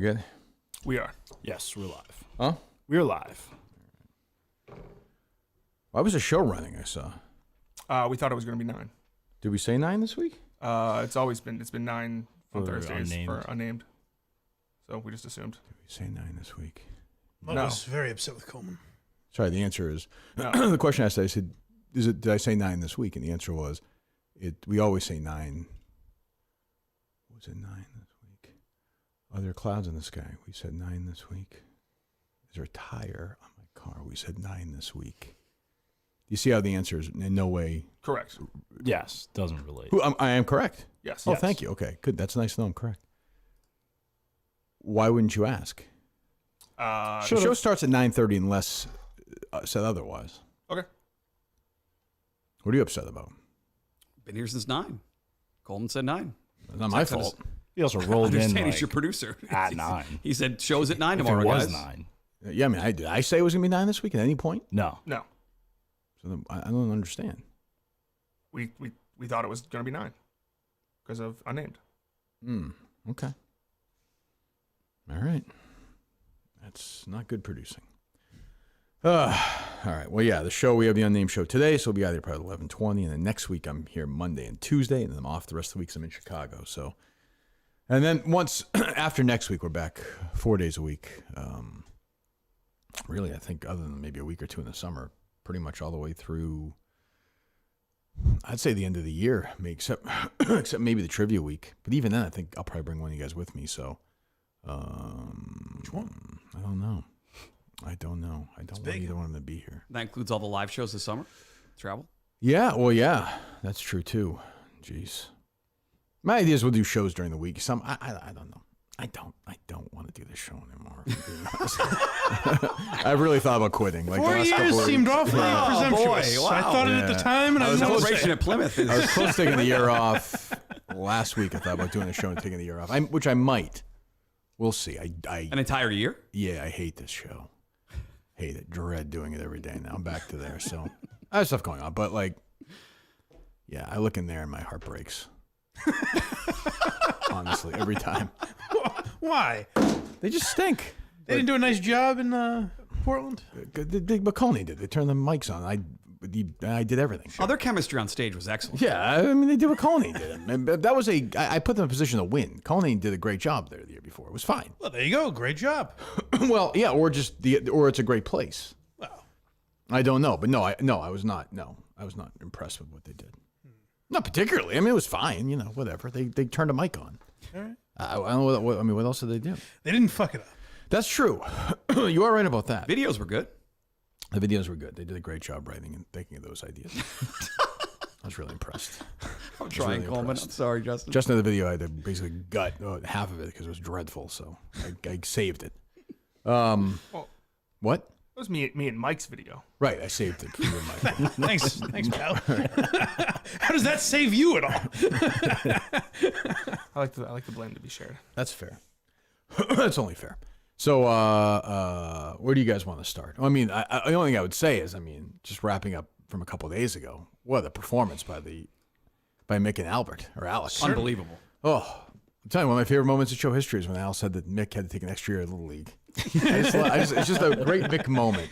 Good. We are. Yes, we're live. Huh? We're live. Why was the show running? I saw. We thought it was going to be 9. Did we say 9 this week? It's been 9 on Thursdays unnamed. for unnamed. So we just assumed. Did we say 9 this week? I was very upset with Coleman. Sorry, the answer is No. the question I asked. I said, Did I say 9 this week? And the answer was, We always say 9. Was it 9 this week? Are there clouds in the sky? We said 9 this week. Is there a tire on my car? We said 9 this week. You see how the answer is in no way. Correct. Yes, doesn't relate. I am correct. Yes. Oh, Yes. thank you. Okay, good. That's nice to know I'm correct. Why wouldn't you ask? The show starts at 9:30 unless said otherwise. Okay. What are you upset about? Been here since 9. Coleman said 9. It's not my fault. He also rolled in Understand he's like, your producer. at 9. He said shows at 9 If tomorrow, it was guys. 9. Yeah, I mean, did I say it was going to be 9 this week at any point? No. No. So then, I don't understand. We thought it was going to be 9 because of unnamed. Okay. All right. That's not good producing. All right. Well, yeah, the show, we have the unnamed show today, so we'll be out there probably 11:20, and then next week I'm here Monday and Tuesday, and then I'm off the rest of the weeks I'm in Chicago. So, and then once after next week, we're back 4 days a week. Really, I think other than maybe a week or two in the summer, pretty much all the way through, I'd say the end of the year, except maybe the trivia week. But even then, I think I'll probably bring one of you guys with me. So, Which one? I don't know. I don't want either one of them to be here. That includes all the live shows this summer? Travel? Yeah, well, yeah, that's true too. Jeez, my idea is we'll do shows during the week. I don't know. I don't want to do this show anymore. If I'm being honest. I've really thought about quitting. Like 4 the last couple years of seemed weeks. awfully presumptuous. boy, wow. I thought it at the time, and I was Celebration at Plymouth is... I was close to taking the year off last week. I thought about doing a show and taking the year off, which I might. We'll see. An entire year? Yeah, I hate this show. Hate it. Dread doing it every day now. I'm back to there. So I have stuff going on. But like, yeah, I look in there and my heart breaks. Honestly, every time. Why? They just stink. They didn't do a nice job in Portland? McConaughey did. They turned the mics on. I did everything. Oh, their chemistry on stage was excellent. Yeah, I mean, they did what Coney did. And that was I put them in a position to win. Coney did a great job there the year before. It was fine. Well, there you go. Great job. Well, yeah, or it's a great place. Well, I don't know, but I was not impressed with what they did. Not particularly. I mean, it was fine. You know, whatever. They turned a mic on. all right. I don't know what else did they do? They didn't fuck it up. That's true. You are right about that. Videos were good. The videos were good. They did a great job writing and thinking of those ideas. I was really impressed. I'm trying, really Coleman. impressed. I'm sorry, Justin. Just in the video, I had to basically gut half of it because it was dreadful. So I saved it. What? It was me and Mike's video. Right, I saved it for you and Mike. Thanks, pal. How does that save you at all? I like the blame to be shared. That's fair. That's only fair. So, where do you guys want to start? I mean, the only thing I would say is, just wrapping up from a couple of days ago. What a performance by Mick and Albert or Alex. Unbelievable. Oh, I'm telling you, one of my favorite moments in show history is when Al said that Mick had to take an extra year at Little League. It's just a great Mick moment.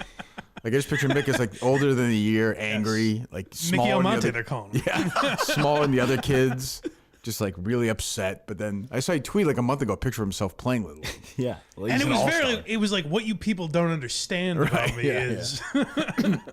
Like I just picture Mick as like older than a year, angry, like Mickey smaller. Almonte, they're calling him. Yeah, smaller than the other kids. Just like really upset, but then I saw a tweet like a month ago, a picture of himself playing Little League. Yeah. Well, And he's it an was all-star. it was like what you people don't understand about me yeah, is.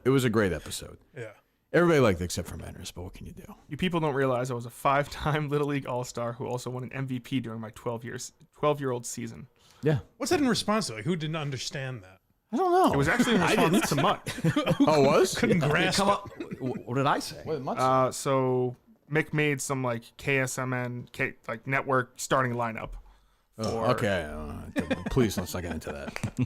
It was a great episode. Yeah. Everybody liked it except for Manners, but what can you do? You people don't realize I was a 5-time Little League All-Star who also won an MVP during my 12-year-old season. Yeah, What's that in response to? Like, who didn't understand that? I don't know. It was actually in response to Mutt. Oh, it was? Couldn't grasp Come it. up. What did I say? Wait, Mutts? So Mick made some like KSMN like network starting lineup. Okay. Please let's not get into that. I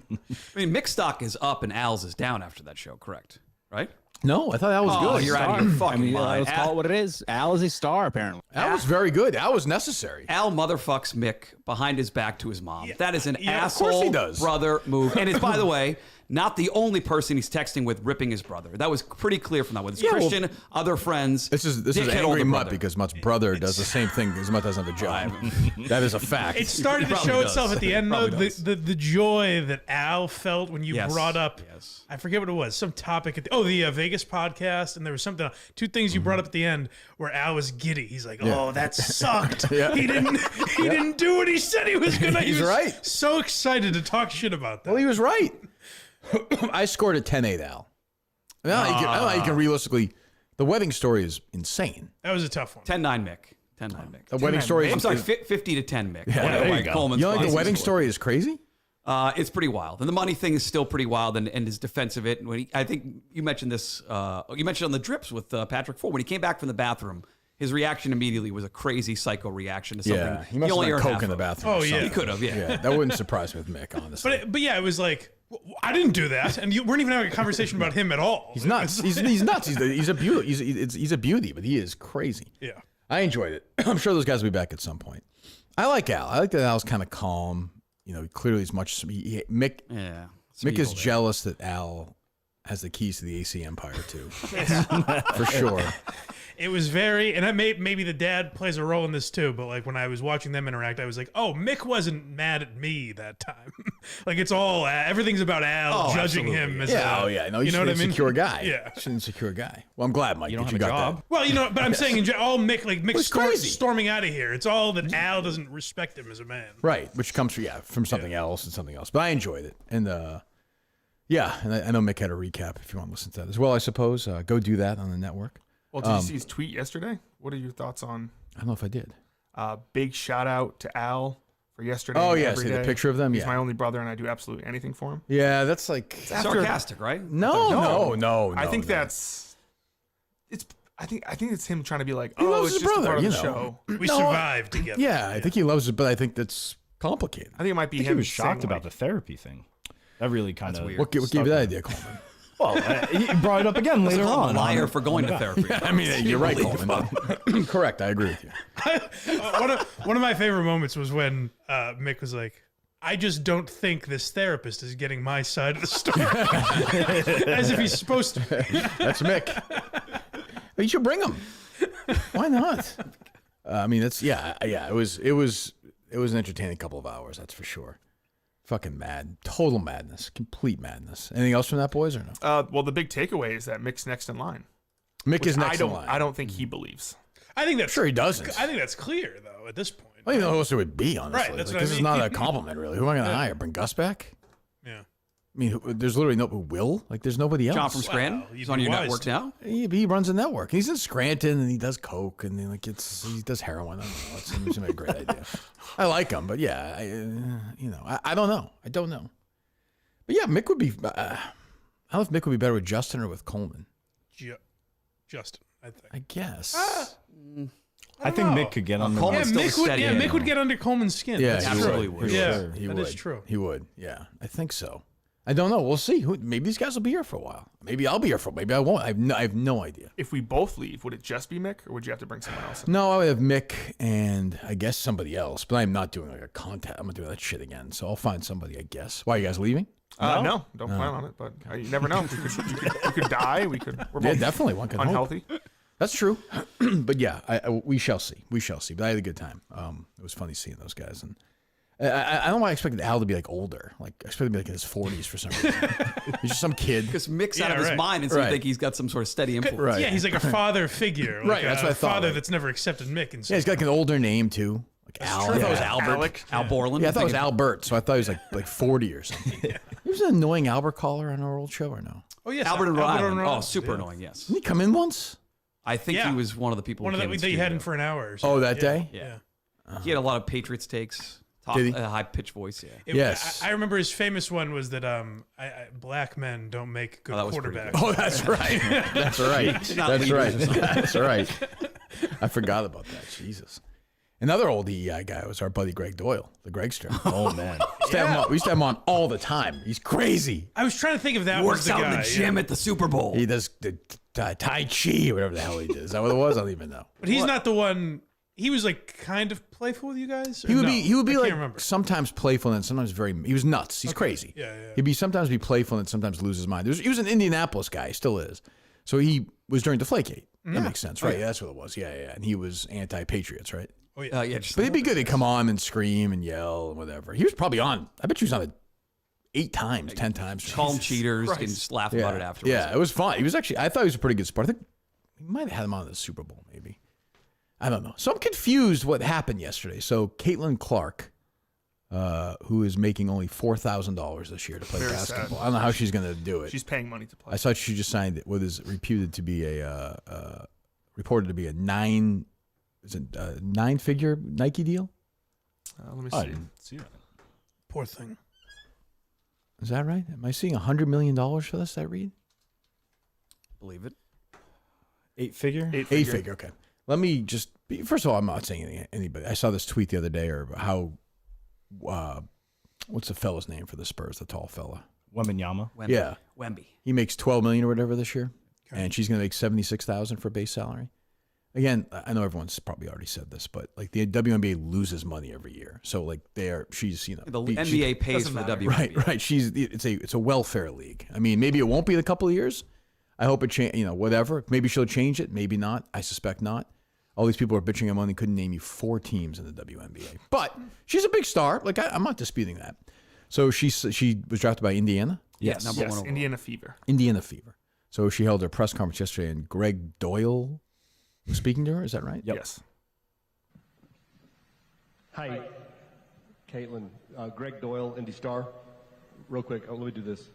mean, Mick's stock is up and Al's is down after that show, correct? Right? No, I thought that was Oh, good. you're out of your fucking mind. Let's call it what it is. Al is a star, apparently. That was very good. That was necessary. Al motherfucks Mick behind his back to his mom. That is an of course asshole he does. brother move. And it's, by the way, not the only person he's texting with ripping his brother. That was pretty clear from that. With his Christian, other friends. This is dickhead angry older Mut brother. because Mut's brother does the same thing as Mut doesn't have a job. That is a fact. It started to probably show does. itself at the end, though. Probably does. The joy that Al felt when you Yes. brought up, Yes. I forget what it was, some topic at the Vegas podcast, and there was something, two things you brought up at the end where Al was giddy. He's like, "Oh, that sucked. Yeah. He didn't do what he said he was gonna." He's he was right. So excited to talk shit about that. Well, he was right. I scored a 10-8, Al. I don't know how you can realistically. The wedding story is insane. That was a tough one. 10-9 Mick. 10-9 Mick. The wedding story. I'm sorry, is, 50 to 10 Mick. Yeah, there you go. Coleman's you know, like the spicy wedding score. story is crazy. It's pretty wild, and the money thing is still pretty wild. And his defense of it. And I think you mentioned this. You mentioned on the drips with Patrick Ford when he came back from the bathroom. His reaction immediately was a crazy psycho reaction to something. Yeah, he must only have heard done half coke in the of. bathroom. Oh, or yeah. something. He could have, yeah. That wouldn't surprise me with Mick, honestly. But yeah, it was like, I didn't do that, and you weren't even having a conversation about him at all. He's nuts. He's nuts. He's a beauty. He's a beauty, but he is crazy. Yeah. I enjoyed it. I'm sure those guys will be back at some point. I like Al. I like that Al's kind of calm. You know, clearly he's much. Mick Yeah. Mick is jealous that Al has the keys to the AC Empire too, for sure. It was very, and maybe the dad plays a role in this too, but like when I was watching them interact, I was like, oh, Mick wasn't mad at me that time. Like it's all, everything's about Al judging him as No, you know what I an mean? insecure guy. Yeah. He's an insecure guy. Well, I'm glad, Mike, You don't that have you a got job. that. Well, but I'm saying all Mick, like Mick it's crazy. storming out of here. It's all that Al doesn't respect him as a man. Right, which comes from something else and something else. But I enjoyed it, and yeah, and I know Mick had a recap. If you want to listen to that as well, I suppose go do that on the network. Well, did you see his tweet yesterday? What are your thoughts on I don't know if I did. big shout out to Al for yesterday? Oh and yeah, every see the day. picture of them. He's Yeah, my only brother, and I do absolutely anything for him. yeah, that's like Sarcastic, right? no. I think no. that's it's. I think it's him trying to be like, loves it's his just a brother, part of you the know. show. We No, survived together. Yeah, I think he loves it, but I think that's complicated. I think it might be I think him. he was shocked saying, about the therapy thing. That really kind of weird. What gave you that idea, Coleman? Well, he brought it up again later I'm on. a liar for going to therapy. I mean, you're right, Coleman. Correct, I agree with you. One of my favorite moments was when Mick was like, I just don't think this therapist is getting my side of the story. As if he's supposed to. That's Mick. You should bring him. Why not? I mean, that's yeah. It was an entertaining couple of hours. That's for sure. Fucking mad, total madness, complete madness. Anything else from that, boys, or no? Well, the big takeaway is that Mick's next in line. Mick Which is next I don't. in line. I don't think he believes. I think that's Sure, he doesn't. I think that's clear though at this point. I don't even know who else it would be, honestly. Right, that's what I this is mean. not a compliment, really. Who am I going to hire? Bring Gus back? Yeah. I mean, there's literally no who will. Like, there's nobody else. John from Scranton. Wow, He's you'd on be your wise network to. now. He runs a network. He's in Scranton and he does coke and then he does heroin. I don't know. It seems to me a great idea. I like him, but yeah, I don't know. I don't know. But yeah, Mick would be. I don't know if Mick would be better with Justin or with Coleman. Justin, I think. I guess. I think know. Mick could get on the Coleman's still Mick steady. would get under Coleman's skin. Yeah, That's he absolutely would. would. He Yeah, would. He that would. is true. He would. Yeah, I think so. I don't know. We'll see. Maybe these guys will be here for a while. Maybe I'll be here for. Maybe I won't. I have no idea. If we both leave, would it just be Mick, or would you have to bring someone else in? No, I would have Mick and I guess somebody else. But I'm not doing like a contest. I'm not doing that shit again. So I'll find somebody. I guess. Why are you guys leaving? No, don't plan on it. But you never know. We could die. We're Yeah, both definitely. One can hope. unhealthy. That's true. But yeah, we shall see. We shall see. But I had a good time. It was funny seeing those guys. And I don't know why I expected Al to be like older. Like I expected him to be like in his 40s for some reason. He's just some kid. Because Mick's out Yeah, of his right. mind, and so you Right. think he's got some sort of steady influence. Right. Yeah, he's like a father figure. Like Right, that's what I a thought, father like- that's never accepted Mick. And Yeah, he's got like an older name too. Like Al. I thought it was Yeah. Albert. Alec. Al Borland. Yeah, I thought it was Thinking- Albert, so I thought he was like 40 or something. He was an annoying Albert caller on our old show, or no? Oh yes, Albert in Rhode Island. Rhode Oh, Island, super yeah. annoying, yes. Didn't he come in once? I think Yeah. he was one of the people One who of came that in that you had studio. him for an hour. Or Oh, something. that day? Yeah. He had a lot of Patriots takes. Did he? High-pitched voice, yeah. Yes. I remember his famous one was that black men don't make good that was pretty quarterbacks. good. Oh, that's right. That's right. Not That's leaders right. or something. That's right. I forgot about that. Jesus. Another old EI guy was our buddy Gregg Doyel, the Gregster. Oh man. We used to have him on all the time. He's crazy. I was trying to think if that was Works the out guy. in the gym at the Super Bowl. He does the Tai Chi or whatever the hell he did. Is that what it was? I don't even know. But he's not the one he was like kind of playful with you guys? Or He would no? be. He would be I like can't remember. sometimes playful and sometimes very. He was nuts. He's crazy. Yeah. He'd be sometimes be playful and sometimes lose his mind. He was an Indianapolis guy. He still is. So he was during Deflategate. That makes sense, right? Yeah, that's what it was. Yeah. And he was anti-Patriots, right? Oh yeah. Just But it'd be good. He'd come on and scream and yell and whatever. He was probably on. I bet he was on it 8 times, 10 times. call them cheaters and just laugh about it afterwards. Yeah, it was fun. He was actually. I thought he was a pretty good sport. I think he might have had him on the Super Bowl, maybe. I don't know. So I'm confused what happened yesterday. So Caitlin Clark, who is making only $4,000 this year to play Very basketball. sad. I don't know how she's going to do it. She's paying money to play. I saw she just signed what is reputed to be reported to be a 9-figure Nike deal. Let me Oh, I see. didn't see that. Poor thing. Is that right? Am I seeing $100 million for this? I read Believe it. 8-figure? 8-figure. Okay. Let me just be, first of all, I'm not saying anything, anybody. I saw this tweet the other day, or how what's the fella's name for the Spurs? The tall fella. Wembanyama. Wemby. Yeah. Wemby. He makes $12 million or whatever this year, and she's going to make $76,000 for base salary. Again, I know everyone's probably already said this, but like the WNBA loses money every year, so like she's The NBA pays for the WNBA. right. It's a welfare league. I mean, maybe it won't be in a couple of years. I hope it change. Whatever. Maybe she'll change it. Maybe not. I suspect not. All these people are bitching about money. Couldn't name you 4 teams in the WNBA, but she's a big star. Like I'm not disputing that. So she was drafted by Indiana. Yes. Number Yes, one overall. Indiana Fever. Indiana Fever. So she held her press conference yesterday, and Gregg Doyel was speaking to her. Is that right? Yep. Yes. Hi, Caitlin. Gregg Doyel, Indy Star. Real quick, let me do this.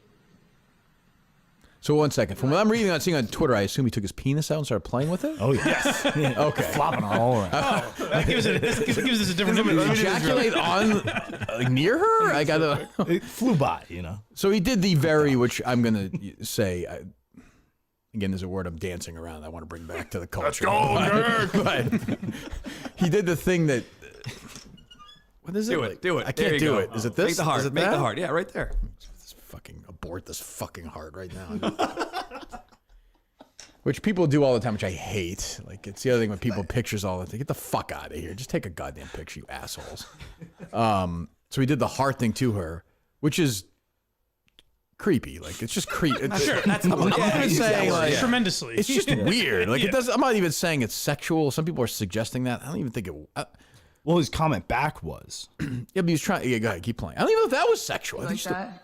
So 1 second. From what I'm reading and seeing on Twitter, I assume he took his penis out and started playing with it. Oh, yes. Okay. Flopping all around. That gives us a different Did he image. ejaculate on like near her? I gotta. It flew by, So he did the which I'm gonna say. Again, there's a word I'm dancing around. I want to bring back to the culture. But he did the thing that. What is it? Do it. I There can't you do go. it. Is it this? Make the heart. Is it Make that? the heart. Yeah, right there. Let's fucking abort this fucking heart right now. Which people do all the time, which I hate. Like it's the other thing when people pictures all the time. Get the fuck out of here. Just take a goddamn picture, you assholes. So he did the heart thing to her, which is creepy. Like it's just creepy. Sure. That's not I'm not even saying like Tremendously. it's just weird. Like it doesn't. I'm not even saying it's sexual. Some people are suggesting that. I don't even think it. Well, his comment back was, Yeah, but he was trying. Yeah, go ahead, keep playing. I don't even know if that was sexual. I think Like that?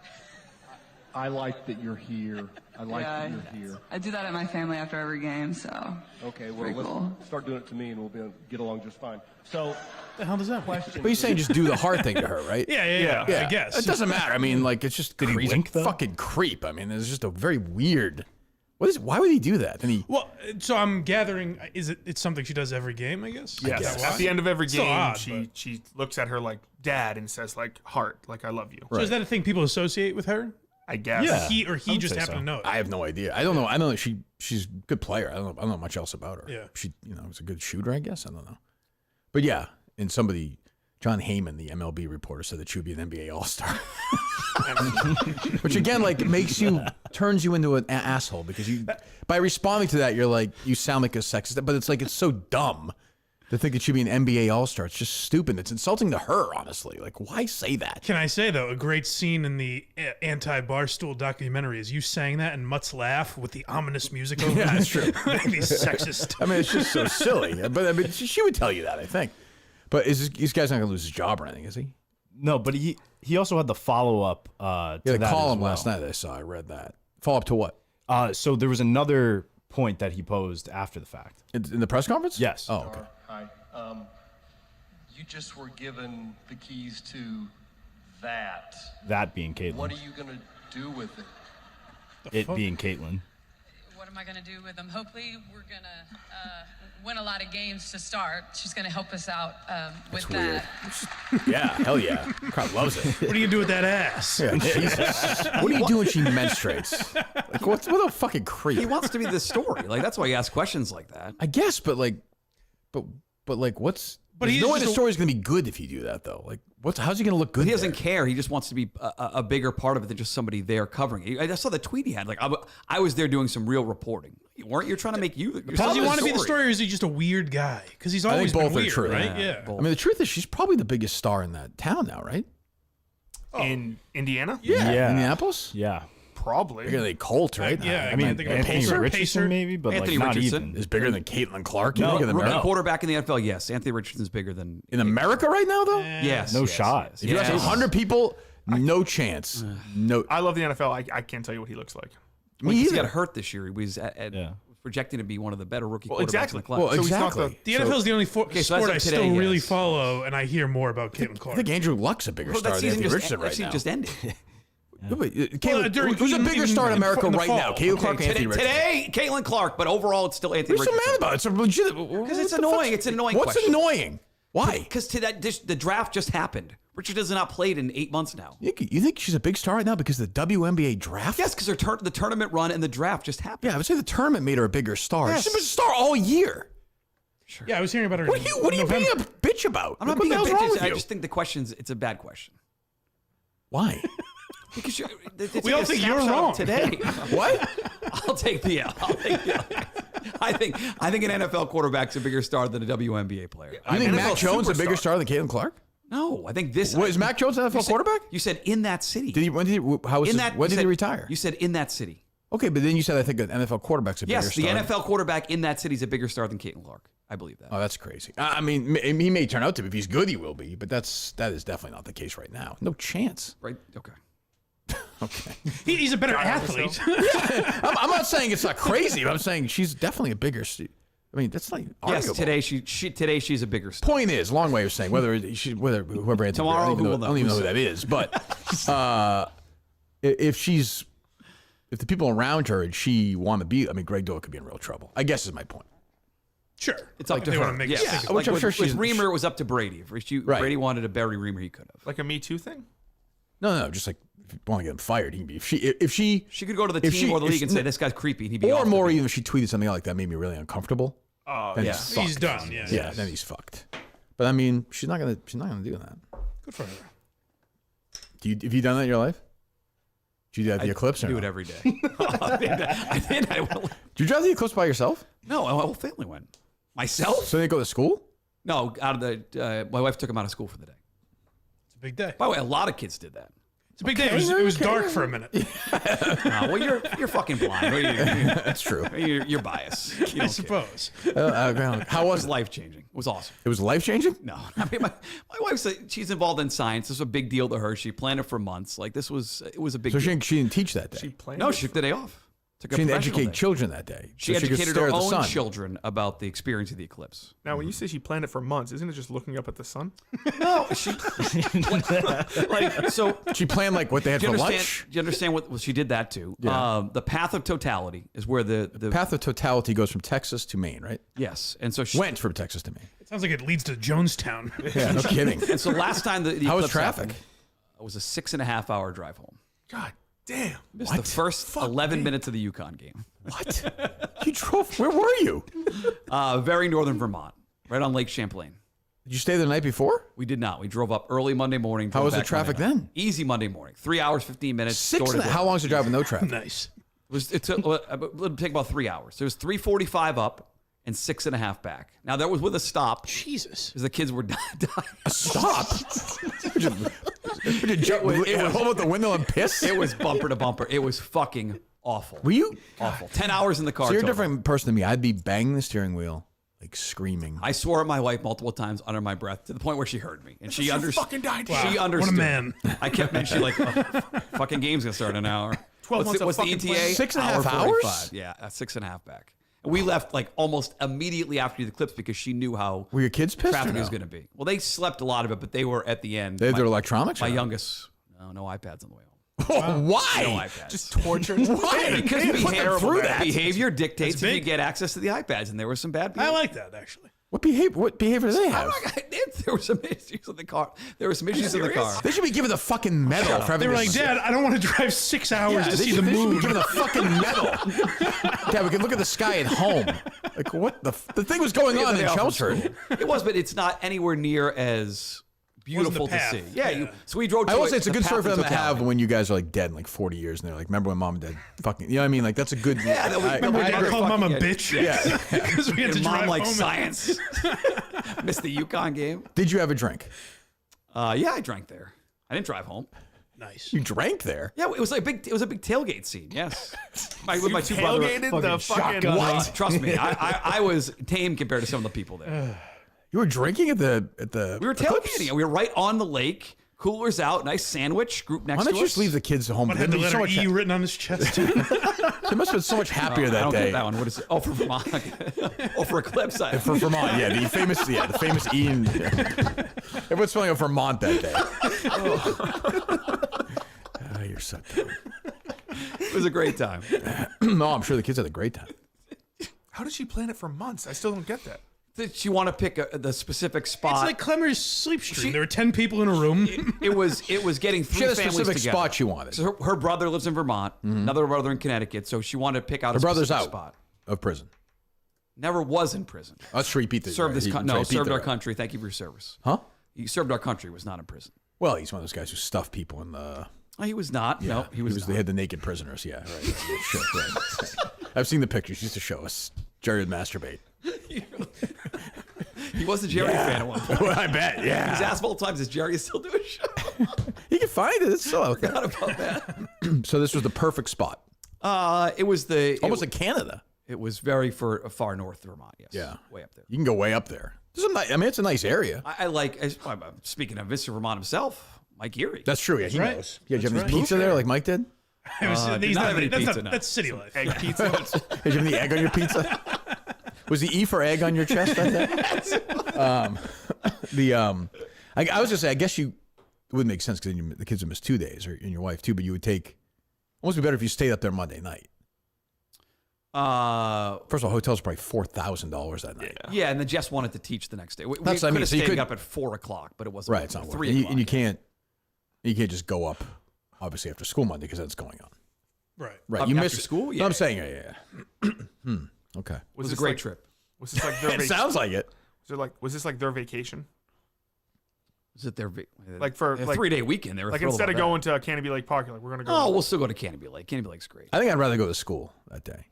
I like that you're here. I like that you're here. I do that at my family after every game, so. Okay, well, Pretty let's cool. start doing it to me and we'll be able to get along just fine. So, the hell does that mean? question. But he's saying just do the heart thing to her, right? Yeah. I guess. It doesn't matter. I mean, like it's just he crazy. wink, though? Fucking creep. I mean, it's just a very weird. Why would he do that? And he. Well, so I'm gathering, it's something she does every game, I guess? Yes. guess. At the end of every Still game, odd, she looks at her like dad and says like heart, like I love you. So is that a thing people associate with her? I guess. Yeah. He would just say happened so. to know it. I have no idea. I don't know. I know that she's a good player. I don't know much else about her. Yeah. She was a good shooter, I guess. I don't know. But yeah, and John Heyman, the MLB reporter, said that she would be an NBA All-Star. Which again, like turns you into an asshole because by responding to that, you're like, you sound like a sexist, but it's so dumb to think that she'd be an NBA All-Star. It's just stupid. It's insulting to her, honestly. Like, why say that? Can I say, though, a great scene in the anti-Barstool documentary is you sang that and Mut's laugh with the ominous music over Yeah, that's true. He's sexist. I mean, it's just so silly. But I mean, she would tell you that, I think. But this guy's not going to lose his job or anything, is he? no, but he also had the follow-up to Yeah, the that column as well. last night I read that. Follow up to what? So there was another point that he posed after the fact. In the press conference? Yes. Oh, okay. Hi. You just were given the keys to that. That being What are Caitlin. you going to do with it? It being Caitlin. What am I going to do with them? Hopefully, we're going to win a lot of games to start. She's going to help us out with that. Yeah, hell yeah. The crowd loves it. What are you going to do with that ass? Yeah, Jesus. What do you do when she menstruates? Like, what a fucking creep. He wants to be the story. Like that's why he asks questions like that. I guess, but what's... But there's he's no way just the a- story's going to be good if you do that, though. Like, How's he going to look good? He doesn't care. He just wants to be a bigger part of it than just somebody there covering it. I saw the tweet he had. Like, I was there doing some real reporting. Weren't you trying to make you? Does he want to be the story, or is he just a weird guy? Because he's always been weird, true. Right? Yeah. I mean, the truth is, she's probably the biggest star in that town now, right? In Indiana? Yeah. Indianapolis? Yeah. Probably. Bigger than Colt, right? Yeah. I mean, think Anthony Pacer, Richardson maybe, but Anthony like not Richardson even. Is bigger than Caitlin Clark. No, Rookie quarterback in the NFL, yes. Anthony Richardson's bigger than in America right now, though. Yes. No yes, shot. yes. If you ask 100 people, no chance. No. I love the NFL. I can't tell you what he looks like. He got hurt this year. He was projecting to be one of the better rookie quarterbacks in the class. Well, So he's not exactly. The NFL is the only sport I today, still really yes. follow, and I hear more about Caitlin I Clark. think Andrew Luck's a bigger star that than season Anthony Richardson right season now. just ended. Who's a bigger star in America in the right now? fall. Caitlin Clark, Anthony Richardson. Today, Caitlin Clark, but overall, it's still Anthony What are you so Richardson. mad about? It's a legit. Because it's annoying. It's an annoying What's question. annoying? Why? Because the draft just happened. Richardson has not played in 8 months now. You think she's a big star right now because of the WNBA draft? Yes, because the tournament run and the draft just happened. Yeah, I would say the tournament made her a bigger star. Yes. She's been a star all year. Yeah, I was hearing about her. What are you being a bitch about? I'm not What being the a hell's wrong bitch. with I you? just think it's a bad question. Why? Because We all think you're wrong. Today. What? I'll take the L. I think an NFL quarterback's a bigger star than a WNBA player. You think Mac Jones a bigger superstar. star than Caitlin Clark? No, I think this. What, is Mac Jones an NFL quarterback? You said in that city. When did he retire? You said in that city. Okay, but then you said I think an NFL quarterback's a bigger Yes, star. the NFL quarterback in that city is a bigger star than Caitlin Clark. I believe that. Oh, that's crazy. I mean, he may turn out to be. If he's good, he will be. But that is definitely not the case right now. No chance. Right? Okay. Okay. He's a better athlete. I'm not saying it's not crazy, but I'm saying she's definitely a bigger. I mean, that's not arguable. Yes, today she's a bigger star. Point is, long way of saying whether whoever Anthony, Tomorrow, I don't even know who that is. But if the people around her and she want to be, I mean, Gregg Doyel could be in real trouble. I guess is my point. Sure, It's up to they her. want to make Yes. it think of Which it. I'm sure with Reamer, it was up to Brady. If Brady wanted to bury Reamer, he could have. Like a Me Too thing? No, just like if you want to get him fired, he can be. If she She could go to the team or the league and say, "This guy's creepy," and he'd be. or off the more team. even if she tweeted something out like that made me really uncomfortable. Oh, then yeah. he's fucked. He's done. Yeah. Yeah, then he's fucked. But I mean, she's not gonna do that. Good for her. Have you done that in your life? Did you do that at the Eclipse? I or do no? it every day. I did. Did you drive the Eclipse by yourself? No, my whole family went. Myself? So they go to school? No, out of the. My wife took him out of school for the day. It's a big day. By the way, a lot of kids did that. It's a big day. It was dark for a minute. Well, you're fucking blind. That's true. You're biased. You I don't care. suppose. How It was was it? life changing. It was awesome. It was life changing. No, I mean my wife's she's involved in science. This was a big deal to her. She planned it for months. Like it was a big. So deal. she didn't teach that day. She planned No, it? she took the day off. Took a She didn't professional educate day. children that day. She so could educated stare her at the own sun. children about the experience of the eclipse. Now, when you say she planned it for months, isn't it just looking up at the sun? No, she like so. She planned like what they had Do you for understand? lunch. Do you understand what? Well, she did that too. Yeah. The path of totality is where the Path of totality goes from Texas to Maine, right? yes, and so she Went from Texas to Maine. It sounds like it leads to Jonestown. Yeah, no kidding. And so last time the How was eclipse traffic? happened, it was a 6.5 hour drive home. God damn. Missed the first 11 minutes of the Yukon game. What? You drove? Where were you? Very northern Vermont, right on Lake Champlain. Did you stay there the night before? We did not. We drove up early Monday morning. How drove was the back traffic Monday night. then? Easy Monday morning. 3 hours, 15 minutes. door to door. How long is the drive with no traffic? Nice. It took it'll take about 3 hours. So it was 3:45 up and 6.5 back. Now that was with a stop Jesus. because the kids were dying. Stop. Hold out the window and piss? It was bumper to bumper. It was fucking awful. Were you? Awful. 10 hours in the car. So you're a total. different person than me. I'd be banging the steering wheel, like screaming. I swore at my wife multiple times under my breath to the point where she heard me, and she understood. fucking died. She Wow. understood. What a man. I kept mentioning like, fucking game's gonna start in an hour. 12 months of What's the fucking ETA? playing. 6.5 Hour hours? 45. Yeah, that's 6.5 back. And we left like almost immediately after the Eclipse because she knew how Were your kids pissed? traffic or no? was going to be. Well, they slept a lot of it, but they were at the end. They had their electronics? My or no? youngest, no iPads on the way home. Oh, why? No iPads. Just tortured. Why? Because Put them through that. behavior dictates That's if you big. get access to the iPads, and there was some bad I behavior. like that, actually. What behavior do they have? There were some issues in the car. There were some issues in the car. They should be given the fucking medal for having They were like, this- Dad, I don't want to drive 6 hours to they see should- the they should moon. be given the fucking medal. Dad, we can look at the sky at home. Like what the thing was going on in Chelmsford. It was, but it's not anywhere near as beautiful to path. see. Yeah. So we drove. I will say it's a good story for them to have totality. when you guys are like dead in like 40 years and they're like, remember when mom and dad fucking, you know what I mean? Like that's a good. Yeah, Remember I Dad agree. called Mom a Yeah. bitch? Yeah. Because we had to Your mom drive likes home. science. Missed the UConn game. Did you have a drink? Yeah, I drank there. I didn't drive home. Nice. You drank there? Yeah, it was like big. It was a big tailgate scene. Yes, with my two brothers. Tailgated the fucking What? Trust me, I was tame compared to some of the people there. You were drinking at the We were Eclipse? tailgating. We were right on the lake. Coolers out. Nice sandwich. Group next Why to don't you us. just leave the kids at home? What had the They'd be letter so E much written on his chest? They must have been so much happier I that don't day. get that one. What is it? Oh, for Vermont. Oh, for Eclipse. For Vermont, yeah, the famous Ian. Everyone's spelling out Vermont that day. Oh, you're so dumb. It was a great time. No, I'm sure the kids had a great time. How did she plan it for months? I still don't get that. Did you want to pick the specific It's spot? like Klemmer's sleep stream. There were 10 people in a room. it was getting She three had a families specific together. spot she wanted. So her brother lives in Vermont, another brother in Connecticut. So she wanted to pick out Her a brother's specific out spot. of prison. Never was in prison. Let's repeat this. Served this He- no, repeat served that. our country. Thank you for your service. Huh? He served our country. Was not in prison. Well, he's one of those guys who stuff people in the. Oh, he was not. No, he was. They had the naked prisoners. Yeah, right. Yeah, sure, right. I've seen the pictures. He used to show us. Jerry would masturbate. He was a Jerry fan at one point. I bet. Yeah. He's asked multiple times, "Is Jerry still doing a show?" You can find it. It's still out there. Not about that. So this was the perfect spot. It was Almost like Canada. It was very far north Vermont. Yes. Yeah. Way up there. You can go way up there. I mean, it's a nice area. I like. Speaking of Mr. Vermont himself, Mike Erie. That's true. Yeah, he right. knows. Yeah, did you have That's any right. pizza there like Mike did? It was, did he's not not- have any that's, pizza, not- no. that's city life. Egg pizza. Did you have any egg on your pizza? Was the E for egg on your chest that day? I was just saying, I guess it wouldn't make sense because the kids would miss 2 days, and your wife too. But you would almost be better if you stayed up there Monday night. First of all, hotels are probably $4,000 that night. Yeah, and then Jess wanted to teach the next day. We That's what I could mean. have So you stayed could- up at 4:00, but it wasn't. Right, it's not worth 3 it. And you can't just go up, obviously after school Monday because that's going on. Right. Right, Up you after miss school? No, Yeah. I'm saying, yeah. Okay, It was a this great like- trip. Was this like their it vacation? sounds like it. Was this like their vacation? Was it their Like for a like 3-day weekend? They were like thrilled instead of about going to Canopy Lake Park, you're like we're gonna go. that. Oh, we'll still go to Canopy Lake. Canopy Lake's great. I think I'd rather go to school that day.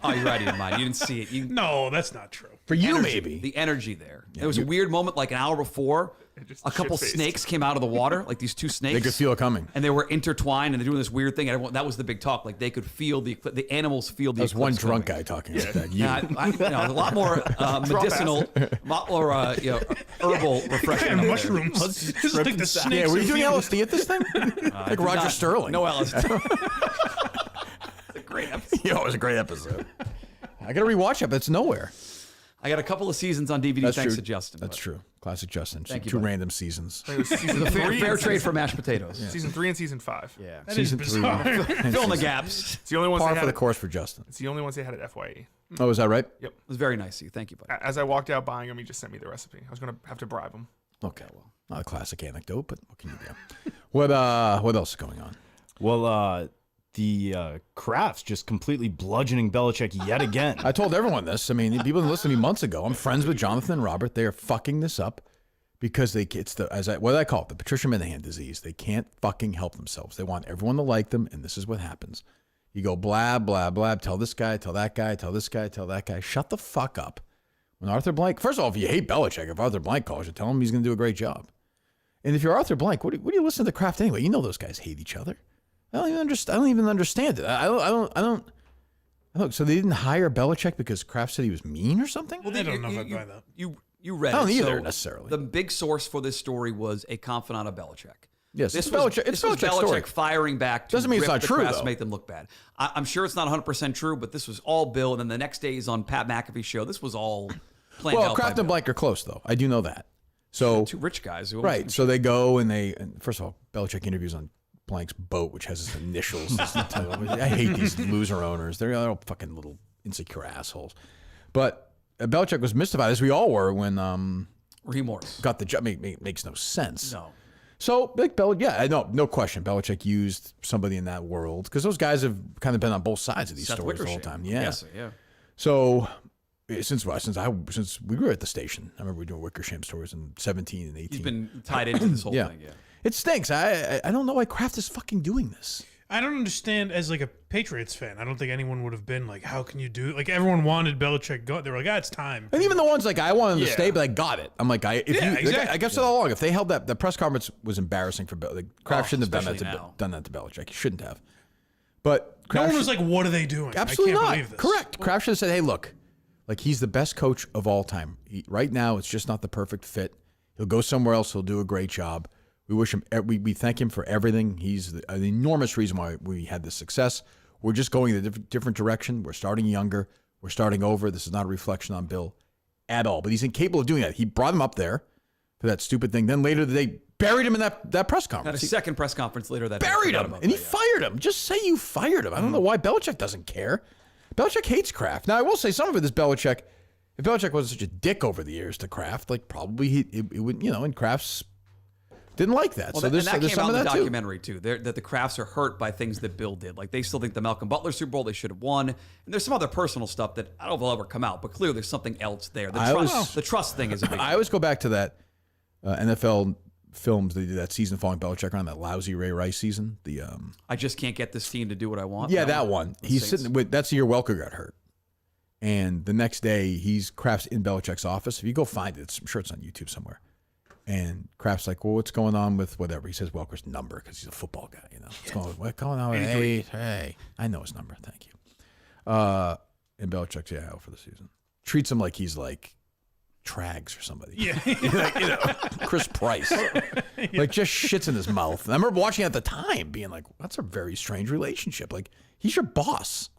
Oh, you're right in your mind. You didn't see it. No, that's not true. For you, Energy, maybe. the energy there. There was a weird moment, like an hour before. just A couple shit-faced. snakes came out of the water, like these two snakes. They could feel it coming. and they were intertwined, and they're doing this weird thing. And everyone, that was the big talk. Like they could feel the animals feel the. There's one eclipse drunk coming. guy talking about that. You. Yeah, a lot more medicinal, lot more herbal refreshment. And up there. mushrooms. This is like the snakes. Yeah, were you are doing feeding- LSD at this thing? like Did Roger not- Sterling. No LSD. It's a great episode. Yo, it was a great episode. I got to rewatch it, but it's nowhere. I got a couple of seasons on DVD. That's thanks true. to Justin. That's true. Classic Justin. Thank you, Two buddy. random seasons. It was season Fair, 3 fair and trade season- for mashed potatoes. Season 3 and season 5. Yeah. That is Season bizarre. Fill in the gaps. It's the only ones Par they for had. the course for Justin. It's the only ones they had at FYE. Oh, is that right? It was very nice of you. Thank you, buddy. As I walked out buying them, he just sent me the recipe. I was gonna have to bribe him. Okay, well, not a classic anecdote, but what can you do? What else is going on? Well, the Krafts just completely bludgeoning Belichick yet again. I told everyone this. I mean, people didn't listen to me months ago. I'm friends with Jonathan and Robert. They are fucking this up because what do I call it? The Patricia Minahan disease. They can't fucking help themselves. They want everyone to like them, and this is what happens. You go blab, blab, blab, tell this guy, tell that guy, tell this guy, tell that guy. Shut the fuck up. When Arthur Blank, first of all, if you hate Belichick, if Arthur Blank calls you, tell him he's going to do a great job. And if you're Arthur Blank, what do you listen to Kraft anyway? You know those guys hate each other. I don't even understand it. I don't. So they didn't hire Belichick because Kraft said he was mean or something? I don't know if I buy that. You read I don't it. either, So necessarily. The big source for this story was a confidant of Belichick. Yes, This it's was Belichick. It's this was Belichick's Belichick story. firing back to Doesn't mean it's rip not the true, Krafts, though. make them look bad. I'm sure it's not 100% true, but this was all Bill. And then the next day he's on Pat McAfee's show. This was all planned Well, out Kraft by and Bill. Blank are close, though. I do know that. So Two rich guys. Who right. So they go and first of all, Belichick interviews on Blank's boat, which has his initials. I hate these loser owners. They're all fucking little insecure assholes. But Belichick was mystified, as we all were, when Raheem Morris. got the job. Makes no sense. No. So no question. Belichick used somebody in that world because those guys have kind of been on both sides of these Seth stories the whole Wickersham. time. Yeah. Yes, yeah. So Since we were at the station. I remember we were doing Wickersham stories in 17 and 18. He's been tied into this whole thing. Yeah. It stinks. I don't know why Kraft is fucking doing this. I don't understand as like a Patriots fan. I don't think anyone would have been like, how can you do it? Like everyone wanted Belichick go. They were like, it's time. And even the ones like I wanted him to stay, but I got it. I'm like, exactly. I guess all along, if they held that, the press conference was embarrassing for Belichick. Kraft shouldn't have done that to Belichick. He shouldn't have. But no one was like, what are they doing? Absolutely I can't not. believe this. Correct. Kraft should have said, hey, look, like he's the best coach of all time. Right now, it's just not the perfect fit. He'll go somewhere else. He'll do a great job. We wish him. We thank him for everything. He's an enormous reason why we had this success. We're just going in a different direction. We're starting younger. We're starting over. This is not a reflection on Bill at all. But he's incapable of doing that. He brought him up there for that stupid thing. Then later they buried him in that press conference. Had a second press conference later that buried him, and he fired him. Just say you fired him. I don't know why Belichick doesn't care. Belichick hates Kraft. Now I will say some of it is Belichick. If Belichick wasn't such a dick over the years to Kraft, like probably it would, and Kraft's didn't like that. Well, so there's that came some out of in the that too. documentary too. That the Krafts are hurt by things that Bill did. Like they still think the Malcolm Butler Super Bowl they should have won. And there's some other personal stuff that I don't know if will ever come out, but clearly there's something else there. The trust thing is a big I always go back to that NFL films they did that season following Belichick on that lousy Ray Rice season. The I just can't get this team to do what I want. Yeah, that one. He's sitting with that's the year Welker got hurt. And the next day, Kraft's in Belichick's office. If you go find it, I'm sure it's on YouTube somewhere. And Kraft's like, well, what's going on with whatever? He says Welker's number because he's a football guy, What's going on with hey, I know his number. Thank you. And Belichick's, out for the season. Treats him like he's like Trags or somebody. Yeah. Chris Price. Like just shits in his mouth. And I remember watching it at the time being like, that's a very strange relationship. Like he's your boss.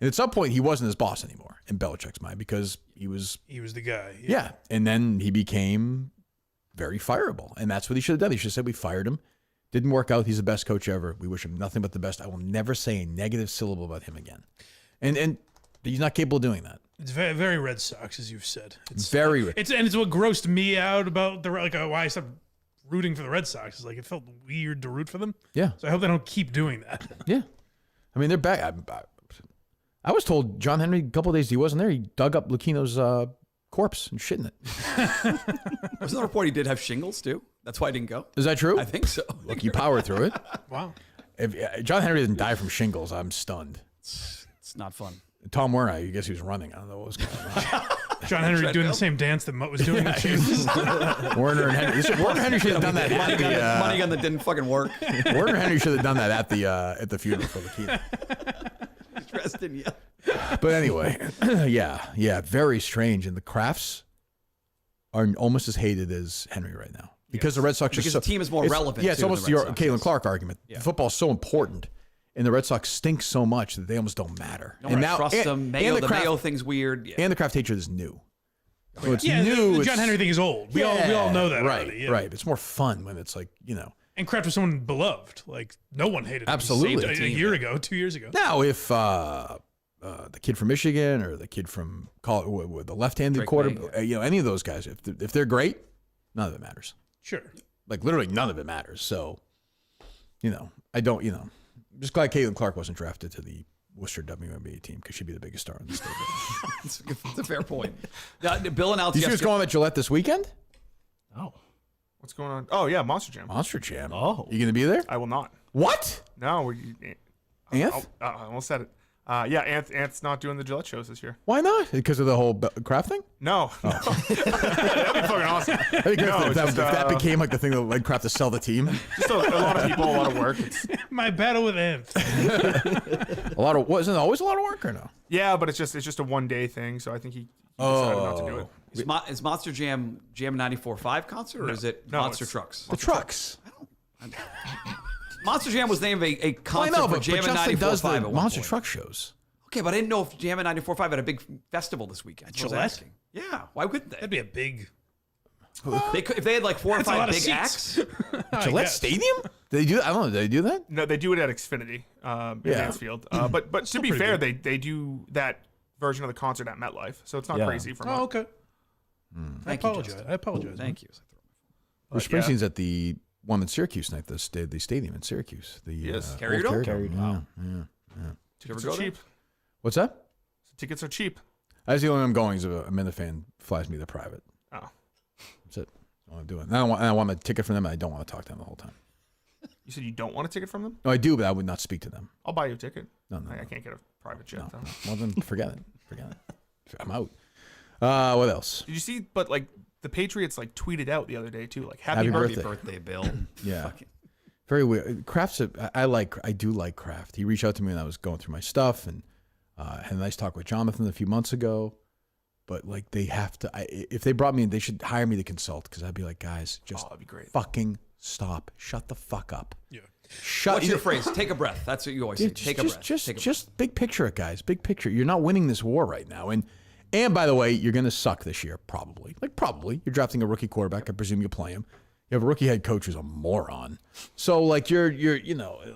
And at some point, he wasn't his boss anymore in Belichick's mind because he was the guy. Yeah. And then he became very fireable. And that's what he should have done. He should have said, we fired him. Didn't work out. He's the best coach ever. We wish him nothing but the best. I will never say a negative syllable about him again. And he's not capable of doing that. It's very, very Red Sox, as you've said. It's very Red. It's what grossed me out about why I stopped rooting for the Red Sox. It's like it felt weird to root for them. Yeah. So I hope they don't keep doing that. Yeah. I mean, they're back. I was told John Henry, a couple of days he wasn't there, he dug up Lucchino's corpse and shit in it. Wasn't the report he did have shingles too? That's why I didn't go. Is that true? I think so. Look, you power through it. Wow. If John Henry didn't die from shingles, I'm stunned. It's not fun. Tom Werner, I guess he was running. I don't know what was going on. John Henry doing the same dance that Mut was doing. Werner and Henry. Werner Henry should have done that. Money gun that didn't fucking work. Werner Henry should have done that at the funeral for Lucchino. Dressed in yellow. But anyway, yeah, very strange. And the Krafts are almost as hated as Henry right now because the Red Sox because are the team is more relevant. Yeah, it's almost the your Red Sox. Caitlin Clark argument. Yeah. Football's so important, and the Red Sox stink so much that they almost don't matter. No one trusts them. Mayo, the Mayo thing's weird. Yeah. And the Kraft hatred is new. So it's yeah, new. The John Henry thing is old. We all know that. Right, already, yeah. right. It's more fun when it's like And Kraft was someone beloved. Like no one hated him. Absolutely. A year ago, 2 years ago. Now, if the kid from Michigan or the kid from the left-handed quarterback, any of those guys, if they're great, none of it matters. Sure. Like literally none of it matters. So, I don't, I'm just glad Caitlin Clark wasn't drafted to the Worcester WNBA team because she'd be the biggest star in the state. It's a fair point. Bill announced Did you guys go on at Gillette this weekend? Oh. What's going on? Oh, yeah, Monster Jam. Monster Jam. Oh. You going to be there? I will not. What? No. Anth? I almost said it. Yeah, Anth's not doing the Gillette shows this year. Why not? Because of the whole Kraft thing? No. That'd be fucking awesome. If that became like the thing that led Kraft to sell the team. Just a lot of people, a lot of work. My battle with Anth. Wasn't it always a lot of work or no? Yeah, but it's just a one-day thing, so I think he decided not to do it. Is Monster Jam 94.5 concert or is it Monster Trucks? The trucks. Monster Jam was named a concert I know, for but Jam Justin does the 94.5 Monster Truck shows. Okay, but I didn't know if Jam 94.5 had a big festival this weekend. I was asking. Yeah, why wouldn't they? That'd be a big. They could, if they had like 4 or 5 big acts. Gillette Stadium? They do? I don't know. Do they do that? No, they do it at Xfinity in Mansfield. But to be fair, they do that version of the concert at MetLife, so it's not crazy for me. Oh, okay. I apologize. Thank you. Bruce Springsteen's at the one in Syracuse tonight, the stadium in Syracuse. Carrier Dome? Yeah. Tickets are cheap. What's that? Tickets are cheap. That's the only way I'm going is if a Minute fan flies me the private. Oh. That's it. That's what I'm doing. And I want a ticket from them, and I don't want to talk to them the whole time. You said you don't want a ticket from them? No, I do, but I would not speak to them. I'll buy you a ticket. No. I can't get a private jet, though. Well, then forget it. I'm out. What else? Did you see, but like, the Patriots like tweeted out the other day, too, like, happy birthday, Bill. Yeah. Very weird. Kraft's I do like Kraft. He reached out to me when I was going through my stuff, and had a nice talk with Jonathan a few months ago. But like, they have to. If they brought me in, they should hire me to consult, because I'd be like, guys, just that'd be great. Fucking stop. Shut the fuck up. Yeah. What's your phrase? Take a breath. That's what you always say. Take a breath. Just big picture it, guys. Big picture. You're not winning this war right now, and by the way, you're going to suck this year, probably. Like, probably. You're drafting a rookie quarterback. I presume you play him. You have a rookie head coach who's a moron. So like, you're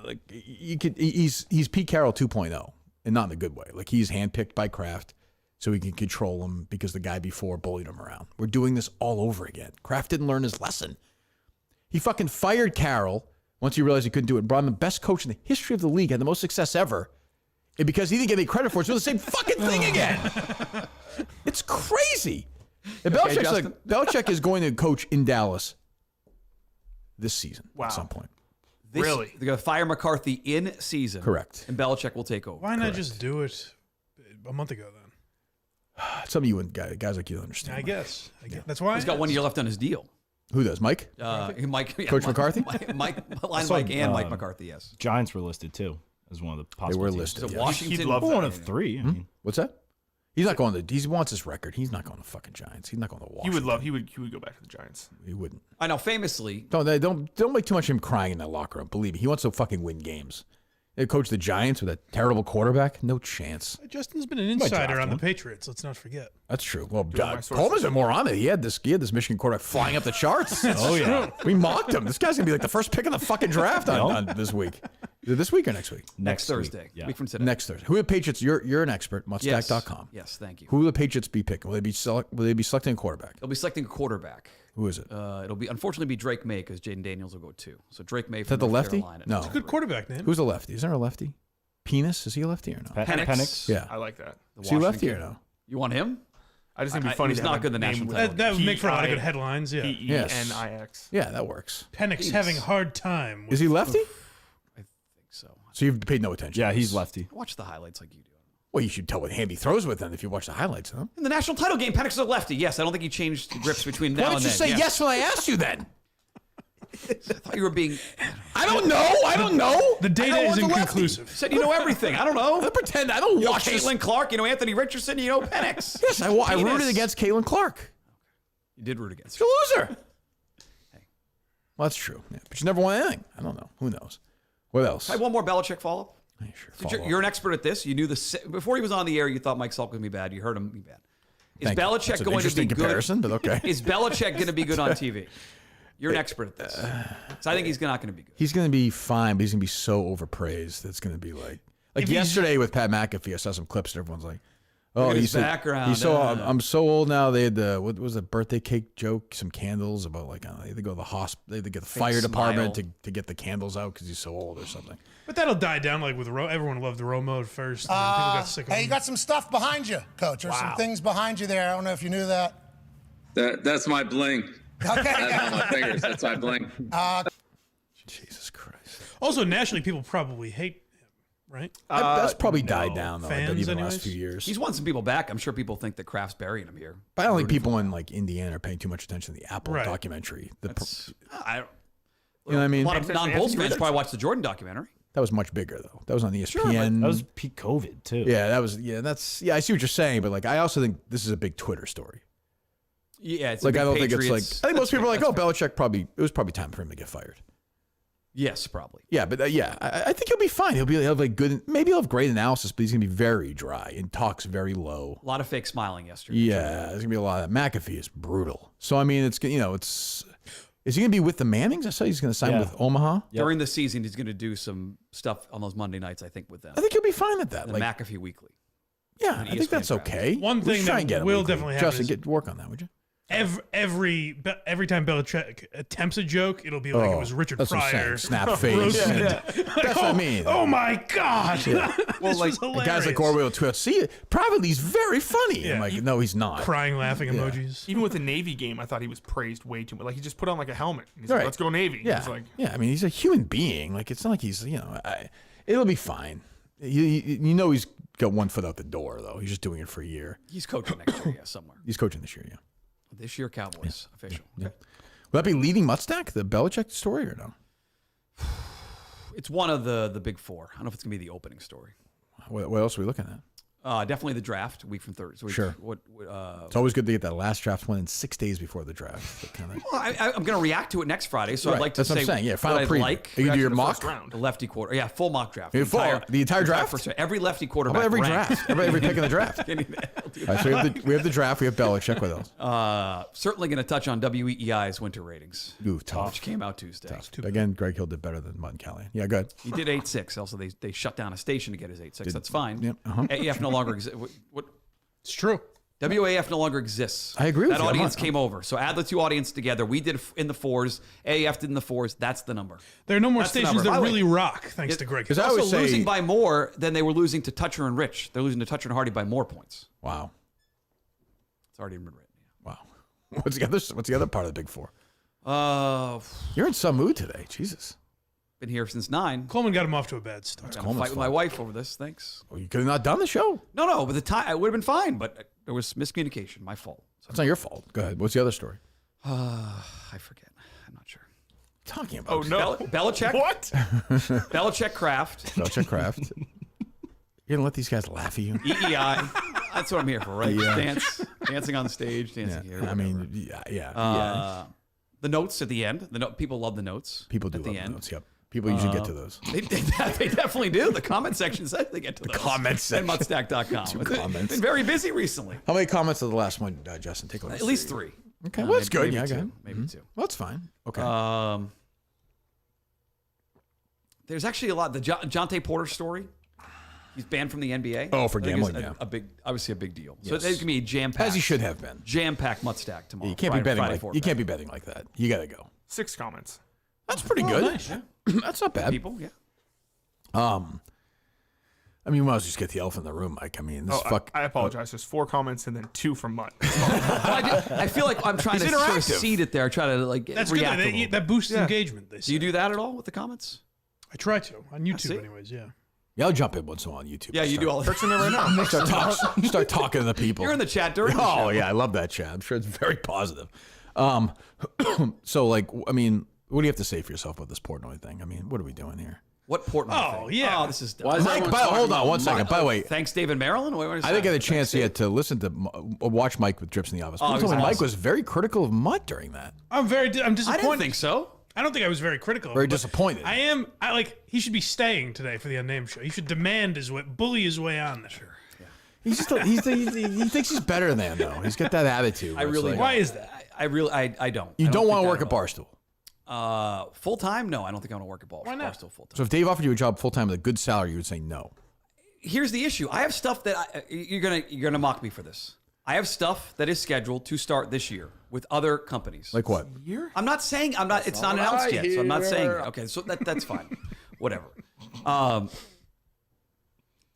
like, you could. He's Pete Carroll 2.0, and not in a good way. Like, he's handpicked by Kraft so he can control him because the guy before bullied him around. We're doing this all over again. Kraft didn't learn his lesson. He fucking fired Carroll once he realized he couldn't do it, and brought him the best coach in the history of the league, had the most success ever. And because he didn't get any credit for it, it's doing the same fucking thing again. It's crazy. And Belichick is going to coach in Dallas this season at some point. Really? They're going to fire McCarthy in season. Correct. And Belichick will take over. Why not just do it a month ago then? Some of you guys like you don't understand. I guess. That's why. He's got 1 year left on his deal. Who does? Mike? Mike. Yeah, Coach McCarthy? Mike McCarthy, yes. Giants were listed too as one of the possible. They were teams. listed. So Yeah. Washington. One of three. I mean. What's that? He's not going to. He wants his record. He's not going to fucking Giants. He's not going to Washington. He would go back to the Giants. He wouldn't. I know. Famously, Don't make too much of him crying in that locker room. Believe me, he wants to fucking win games. They coach the Giants with a terrible quarterback. No chance. Justin's been an insider on the Patriots. Let's not forget. That's true. Well, my sources. Coleman's been more on it. He had this Michigan quarterback flying up the charts. Oh yeah. We mocked him. This guy's gonna be like the first pick in the fucking draft on this week. Is it this week or next week? next week. Thursday. Yeah. Week from today. Next Thursday. Who are the Patriots? You're an expert. Mutstack.com. Yes, thank you. Who will the Patriots be picking? Will they be selecting a quarterback? They'll be selecting a quarterback. Who is it? It'll be unfortunately be Drake May because Jaden Daniels will go too. So Drake May Is from that the North lefty? Carolina. No. Good quarterback name. Who's a lefty? Isn't there a lefty? Penis? Is he a lefty or no? Penix. Yeah. I like that. The Is he Washington lefty or kid. no? You want him? I just think it'd be funny. He's to not have good in a the national name title. That would make for a lot of good headlines. Yeah. Penix. Yeah, that works. Penix having a hard time. Is he lefty? I think so. So you've paid no attention. Yeah, to he's this. lefty. Watch the highlights like you do. Well, you should tell what hand he throws with then if you watch the highlights of them. In the national title game, Penix is a lefty. Yes, I don't think he changed the grips between now Why and didn't then. you say yes when I asked you then? I thought you were being. I don't know. The data is inconclusive. Said you know everything. I don't know. I don't pretend. I don't You know watch this. Caitlin Clark. You know Anthony Richardson. You know Penix. Yes, I rooted against Caitlin Clark. You did root against She's a loser. Well, that's true. Yeah, but she never won anything. I don't know. Who knows? What else? I have one more Belichick follow-up. Yeah, sure. You're an expert at this. You knew this before he was on the air. You thought Mike Salk was going to be bad. You heard him be bad. Is Thank you. Belichick That's an going to be interesting good? comparison, but okay. Is Belichick going to be good on TV? You're an expert at this. So I think he's not going to be good. He's going to be fine, but he's going to be so overpraised that it's going to be like yesterday with Pat McAfee. I saw some clips and everyone's like, "Oh, Look at he's his background. He's so I'm so old now." They had the what was the birthday cake joke? Some candles about like they had to go to the hospital. They had to get the fire department to get the candles out because he's so old or something. But that'll die down like with everyone loved the Romo at first. And then people got sick of Hey, him. you got some stuff behind you, Coach. There's some things behind you there. I don't know if you knew that. That's my bling. Okay. That's on my fingers. That's my bling. Jesus Christ. Also, nationally, people probably hate him, right? That's probably died down though. Fans, Even the last anyways? few years. He's won some people back. I'm sure people think that Kraft's burying him here. But I don't think people in like Indiana are paying too much attention to the Apple Right. documentary. I don't. You know what I mean? A lot of non-Bulls fans probably watched the Jordan documentary. That was much bigger though. That was on ESPN. That was peak COVID too. Yeah, that was I see what you're saying, but like I also think this is a big Twitter story. Yeah, it's Like a I big don't think it's Patriots- like I think most people are like, That's oh, Belichick it was probably time for him to get fired. Yes, probably. Yeah, but I think he'll be fine. He'll have like good, maybe he'll have great analysis, but he's gonna be very dry and talks very low. A lot of fake smiling yesterday. Yeah, there's gonna be a lot of that. McAfee is brutal. So I mean, is he gonna be with the Mannings? I saw he's gonna sign with Omaha. During the season, he's going to do some stuff on those Monday nights, I think, with them. I think he'll be fine at that. The Like, McAfee Weekly. yeah, I think that's okay. One We should thing try that and get him will weekly. definitely happen Justin, is- work on that, would you? every time Belichick attempts a joke, it'll be like it was Richard that's what I'm Pryor. saying. Snap face. That's what I mean. Oh my God. Yeah. Well, this was hilarious. Guys like Orwell tweet, see, privately's very funny. Yeah. I'm like, no, he's not. Crying, laughing emojis. Even with the Navy game, I thought he was praised way too much. Like he just put on like a helmet. He's Right. like, let's go Navy. Yeah. He's like, I mean, he's a human being. Like, it's not like he's, it'll be fine. You know he's got one foot out the door, though. He's just doing it for a year. He's coaching next year, somewhere. He's coaching this year, yeah. This year, Cowboys official. Yeah. Will that be leading Mutstack, the Belichick story, or no? It's one of the big four. I don't know if it's gonna be the opening story. What else are we looking at? Definitely the draft, a week from Thursday. Sure. It's always good to get that last draft one in 6 days before the draft. Well, I'm going to react to it next Friday, so Right. I'd like to That's say what I'm saying. Yeah, what final I'd preview. like. Are you gonna do your mock? The lefty quarter. Yeah, full mock draft. The entire draft? Every lefty How quarterback. about every ranked. draft? Every pick in the draft. All right, so we have the draft. We have Belichick. What else? Certainly going to touch on WEEI's winter ratings, Ooh, tough. which came out Tuesday. Tough. Again, Greg Hill did better than Mut and Callahan. Yeah, good. He did 8.6. Also, they shut down a station to get his 8.6. That's fine. Yep, uh-huh. AF no longer exists. What? It's true. WAF no longer exists. I agree with that you. audience came over. So add the two audiences together. We did in the 4s. AF did in the 4s. That's the number. There are no more That's the stations number. that By the really way, rock, thanks to Greg. Because I Also always say, losing by more than they were losing to Toucher and Rich. They're losing to Toucher and Hardy by more points. wow, It's already been written. wow. What's the other part of the Big Four? Yeah. You're in some mood today. Jesus. Been here since 9. Coleman got him off to a bad start. I'm gonna fight with my wife over this. Thanks. Well, you could have not done the show. No, but the time it would have been fine, but there was miscommunication. My fault. It's not your fault. Go ahead. What's the other story? I forget. I'm not sure. Talking about. oh no, Belichick. what? Belichick Kraft. Belichick Kraft. You're gonna let these guys laugh at you? EEI. That's what I'm here for, right? Yeah. Dancing on the stage, dancing here. I mean, yeah. The notes at the end. People love the notes. People do at love the the end. notes. Yep. People usually get to those. They definitely do. The comment section says they get to those. comment section. At mutstack.com. Two It's comments. been very busy recently. How many comments of the last one, Justin? Take a look. At least 3. Okay, well, that's good. Maybe Yeah, 2. go ahead. Maybe 2. Well, that's fine. Okay. There's actually a lot. The Jonte Porter story. He's banned from the NBA. Oh, for I think gambling, it's yeah. obviously a big deal. So Yes. it's gonna be a jam-packed. As he should have been. Jam-packed Mutstack tomorrow. You can't be betting like you can't be betting like that. You got to go. 6 comments. That's pretty good. Nice. Yeah. That's not bad. People, yeah. I mean, we might as well just get the elephant in the room, Mike. I mean, this I apologize. There's 4 comments and then 2 from Mutt. I feel like I'm trying to sort of seed it there, try to like That's react good. a little. That boosts engagement. They say. Do you do that at all with the comments? I try to on see. YouTube, anyways. Yeah. Yeah, I'll jump in once in a while on YouTube. Yeah, you do all that. Kirk's in there right now. Start talking to the people. You're in the chat during the Oh show. yeah, I love that chat. I'm sure it's very positive. So like, I mean, what do you have to say for yourself about this Portnoy thing? I mean, what are we doing here? What Portnoy thing? yeah. Oh, this is dumb. Why is Mike, everyone talking hold on about one second. Mut? By the way, Thanks, David Maryland. Wait, I didn't get a chance yet to listen to watch Mike with Drips in the office. Oh, People he told was me Mike awesome. was very critical of Mutt during that. I'm I disappointed. didn't think so. I don't think I was very critical. of Very him, but disappointed. I am. He should be staying today for the Unnamed show. He should demand his way, bully his way on there. Sure. He thinks he's better than though. He's got that attitude. I really like, Why is that? I don't. You don't want to work at at Barstool. full time? No, I don't think I want to work at Why not? Barstool full time. So if Dave offered you a job full time with a good salary, you would say no. Here's the issue. I have stuff that you're gonna mock me for this. I have stuff that is scheduled to start this year with other companies. Like what? I'm not saying it's not announced yet, so I'm not saying okay. So that's fine. Whatever.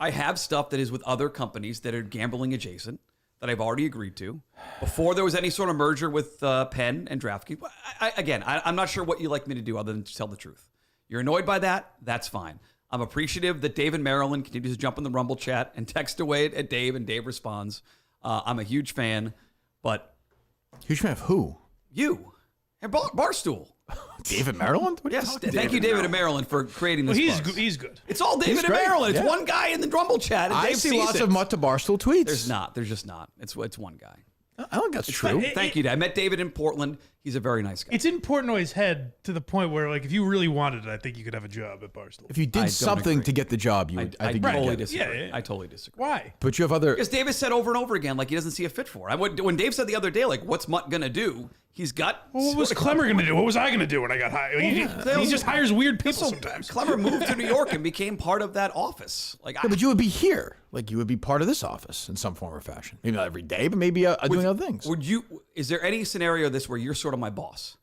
I have stuff that is with other companies that are gambling adjacent that I've already agreed to before there was any sort of merger with Penn and DraftKings. I'm not sure what you'd like me to do other than to tell the truth. You're annoyed by that? That's fine. I'm appreciative that Dave and Maryland continues to jump in the Rumble chat and text away at Dave, and Dave responds. I'm a huge fan, but... Huge fan of who? You. And Barstool. David Maryland? Yes, thank you, David and Maryland, for creating this. He's good. It's all David and great. Maryland. It's Yeah. one guy in the Rumble chat. And I Dave see sees lots it. of Mut to Barstool tweets. There's not. There's just not. It's one guy. I don't think that's true. Thank you, Dave. I met David in Portland. He's a very nice guy. It's in Portnoy's head to the point where, like, if you really wanted it, I think you could have a job at Barstool. If you I did don't something agree. to get the job, you would. I think totally you'd get it. disagree. Yeah. I totally disagree. Why? But you have other. Because Davis said over and over again, like he doesn't see a fit for it. When Dave said the other day, like, what's Mutt gonna do? He's got. Well, what was Klemmer going to do? What was I going to do when I got hired? He just hires weird people sometimes. Klemmer moved to New York and became part of that office. Like, Yeah, but you would be here. like you would be part of this office in some form or fashion. Maybe not every day, but maybe doing other things. Is there any scenario of this where you're sort of my boss?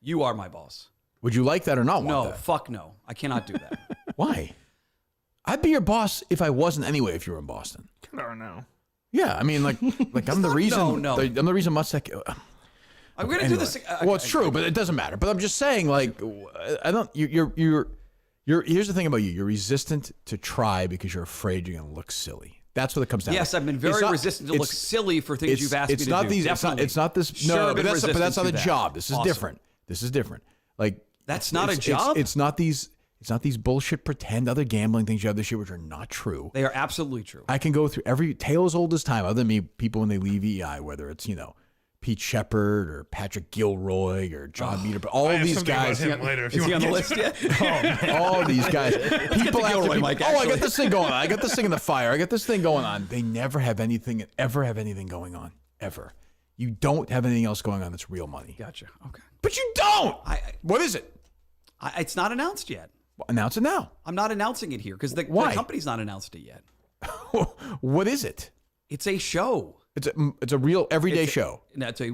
You are my boss. Would you like that or not? No, want that? fuck no. I cannot do that. Why? I'd be your boss if I wasn't anyway. If you were in Boston. Or no. Yeah, I mean, like I'm the reason. No. I'm the reason Mutstack. I'm going to do this. Well, it's true, but it doesn't matter. But I'm just saying, like, I don't. You're. Here's the thing about you. You're resistant to try because you're afraid you're going to look silly. That's what it comes down to. Yes, I've been very resistant to look silly for things you've asked me to do. It's not this. Sure, No, but that's not resistant a to job. that. This is Awesome. different. This is different. Like That's not a job? It's not these bullshit pretend other gambling things you have this year which are not true. They are absolutely true. I can go through every tale as old as time, other than me, people when they leave EI, whether it's, Pete Shepard or Patrick Gilroy or John Meter, but all these guys. Later, is he on the list yet? All these guys. People after Gilroy, people, Mike, I got this thing going on. I got this thing in the fire. I got this thing going on. They never have anything going on, ever. You don't have anything else going on that's real money. Gotcha. Okay. But you don't. What is it? It's not announced yet. Well, announce it now. I'm not announcing it here because the company's not announced it yet. What is it? It's a show. It's a real everyday show. No, it's a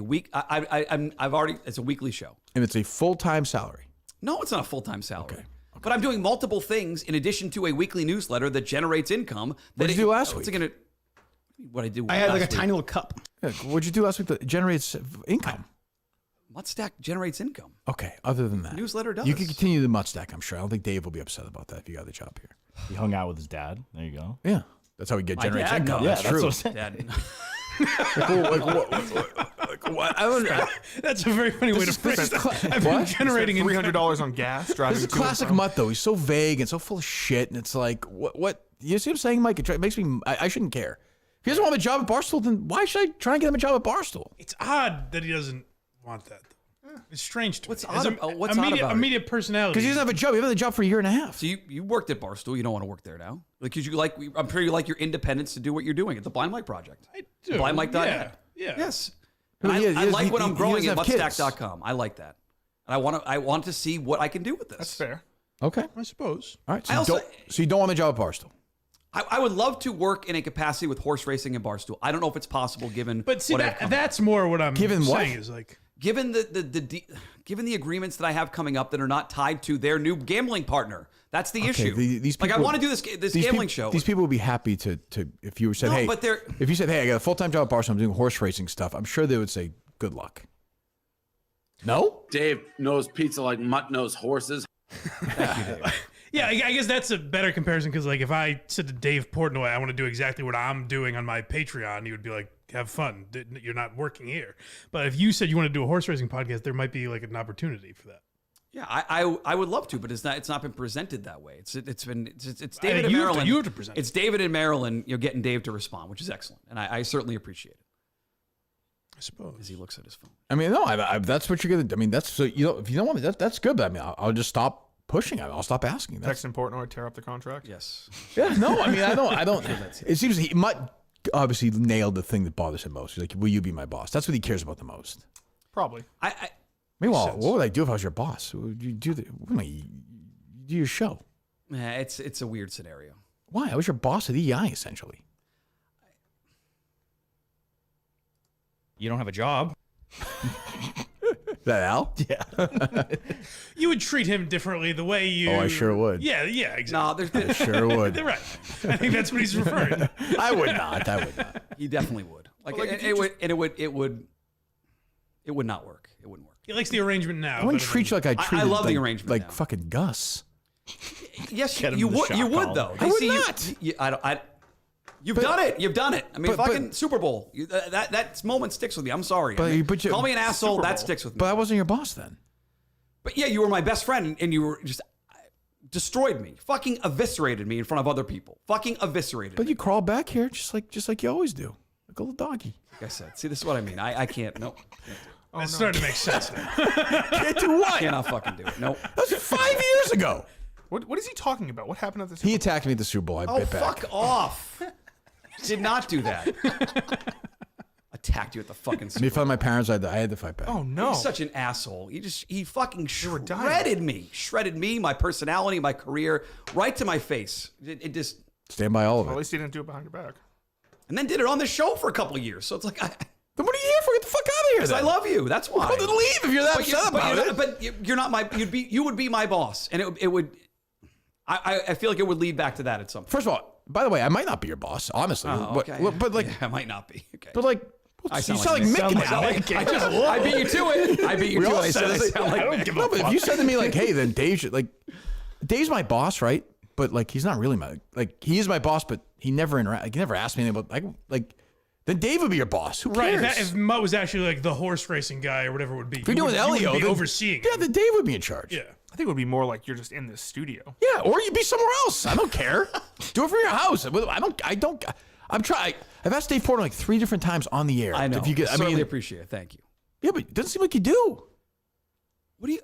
week. It's a weekly show. And it's a full-time salary. No, it's not a full-time salary. Okay. But I'm doing multiple things in addition to a weekly newsletter that generates income. What did you do last week? What I do? I had like a tiny little cup. Yeah, what did you do last week that generates income? Mutstack generates income. Okay, other than that. Newsletter does. You can continue the Mutstack, I'm sure. I don't think Dave will be upset about that if you got the job here. He hung out with his dad. There you go. Yeah. That's how we generates dad, income. no, That's true. What I'm saying. What? I don't, That's a very funny way to phrase it. I've been generating $300 on gas driving. This is classic Mut, though. He's so vague and so full of shit, and it's like, what? You see what I'm saying, Mike? It makes me. I shouldn't care. If he doesn't want a job at Barstool, then why should I try and get him a job at Barstool? It's odd that he doesn't want that. It's strange to me. What's odd about a media personality? Because he doesn't have a job. He hasn't had a job for a year and a half. So you worked at Barstool. You don't want to work there now. I'm sure you like your independence to do what you're doing at the Blind Mike Project. I do. BlindMike.net. Yeah. Yes. But I like what I'm growing at doesn't have kids. Mutstack.com. I like that. And I want to see what I can do with this. That's fair. Okay. I suppose. All right. So you don't want a job at Barstool? I would love to work in a capacity with horse racing and Barstool. I don't know if it's possible given. But see, that's more what I'm saying is like. Given the agreements that I have coming up that are not tied to their new gambling partner, that's the issue. These people, I want to do this gambling show. These people would be happy to if you said, if you said, hey, I got a full-time job at Barstool, I'm doing horse racing stuff. I'm sure they would say, good luck. No? Dave knows pizza like Mut knows horses. Yeah, I guess that's a better comparison because, like, if I said to Dave Portnoy, I want to do exactly what I'm doing on my Patreon, he would be like, have fun. You're not working here. But if you said you want to do a horse racing podcast, there might be like an opportunity for that. Yeah, I would love to, but it's not been presented that way. It's David and you Marilyn. You have to present. It's David and Marilyn, getting Dave to respond, which is excellent, and I certainly appreciate it. I suppose as he looks at his phone. I mean, no, that's what you're gonna. I mean, that's so if you don't want me, that's good. But I mean, I'll just stop pushing. I'll stop asking. Text important or tear up the contract. Yes. Yeah. No. I mean, I don't. It seems he might obviously nailed the thing that bothers him most. He's like, "Will you be my boss?" That's what he cares about the most. Probably. Meanwhile, what would I do if I was your boss? Would you do you do your show? Yeah, it's a weird scenario. Why? I was your boss at EI essentially. You don't have a job. That Al? Yeah. You would treat him differently the way you. Oh, I sure would. Yeah, exactly. No, I sure would. Right. I think that's what he's referring to. I would not. He definitely would. It would not work. It wouldn't work. He likes the arrangement now. I wouldn't treat you like I treated. I love like, the arrangement like now. fucking Gus. Yes, you would. You would though. I would not. You've done it. You've done it. I mean, fucking Super Bowl. That moment sticks with me. I'm sorry. Call me an asshole. That sticks with me. But I wasn't your boss then. But yeah, you were my best friend, and you were just destroyed me. Fucking eviscerated me in front of other people. Fucking eviscerated. But me. you crawl back here just like you always do, like a little doggy. Like I said, see, this is what I mean. I can't. Nope. It's starting to make sense now. Can't do what? Cannot fucking do it. Nope. That was 5 years ago. What is he talking about? What happened at the Super Bowl? He attacked me at the Super Bowl. I bit back. Fuck off. Did not do that. Attacked you at the fucking Super Bowl. Made fun of my parents. I had to fight back. Oh no! He's such an asshole. He fucking shredded me, my personality, my career, right to my face. It just. Stand by all of At it. least he didn't do it behind your back. And then did it on the show for a couple of years. So it's like, Then what are you here for? Get the fuck out of here. because I love you. That's why. Well, then leave if you're that upset about it. But you're not my. You would be my boss, and it would. I feel like it would lead back to that at some point. First of all, by the way, I might not be your boss, honestly. Oh, okay. But like, I might not be. Okay. but like, I you sound sound like like Mick. Mick now. I beat you to it. I beat you We to it. all I said said it. I sound like Mick. No, but if you said to me like, hey, then Dave should like, Dave's my boss, right? But like, he's not really my he is my boss, but he never he never asked me anything about like. Then Dave would be your boss. Who cares? Right. If Mut was actually like the horse racing guy or whatever it would be. If you're doing Elio, be then, overseeing. Yeah, then Dave would be in charge. Yeah. I think it would be more like you're just in this studio. Yeah, or you'd be somewhere else. I don't care. Do it from your house. I'm trying. I've asked Dave Porter like 3 different times on the air. I know. If you get, I certainly appreciate it. Thank you. Yeah, but it doesn't seem like you do. What do you?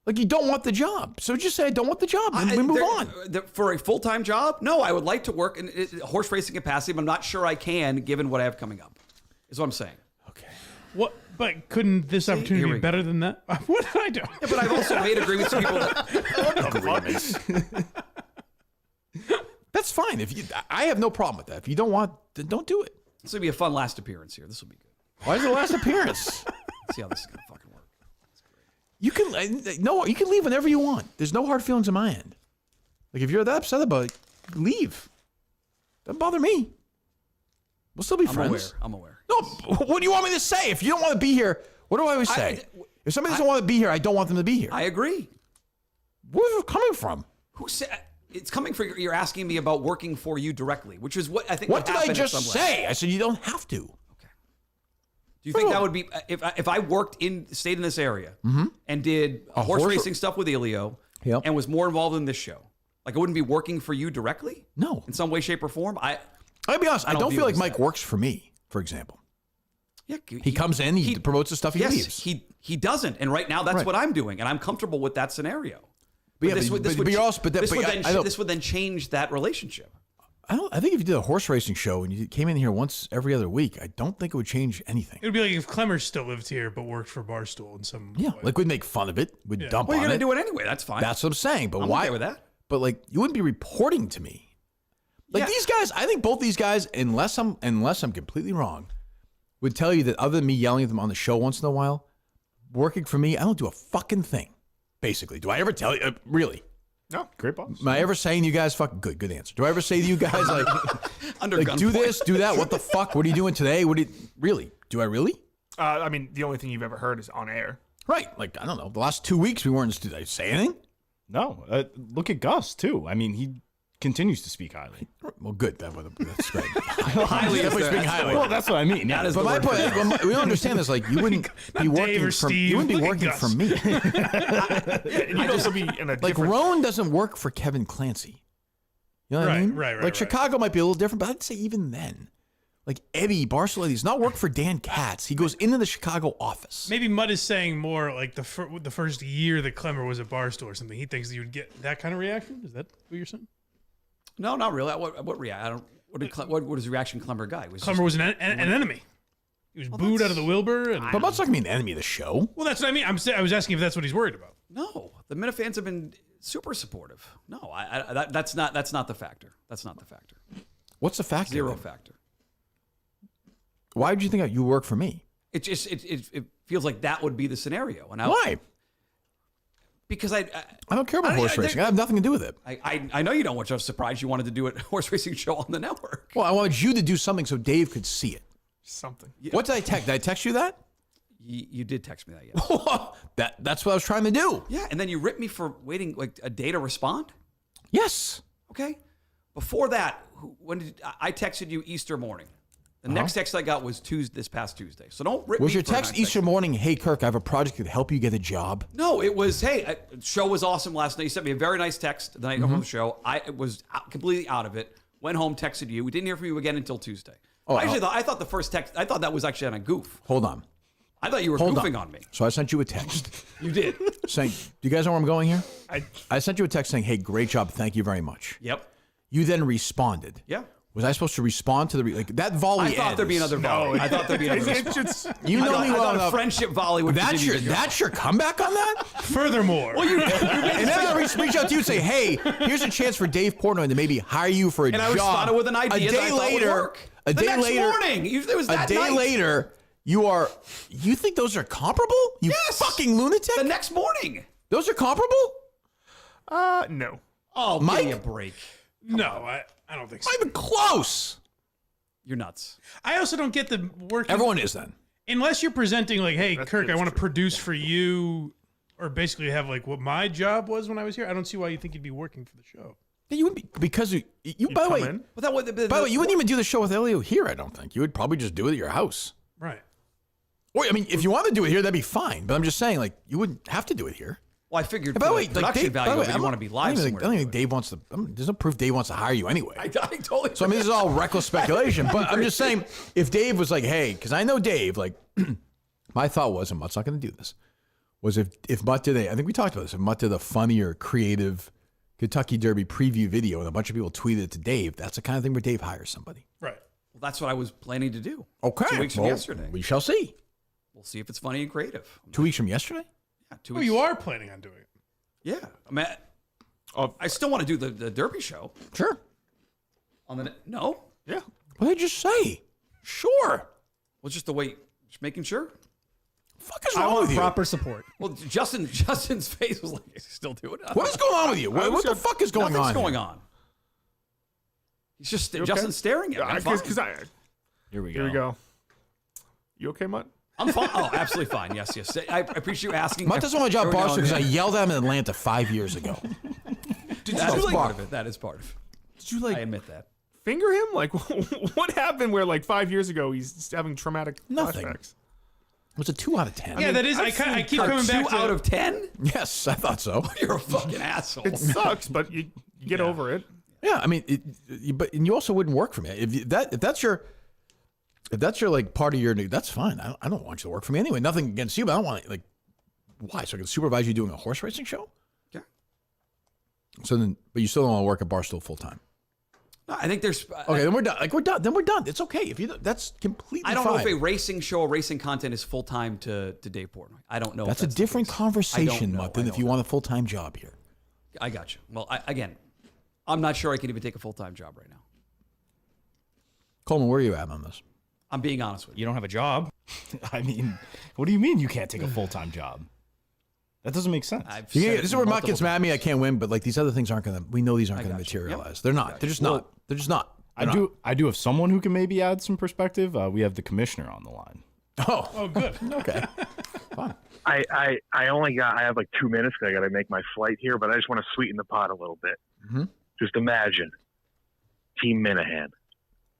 Like you don't want the job. So just say I don't want the job, and we move on. For a full-time job? No, I would like to work in horse racing capacity, but I'm not sure I can given what I have coming up. Is what I'm saying. Okay. What? But couldn't this opportunity be better than that? What did I do? Yeah, but I've also made agreements with people. Agreements. That's fine. I have no problem with that. If you don't want, then don't do it. This will be a fun last appearance here. This will be good. Why is it the last appearance? Let's see how this is gonna fucking work. You can leave whenever you want. There's no hard feelings on my end. Like if you're that upset about it, leave. Doesn't bother me. We'll still be friends. I'm aware. No, what do you want me to say? If you don't want to be here, what do I always say? If somebody doesn't want to be here, I don't want them to be here. I agree. Where's it coming from? Who said? It's coming from you're asking me about working for you directly, which is what I think. What would did I happen just at some say? level. I said you don't have to. Okay. Do you think that would be if I stayed in this area and did horse racing stuff with Elio and was more involved in this show? Like I wouldn't be working for you directly? No. In some way, shape, or form? I'll be honest. I don't feel like Mike works for me, for example. Yeah, he comes in, he promotes the stuff, he leaves. He doesn't, and right now that's what I'm doing, and I'm comfortable with that scenario. But this would then change that relationship. I think if you did a horse racing show and you came in here once every other week, I don't think it would change anything. It would be like if Klemmer still lived here but worked for Barstool in some way. Like we'd make fun of it, we'd dump on it. Well, you're gonna do it anyway. That's fine. That's what I'm saying. But I'm why? okay with that. But like, you wouldn't be reporting to me. Like these guys, I think both these guys, unless I'm completely wrong, would tell you that other than me yelling at them on the show once in a while, working for me, I don't do a fucking thing. Basically, do I ever tell you? Really? No, great boss. Am I ever saying to you guys, fuck, good answer. Do I ever say to you guys like, do this, do that? What the fuck? What are you doing today? Really? Do I really? I mean, the only thing you've ever heard is on air. Right. Like, I don't know. The last 2 weeks we weren't, did I say anything? No. Look at Gus, too. I mean, he continues to speak highly. Well, good. That's great. Highly is Definitely speaking highly. Well, that's what I mean. Yeah. But my point, we don't understand this. Like, you wouldn't be working for me. You wouldn't be working for me. And you'd also be in a Like, Roan doesn't work for Kevin Clancy. You know what I mean? Right. Like, Chicago might be a little different, but I'd say even then. Like, Eddie Barstool, he's not working for Dan Katz. He goes into the Chicago office. Maybe Mut is saying more like the first year that Klemmer was at Barstool or something. He thinks that you would get that kind of reaction. Is that what you're saying? No, not really. What reaction? I don't. What was the reaction? Klemmer guy Klemmer was an enemy. He was booed out of the Wilbur. But Mut's not going to be an enemy of the show. Well, that's what I mean. I was asking if that's what he's worried about. No, the Minute fans have been super supportive. No, that's not the factor. That's not the factor. What's the factor? Zero then? factor. Why would you think you work for me? It just it feels like that would be the scenario. And why? Because I don't care about horse racing. I have nothing to do with it. I know you don't, which I was surprised you wanted to do a horse racing show on the network. Well, I wanted you to do something so Dave could see it. Something. Yeah. What did I text? Did I text you that? You did text me that, yes. That's what I was trying to do. Yeah, and then you ripped me for waiting like a day to respond? Yes. Okay. Before that, I texted you Easter morning. The next text I got was this past Tuesday. So don't rip me. Was your text Easter morning, hey, Kirk, I have a project that could help you get a job? No, it was, hey, show was awesome last night. You sent me a very nice text the night before the show. I was completely out of it. Went home, texted you. We didn't hear from you again until Tuesday. I thought the first text, I thought that was actually on a goof. Hold on. I thought you were goofing on me. So I sent you a text. You did. Saying, do you guys know where I'm going here? I sent you a text saying, hey, great job. Thank you very much. Yep. You then responded. Yeah. Was I supposed to respond to the that volley? I thought there'd be another volley. I thought there'd be another response. You know me well I thought enough. a friendship volley would continue to go. That's your comeback on that? Furthermore. Well, and then I reach out to you and say, hey, here's a chance for Dave Portnoy to maybe hire you for a job. And I responded with an idea that I thought would work. A day next later, morning. It was that a day night. later, you think those are comparable? You fucking lunatic. The next morning. Those are comparable? No. Oh, Mike? give me a break. No, I don't think so. Not even close. You're nuts. I also don't get the work. Everyone is then. Unless you're presenting like, hey, Kirk, I want to produce for you, or basically have like what my job was when I was here. I don't see why you think you'd be working for the show. Yeah, you wouldn't be, because you by the way, by the way, you wouldn't even do the show with Elio here, I don't think. You would probably just do it at your house. Right. Or, I mean, if you want to do it here, that'd be fine. But I'm just saying, like, you wouldn't have to do it here. Well, I figured By the for way, the production value of it, you want to be live I somewhere. don't think Dave wants to. There's no proof Dave wants to hire you anyway. I totally. So I mean, this is all reckless speculation. But I'm just saying, if Dave was like, hey, because I know Dave, like, my thought was, and Mutt's not going to do this, was if Mutt did I think we talked about this, if Mutt did a funnier, creative Kentucky Derby preview video and a bunch of people tweeted it to Dave, that's the kind of thing where Dave hires somebody. Right. Well, that's what I was planning to do. Okay. 2 weeks from yesterday. We shall see. We'll see if it's funny and creative. 2 weeks from yesterday? Yeah, 2 Oh, weeks. you are planning on doing it. Yeah. I mean, I still want to do the Derby show. Sure. No? Yeah. What did you just say? Sure. Well, just the way, just making sure. Fuck is wrong with you? Proper support. Well, Justin's face was like, still doing it. What is going on with you? What the fuck is going on? Nothing's going on. He's just Justin's staring at me. I'm fine. Here we Here we go. You okay, Mutt? I'm fine. Oh, absolutely fine. Yes. I appreciate you asking. Mutt doesn't want to job Every now Barstool and because I then. yelled at him in Atlanta 5 years ago. That is part of it. That is part of it. Did you like I admit that. Finger him? Like, what happened where, like, 5 years ago he's having traumatic Nothing. flashbacks? It was a 2 out of 10. Yeah, that is. I keep coming back to 2 out of 10. Yes, I thought so. You're a fucking asshole. It sucks, but you get over it. Yeah, I mean, but you also wouldn't work for me if that's your like part of your. That's fine. I don't want you to work for me anyway. Nothing against you, but I don't want like why? So I can supervise you doing a horse racing show? Yeah. So then, but you still don't want to work at Barstool full time. No, I think there's. Okay, then we're done. Like we're done. Then we're done. It's okay if you. That's completely. I don't fine. know if a racing show or racing content is full time to Dave Portnoy. I don't know. That's if a different the case. conversation, I don't Mutt, than know. if you want a full time job here. I got you. Well, again, I'm not sure I can even take a full time job right now. Coleman, where are you at on this? I'm being honest with you. You don't have a job. I mean, what do you mean you can't take a full-time job? That doesn't make sense. I've Yeah, said this is it where Mutt multiple gets mad at me. I can't win, but like these other things aren't gonna. We know these aren't I gonna got you. materialize. Yep. They're not. They're just not. They're just not. I do have someone who can maybe add some perspective. We have the commissioner on the line. Oh, good. Okay. Fine. I have like 2 minutes because I got to make my flight here, but I just want to sweeten the pot a little bit. Mm-hmm. Just imagine Team Minahan,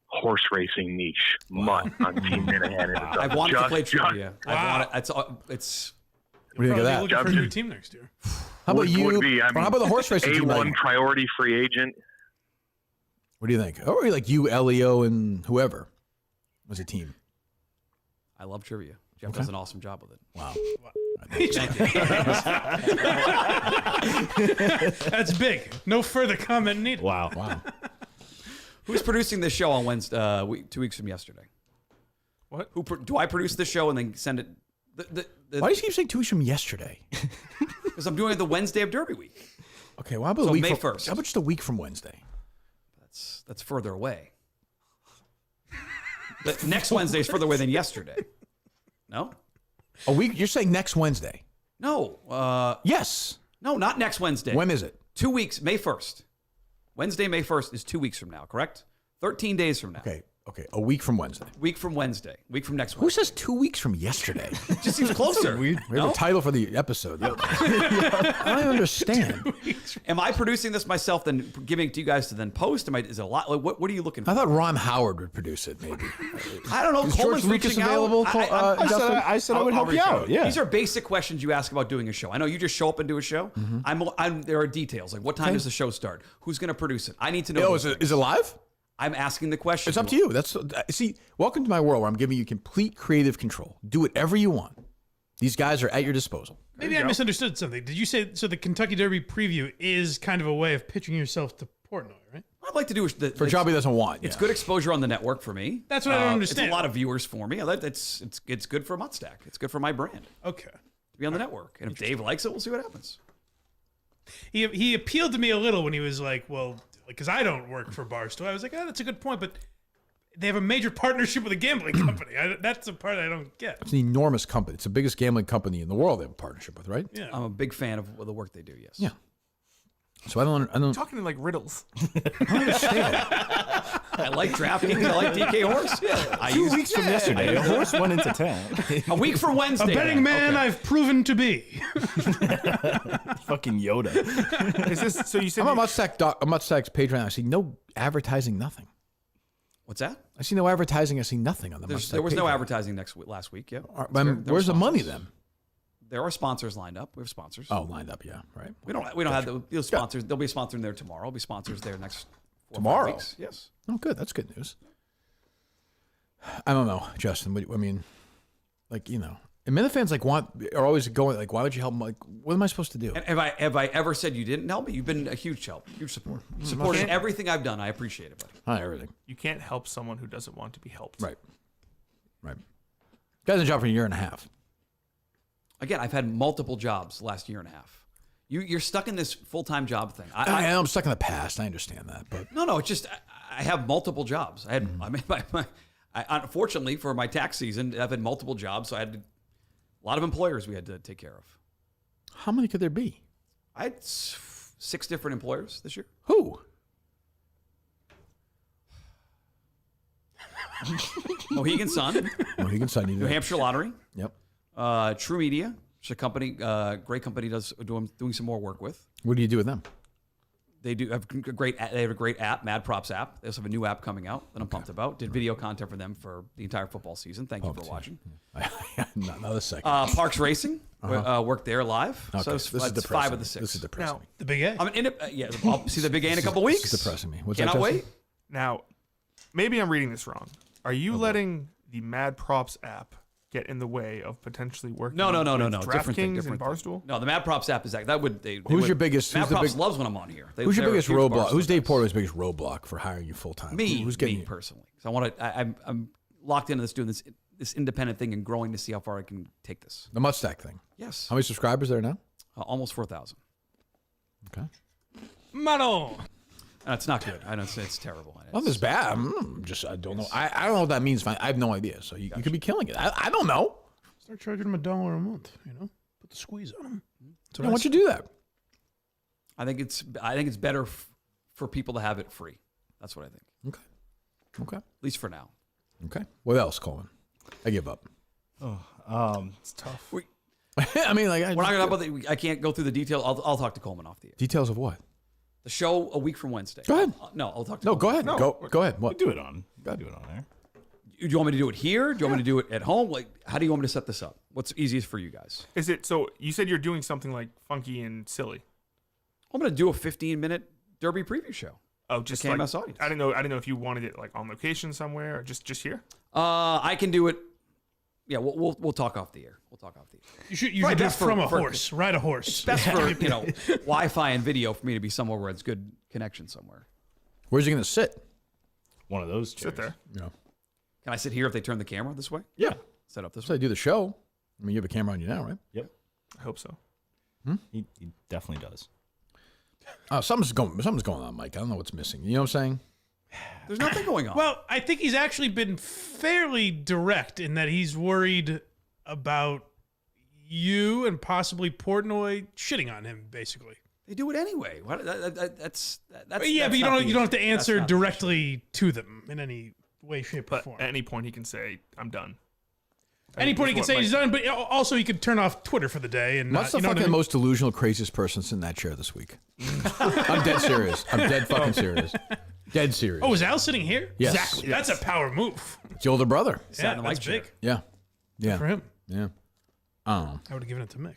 horse racing niche, Mutt on Team Minahan. I wanted to play trivia. Wow. I want it. It's. What do you think of that? Looking for a new team next year. How about you? Would be, I mean, how about the horse racing team? A1 priority free agent. What do you think? Or like you, Elio, and whoever was a team. I love trivia. Jeff does an awesome job with it. Wow. Thank you. That's big. No further comment needed. Wow. Who's producing this show on Wednesday? 2 weeks from yesterday. What? Do I produce the show and then send it? Why do you keep saying 2 weeks from yesterday? Because I'm doing it the Wednesday of Derby week. Okay, well, how about So a week May from, 1st. How about just a week from Wednesday? That's further away. The next Wednesday is further away than yesterday. No? A week? You're saying next Wednesday? No. Yes. No, not next Wednesday. When is it? 2 weeks, May 1st. Wednesday, May 1st is 2 weeks from now, correct? 13 days from now. Okay. A week from Wednesday. Week from Wednesday. Week from next Who Wednesday. says 2 weeks from yesterday? It just seems closer. We have No? a title for the episode. I don't understand. Am I producing this myself, then giving it to you guys to then post? Is it a lot? Like, what are you looking for? I thought Ron Howard would produce it, maybe. I don't know. Is Coleman's George Lucas reaching available? out. I said I would help you out. Yeah. These are basic questions you ask about doing a show. I know you just show up and do a show. There are details. Like, what time does the show start? Who's going to produce it? I need to know. Oh, is it live? I'm asking the question. It's up to you. See, welcome to my world where I'm giving you complete creative control. Do whatever you want. These guys are at your disposal. Maybe I misunderstood something. Did you say so? The Kentucky Derby preview is kind of a way of pitching yourself to Portnoy, right? I'd like to do for a job he doesn't want. It's good exposure on the network for me. That's what I don't understand. It's a lot of viewers for me. It's good for Mutstack. It's good for my brand. Okay. To be on the network. And if Dave likes it, we'll see what happens. He appealed to me a little when he was like, well, because I don't work for Barstool. I was like, oh, that's a good point, but they have a major partnership with a gambling company. That's the part I don't get. It's an enormous company. It's the biggest gambling company in the world they have a partnership with, right? Yeah. I'm a big fan of the work they do, yes. Yeah. So I don't. You're talking in like riddles. I like DraftKings. I like DK Horse. Yeah. 2 weeks from yesterday, a horse went into town. A week from Wednesday. A betting man I've proven to be. Fucking Yoda. Is this so? You said I'm on Mutstack's page right now. I see no advertising, nothing. What's that? I see no advertising. I see nothing on the Mutstack There was page no right advertising last week. Yeah. Where's the money then? There are sponsors lined up. We have sponsors. Oh, lined up, yeah, right. We don't have the sponsors. There'll be a sponsor in there tomorrow. There'll be sponsors there next 4 tomorrow. 5 weeks. Yes. Oh, good. That's good news. I don't know, Justin. I mean, like, you know, and Minute fans are always going like, why would you help them? Like, what am I supposed to do? And have I ever said you didn't help me? You've been a huge help, huge support. You supported everything I've done. I appreciate it, buddy. Not everything. You can't help someone who doesn't want to be helped. Right. Guy's in a job for a year and a half. Again, I've had multiple jobs the last year and a half. You're stuck in this full-time job thing. I'm stuck in the past. I understand that, but no, it's just I have multiple jobs. I had, unfortunately for my tax season, I've had multiple jobs, so I had a lot of employers we had to take care of. How many could there be? I had 6 different employers this year. Who? Mohegan Sun, New Hampshire Lottery. Yep. True Media, which is a company, great company, doing some more work with. What do you do with them? They have a great app, Mad Props app. They also have a new app coming out that I'm pumped about. Did video content for them for the entire football season. Thank you for watching. Another second. Parks Racing worked there live. Okay. So it's 5 of the 6. This is depressing. Now, the Big A. I'll see the Big A in a couple weeks. This is depressing me. What's Cannot that, wait. Now, maybe I'm reading this wrong. Are you letting the Mad Props app get in the way of potentially working? No. DraftKings and Barstool. No, the Mad Props app is that would. Who's your biggest? Mad Props loves when I'm on here. Who's your biggest roadblock? Who's Dave Porter's biggest roadblock for hiring you full time? Who's getting me personally? Because I'm locked into this, doing this independent thing and growing to see how far I can take this. The Mutstack thing. Yes. How many subscribers are there now? Almost 4,000. Okay. Manon. It's not good. I know it's terrible. Well, it's bad. I don't know. I don't know what that means. I have no idea. So you could be killing it. I don't know. Start charging them $1 a month. You know, put the squeeze on them. Why don't you do that? I think it's better for people to have it free. That's what I think. Okay. At least for now. Okay. What else, Coleman? I give up. It's tough. I mean, like, we're not gonna talk about I can't go through the detail. I'll talk to Coleman off the air. Details of what? The show a week from Wednesday. Go ahead. No, I'll talk to No, Coleman. go ahead. Go ahead. What? Do it on. Gotta do it on there. Do you want me to do it here? Do you want me to do it at home? Like, how do you want me to set this up? What's easiest for you guys? Is it so? You said you're doing something like funky and silly. I'm going to do a 15-minute Derby preview show. Oh, just KMS like, audience. I didn't know if you wanted it like on location somewhere or just here. I can do it. Yeah, we'll talk off the air. We'll talk off the air. You should do it from a horse. Ride a horse. It's best for Wi-Fi and video for me to be somewhere where it's good connection somewhere. Where's he going to sit? One of those chairs. Sit there. Yeah. Can I sit here if they turn the camera this way? Yeah. Set up this way. So I do the show. I mean, you have a camera on you now, right? Yep. I hope so. He definitely does. Something's going on, Mike. I don't know what's missing. You know what I'm saying? There's nothing going on. Well, I think he's actually been fairly direct in that he's worried about you and possibly Portnoy shitting on him, basically. They do it anyway. That's but you don't have to answer directly to them in any way, shape, or form. At any point, he can say, "I'm done." Any point he can say he's done, but also he could turn off Twitter for the day. And what's the fucking most delusional, craziest person sitting in that chair this week? I'm dead serious. I'm dead fucking serious. Dead serious. Oh, is Al sitting here? Yes. Exactly. Yes. That's a power move. It's the older brother. Yeah, that's big. Yeah. Good for him. Yeah. I don't know. I would have given it to Mick.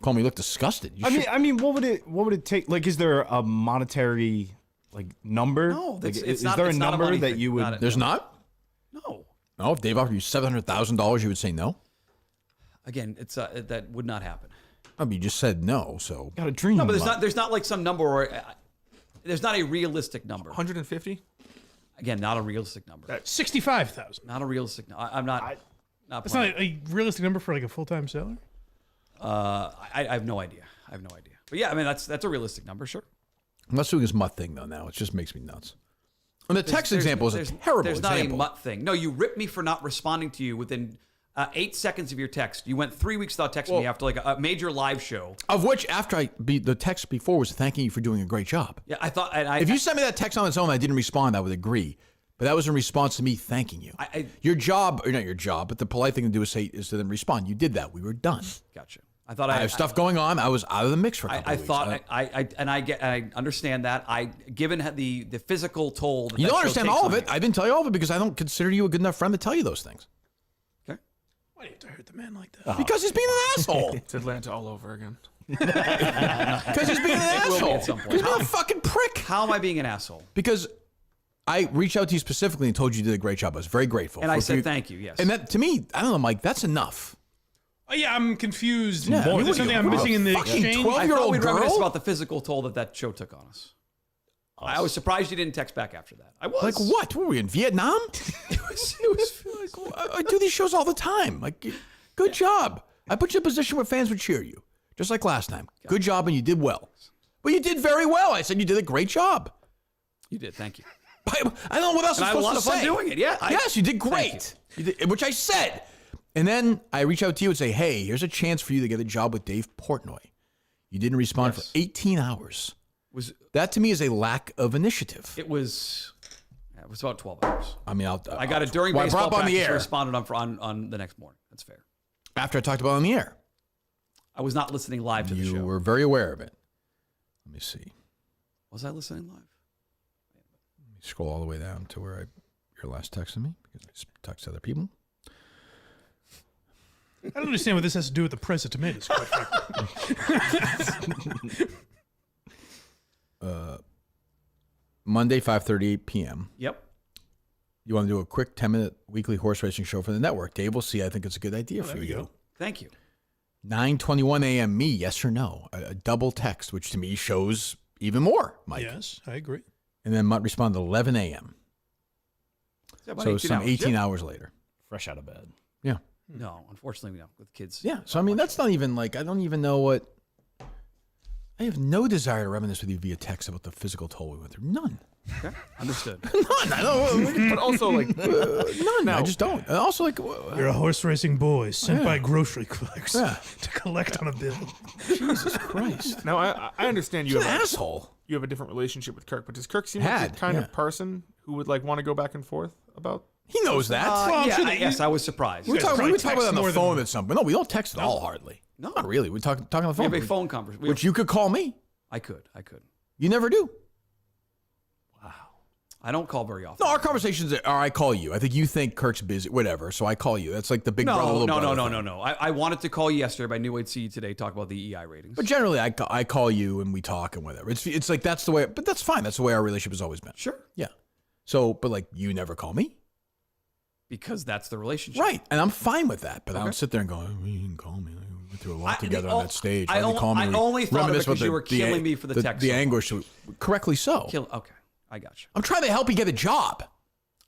Call me. Look disgusted. I mean, what would it take? Like, is there a monetary number? No, like, it's is not, there it's a not number money that thing. you would? There's not. No. No. If Dave offered you $700,000, you would say no. Again, it's that would not happen. I mean, you just said no, so got a dream. No, but there's not like some number where There's not a realistic number. 150? Again, not a realistic number. 65,000. Not a realistic number. I'm not. That's not a realistic number for like a full-time salary. I have no idea. But yeah, I mean that's a realistic number, sure. I'm not doing this Mut thing though. Now it just makes me nuts. And the text example is a terrible There's example. not a Mut thing. No, you ripped me for not responding to you within 8 seconds of your text. You went 3 weeks without texting me after like a major live show. Of which, after the text before was thanking you for doing a great job. Yeah, I thought. If you sent me that text on its own, I didn't respond. I would agree. But that was in response to me thanking you. Your job, or not your job, but the polite thing to do is to then respond. You did that. We were done. Gotcha. I thought I have stuff going on. I was out of the mix for a couple I of weeks. thought I understand that. Given the physical toll. You don't understand all of it. I didn't tell you all of it because I don't consider you a good enough friend to tell you those things. Okay. Why do you have to hurt the man like that? Because he's being an asshole. It's Atlanta all over again. Because he's being an asshole. At some point. He's being a fucking prick. How am I being an asshole? Because I reached out to you specifically and told you did a great job. I was very grateful. And I said thank you, yes. And that, to me, I don't know, Mike, that's enough. Oh, yeah, I'm confused. Yeah, More. There's something I'm missing in the exchange. 12-year-old I thought we'd girl? reminisce about the physical toll that show took on us. I was surprised you didn't text back after that. I was. Like what? Were we in Vietnam? It was like, I do these shows all the time. Like, good job. I put you in a position where fans would cheer you, just like last time. Good job, and you did well. But you did very well. I said you did a great job. You did. Thank you. I don't know what else I'm supposed to say. I had a lot of fun doing it. Yeah. Yes, you did great. You did, which I said. And then I reach out to you and say, hey, here's a chance for you to get a job with Dave Portnoy. You didn't respond for 18 hours. That to me is a lack of initiative. It was about 12 hours. I mean, I got it during baseball practice and responded on the next morning. That's fair. After I talked about it on the air. I was not listening live to the show. You were very aware of it. Let me see. Was I listening live? Let me scroll all the way down to where your last text to me because I text other people. I don't understand what this has to do with the price of tomatoes, quite frankly. Monday, 5:38 p.m. Yep. You want to do a quick 10-minute weekly horse racing show for the network. Dave will see. I think it's a good idea for you. Go. Thank you. 9:21 a.m. Me, yes or no? A double text, which to me shows even more, Mike. Yes, I agree. And then Mutt responded 11 a.m. So some 18 hours later. Fresh out of bed. Yeah. No, unfortunately, no. With kids. Yeah. So, I mean, that's not even like, I don't even know what. I have no desire to reminisce with you via text about the physical toll we went through. None. Okay. Understood. None. I don't. But also, like, none. No. I just don't. And also, like, you're a horse racing boy sent by grocery clerks to collect on a bill. Jesus Christ. Now, I understand you He's have an asshole. You have a different relationship with Kirk, but does Kirk seem like the kind of person who would like want to go back and forth about? He knows that. Yes, I was surprised. We talk about it on the phone at some point. No, we don't text at all, hardly. No. Not really. We talk on the phone. We have a phone conversation. Which you could call me. I could. You never do. Wow. I don't call very often. No, our conversations are I call you. I think you think Kirk's busy, whatever. So I call you. That's like the big brother, little brother thing. No. I wanted to call you yesterday, but I knew I'd see you today talk about the EI ratings. But generally, I call you and we talk and whatever. It's like that's the way. But that's fine. That's the way our relationship has always been. Sure. Yeah. So, but like you never call me. Because that's the relationship. Right. And I'm fine with that. But I don't sit there and go, oh, you didn't call me. We went through a lot together on that stage. I only thought of it because you were killing me for the text. The anguish. Correctly so. Okay. I got you. I'm trying to help you get a job.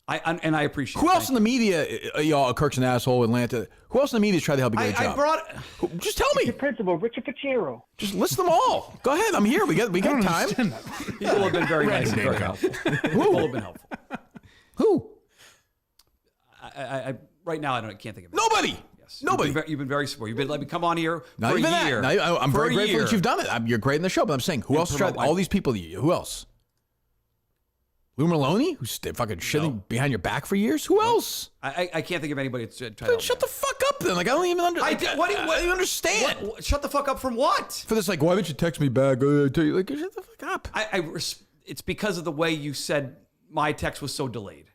I appreciate it. Who else in the media, y'all, Kirk's an asshole, Atlanta, who else in the media is trying to help you get a job? Just tell me. Your principal, Richard Fitzgerald. Just list them all. Go ahead. I'm here. We got time. People have been very nice and very helpful. People have been helpful. Who? I right now can't think of it. Nobody. Yes. Nobody. You've been very supportive. You've been letting me come on here Not for even a year. That. I'm very grateful that you've done it. You're great in the show, but I'm saying who else tried all these people? Who else? Lou Maloney, who's fucking shitting behind your back for years? Who else? I can't think of anybody that's tried to help shut the fuck up then. Like I don't even understand. What do you understand? What? Shut the fuck up from what? For this, like, why didn't you text me back? I tell you, like, shut the fuck up. It's because of the way you said my text was so delayed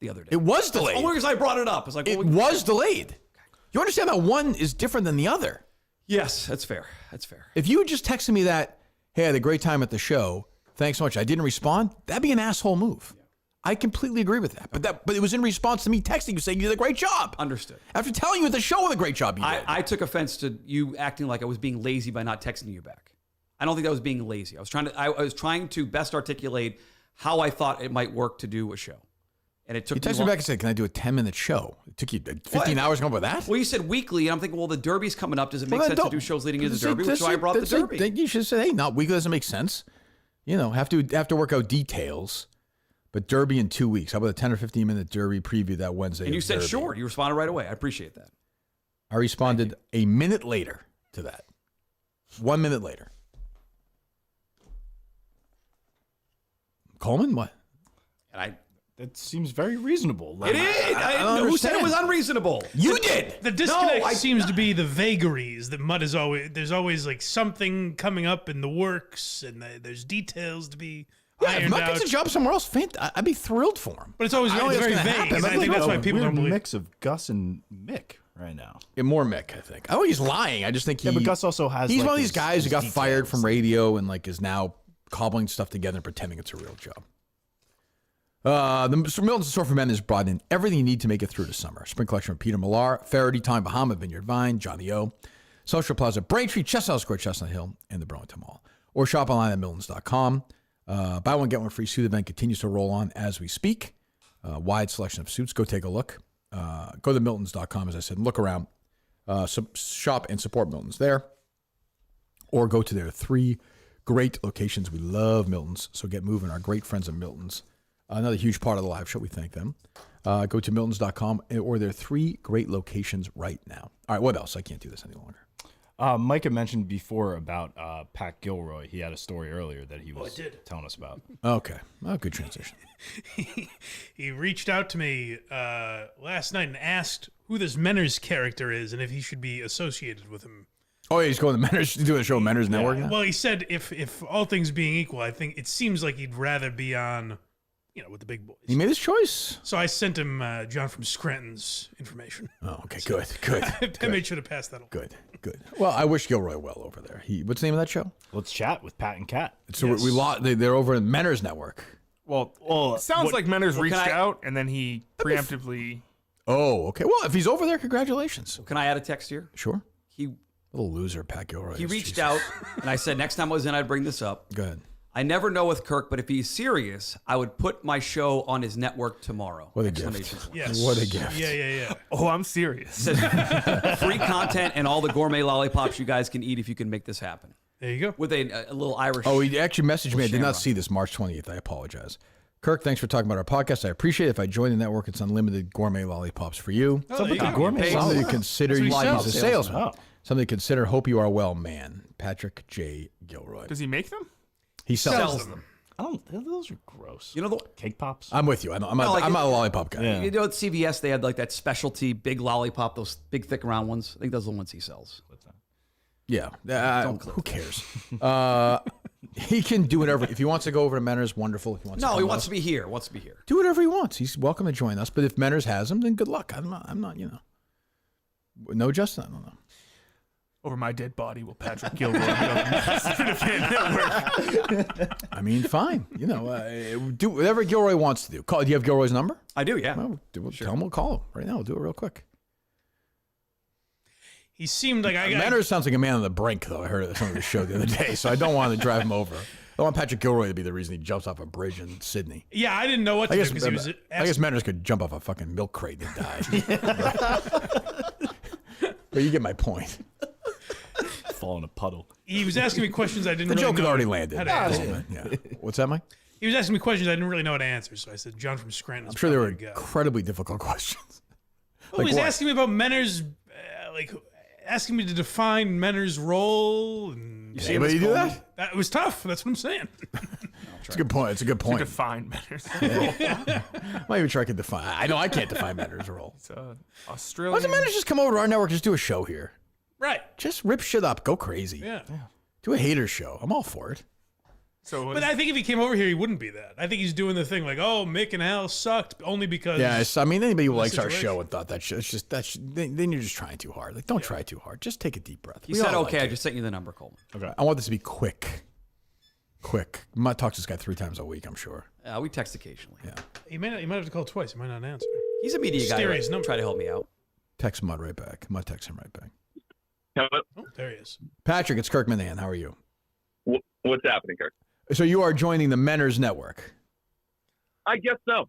the other day. It was delayed. That's the only reason I brought it up. It's like it was delayed. You understand that one is different than the other? Yes, that's fair. That's fair. If you had just texted me that, hey, I had a great time at the show. Thanks so much. I didn't respond. That'd be an asshole move. Yeah. I completely agree with that. But it was in response to me texting you saying you did a great job. Understood. After telling you at the show what a great job you did. I took offense to you acting like I was being lazy by not texting you back. I don't think that was being lazy. I was trying to best articulate how I thought it might work to do a show. And it took You texted me back and said, can I do a 10-minute show? It took you 15 hours to come up with that? Well, you said weekly, and I'm thinking, well, the Derby's coming up. Does it make sense to do shows leading into the Derby? Which is why I brought the Derby. You should say, hey, not weekly doesn't make sense. Have to work out details. But Derby in 2 weeks. How about a 10 or 15-minute Derby preview that Wednesday? And you said, sure. You responded right away. I appreciate that. I responded a minute later to that. 1 minute later. Coleman, what? That seems very reasonable. It is. Who said it was unreasonable? You did. The disconnect seems to be the vagaries that Mut is always. There's always like something coming up in the works, and there's details to be ironed if Mut out. gets a job somewhere else, I'd be thrilled for him. But it's always very vague, and I think that's why people don't believe. Mix of Gus and Mick right now. Yeah, more Mick, I think. Oh, he's lying. I just think but Gus also has. He's one of these guys who got fired from radio and is now cobbling stuff together and pretending it's a real job. The Milton's Store for Men has brought in everything you need to make it through the summer. Spring collection of Peter Millar, Faraday Time, Bahama, Vineyard Vine, Johnny O, Social Plaza, Braintree, Chestnut Square, Chestnut Hill, and the Burlington Mall. Or shop online at Miltons.com. Buy one, get one free suit event continues to roll on as we speak. Wide selection of suits. Go take a look. Go to Miltons.com, as I said, and look around. Shop and support Milton's there. Or go to their 3 great locations. We love Milton's, so get moving. Our great friends at Milton's. Another huge part of the live show. We thank them. Go to Miltons.com or their 3 great locations right now. All right, what else? I can't do this any longer. Mike had mentioned before about Pat Gilroy. He had a story earlier that he was telling us about. Okay. Oh, good transition. He reached out to me last night and asked who this Menners character is and if he should be associated with him. Oh, he's going to Menners, doing a show on Menners Network now? Well, he said if all things being equal, I think it seems like he'd rather be on... with the big boys. He made his choice. So I sent him John from Scranton's information. Oh, okay, good. I made sure to pass that on. Good. Well, I wish Gilroy well over there. What's the name of that show? Let's Chat with Pat and Kat. So we lost. They're over in Menners Network. Well, it sounds like Menners reached out and then he preemptively. Oh, okay. Well, if he's over there, congratulations. Can I add a text here? Sure. Little loser, Pat Gilroy. He reached out, and I said next time I was in, I'd bring this up. Go ahead. I never know with Kirk, but if he's serious, I would put my show on his network tomorrow. What a gift. Yes. What a gift. Yeah. Oh, I'm serious. Says, free content and all the gourmet lollipops you guys can eat if you can make this happen. There you go. With a little Irish. Oh, he actually messaged me. I did not see this March 20th. I apologize. Kirk, thanks for talking about our podcast. I appreciate it. If I join the network, it's unlimited gourmet lollipops for you. Something to consider you. He's a salesman. Something to consider. Hope you are well, man. Patrick J. Gilroy. Does he make them? He sells them. Those are gross. You know the cake pops? I'm with you. I'm not a lollipop guy. Yeah. You know at CVS they had like that specialty big lollipop, those big thick round ones. I think those are the ones he sells. Yeah. Who cares? He can do whatever. If he wants to go over to Menners, wonderful. If he wants he wants to be here. Do whatever he wants. He's welcome to join us. But if Menners has him, then good luck. I'm not. No, Justin. I don't know. Over my dead body will Patrick Gilroy be on the network. I mean, fine. Do whatever Gilroy wants to do. Do you have Gilroy's number? I do, yeah. Well, tell him we'll call him right now. We'll do it real quick. He seemed like Manners sounds like a man on the brink, though. I heard some of the show the other day, so I don't want to drive him over. I don't want Patrick Gilroy to be the reason he jumps off a bridge in Sydney. Yeah, I didn't know what to do because he was. I guess Manners could jump off a fucking milk crate and die. But you get my point. Fall in a puddle. He was asking me questions I didn't. The really joke had know already landed. how to answer. Yeah. What's that, Mike? He was asking me questions I didn't really know how to answer, so I said John from Scranton. I'm sure they were incredibly difficult questions. Well, he was asking me about Menners, asking me to define Menners' role. And you see anybody do that? That was tough. That's what I'm saying. It's a good point. It's a good point. To define Menners' role. Might even try to define. I know I can't define Menners' role. It's Australian. Why doesn't Menners just come over to our network, just do a show here? Right. Just rip shit up. Go crazy. Yeah. Do a hater show. I'm all for it. But I think if he came over here, he wouldn't be that. I think he's doing the thing like, oh, Mick and Al sucked only because. Yeah, I mean, anybody who likes our show and thought that shit, it's just then you're just trying too hard. Like, don't try too hard. Just take a deep breath. He said, okay, I just sent you the number, Coleman. Okay. I want this to be quick. Mut talks to this guy 3 times a week, I'm sure. We text occasionally. Yeah. He might have to call twice. He might not answer. He's a media guy. Right? Try to help me out. Text Mut right back. Mut texts him right back. Hello. Oh, there he is. Patrick, it's Kirk Minahan. How are you? What What's happening, Kirk? So you are joining the Menners Network. I guess so.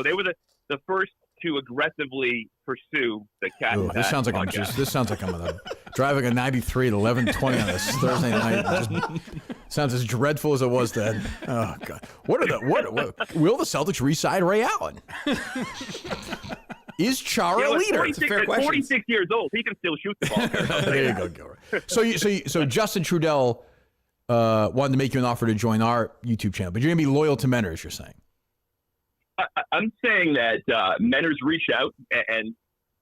They were the first to aggressively pursue the cat. Ooh, this sounds like I'm driving a 93 at 11:20 on this Thursday night. Sounds as dreadful as it was then. Oh God! What will the Celtics re-sign Ray Allen? Is Chara a leader? It's a fair question. 46 years old. He can still shoot the ball. There you go, Gilroy. So Justin Trudell wanted to make you an offer to join our YouTube channel, but you're gonna be loyal to Menners, you're saying? I'm saying that Menners reach out, and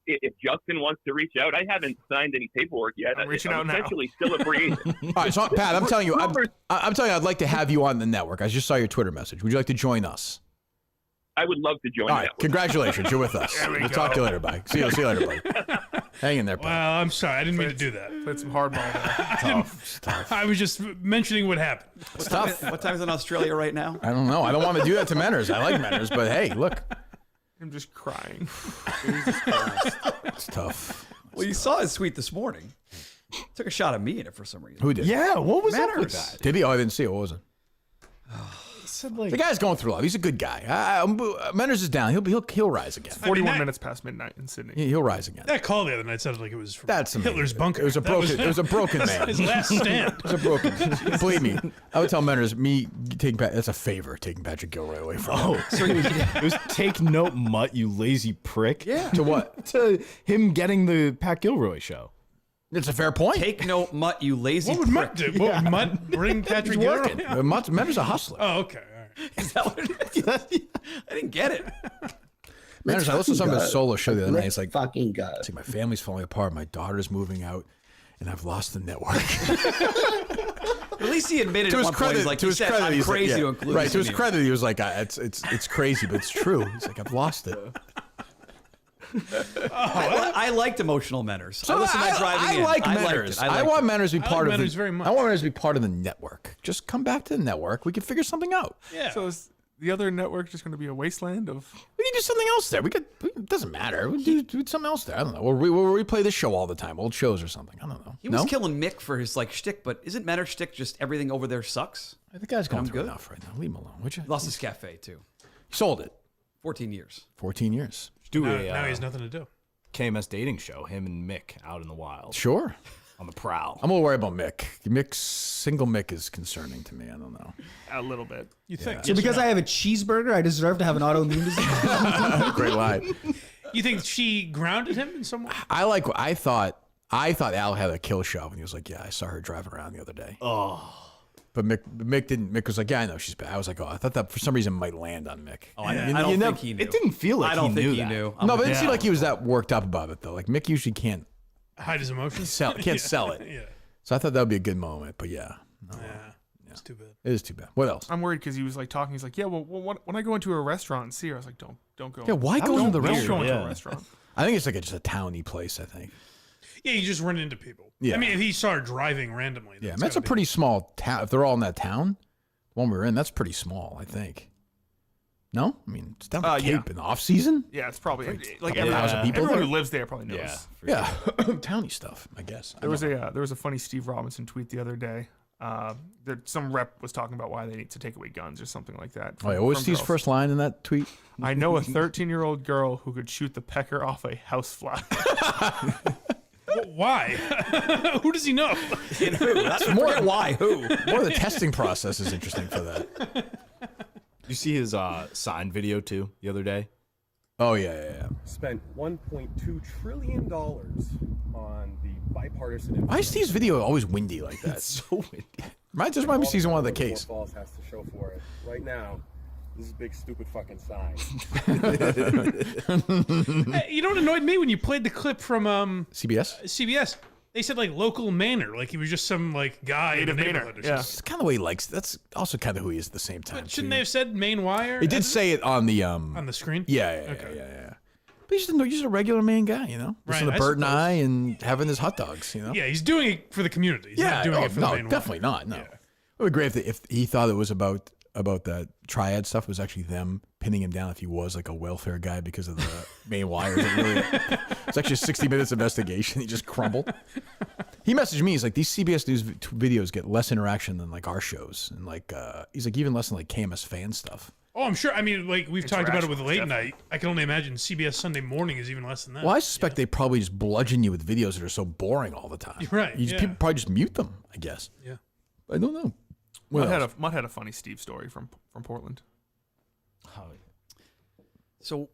if Justin wants to reach out, I haven't signed any paperwork yet. I'm reaching out now. Essentially, still a free agent. All right, so Pat, I'm telling you, I'd like to have you on the network. I just saw your Twitter message. Would you like to join us? I would love to join. All right, congratulations, you're with us. We'll talk to you later, bye. See you later, buddy. Hang in there, Pat. Well, I'm sorry, I didn't mean to do that. Played some hardball there. Tough. I was just mentioning what happened. It's tough. What time is it in Australia right now? I don't know. I don't want to do that to Menners. I like Menners, but hey, look. I'm just crying. It's tough. Well, you saw his tweet this morning. Took a shot at me in it for some reason. Who did? Yeah, what was up with Menners. that? Did he? Oh, I didn't see it. What was it? The guy's going through love. He's a good guy. Menners is down. He'll rise again. 41 minutes past midnight in Sydney. He'll rise again. That call the other night sounded like it was from That's amazing. Hitler's bunker. It was a broken man. His last stand. It was a broken. Believe me, I would tell Menners, that's a favor taking Patrick Gilroy away from him. So it was take note, Mut, you lazy prick. Yeah. To what? To him getting the Pat Gilroy show. It's a fair point. Take note, Mut, you lazy What would prick. Mut do? What would Mut bring Patrick He's Gilroy? working. Menners a hustler. Oh, okay. All right. Is that what it is? I didn't get it. Menners, I listened to some of his solo show the other night. It's like, fucking God. It's like my family's falling apart. My daughter's moving out, and I've lost the network. At least he admitted To at his one point, credit, he's like, to his credit, I'm he's crazy like, to yeah. include Right, this to his in here. credit, he was like, it's crazy, but it's true. He's like, I've lost it. I liked emotional Menners. So I listened to that driving in. like I liked Menners. it. I want Menners to be I part like of Menners very much. I want Menners to be part of the network. Just come back to the network. We can figure something out. Yeah. So is the other network just going to be a wasteland of? We can do something else there. It doesn't matter. We'll do something else there. I don't know. We'll replay this show all the time, old shows or something. I don't know. He was killing Mick for his shtick, but isn't Menners' shtick just everything over there sucks? The guy's going through good. enough right now. Leave him alone, would you? Lost his cafe too. He sold it. 14 years. 14 years. Now he has nothing to do. KMS dating show, him and Mick out in the wild. Sure. On the prowl. I'm a little worried about Mick. Single Mick is concerning to me. I don't know. A little bit. You think? So because I have a cheeseburger, I deserve to have an autoimmune disease? Great line. You think she grounded him in some way? I thought Al had a kill shot when he was like, yeah, I saw her driving around the other day. Oh. But Mick didn't. Mick was like, yeah, I know she's bad. I was like, oh, I thought that for some reason might land on Mick. Oh, I don't think he knew. It didn't feel like I don't he think knew he that. knew. No, but it didn't seem like he was that worked up about it though. Like Mick usually can't Hide his emotions? can't sell it. Yeah. So I thought that would be a good moment. But yeah. No, It's too bad. It is too bad. What else? I'm worried because he was talking. He's like, yeah, well, when I go into a restaurant and see her, I was like, don't go. Yeah, why go into the Don't go restaurant? into a restaurant. I think it's like just a towny place. I think. Yeah, you just run into people. Yeah. I mean, if he started driving randomly. Yeah, that's a pretty small town. If they're all in that town, the one we were in, that's pretty small. I think. No, I mean it's down the Cape in the off season. Yeah, it's probably like couple thousand people everyone there. who lives there probably knows. Yeah, towny stuff. I guess. There was a funny Steve Robinson tweet the other day. Some rep was talking about why they need to take away guns or something like that. Oh, yeah. What was Steve's first line in that tweet? I know a 13-year-old girl who could shoot the pecker off a housefly. Why? Who does he know? And who? That's more why. Who? More of the testing process is interesting for that. You see his sign video too the other day? Oh yeah. Spent $1.2 trillion on the bipartisan. Why is Steve's video always windy like that? It's so windy. Just remind me season one of The Case. Falls has to show for it right now. This is a big stupid fucking sign. Hey, you know what annoyed me when you played the clip from CBS? CBS. They said local Manor, like he was just some guy in the neighborhood. Or something. It's kind of the way he likes. That's also kind of who he is at the same time. But shouldn't they have said Maine Wire? It did say it on the screen. Yeah. But he's just a regular Maine guy, you know. Listen to Bert and I and having his hot dogs, you know. Yeah, he's doing it for the community. He's not doing it for the Maine definitely Wire. not. No, it would be great if he thought it was about that triad stuff. It was actually them pinning him down if he was like a welfare guy because of the Maine Wire. It's actually a 60 minutes investigation. He just crumbled. He messaged me. He's like, these CBS News videos get less interaction than like our shows, and like he's like even less than like KMS fan stuff. Oh, I'm sure. I mean, like we've talked about it with late night. I can only imagine CBS Sunday morning is even less than that. Well, I suspect they probably just bludgeon you with videos that are so boring all the time. Right. People probably just mute them, I guess. Yeah. I don't know. Mut had a funny Steve story from Portland. So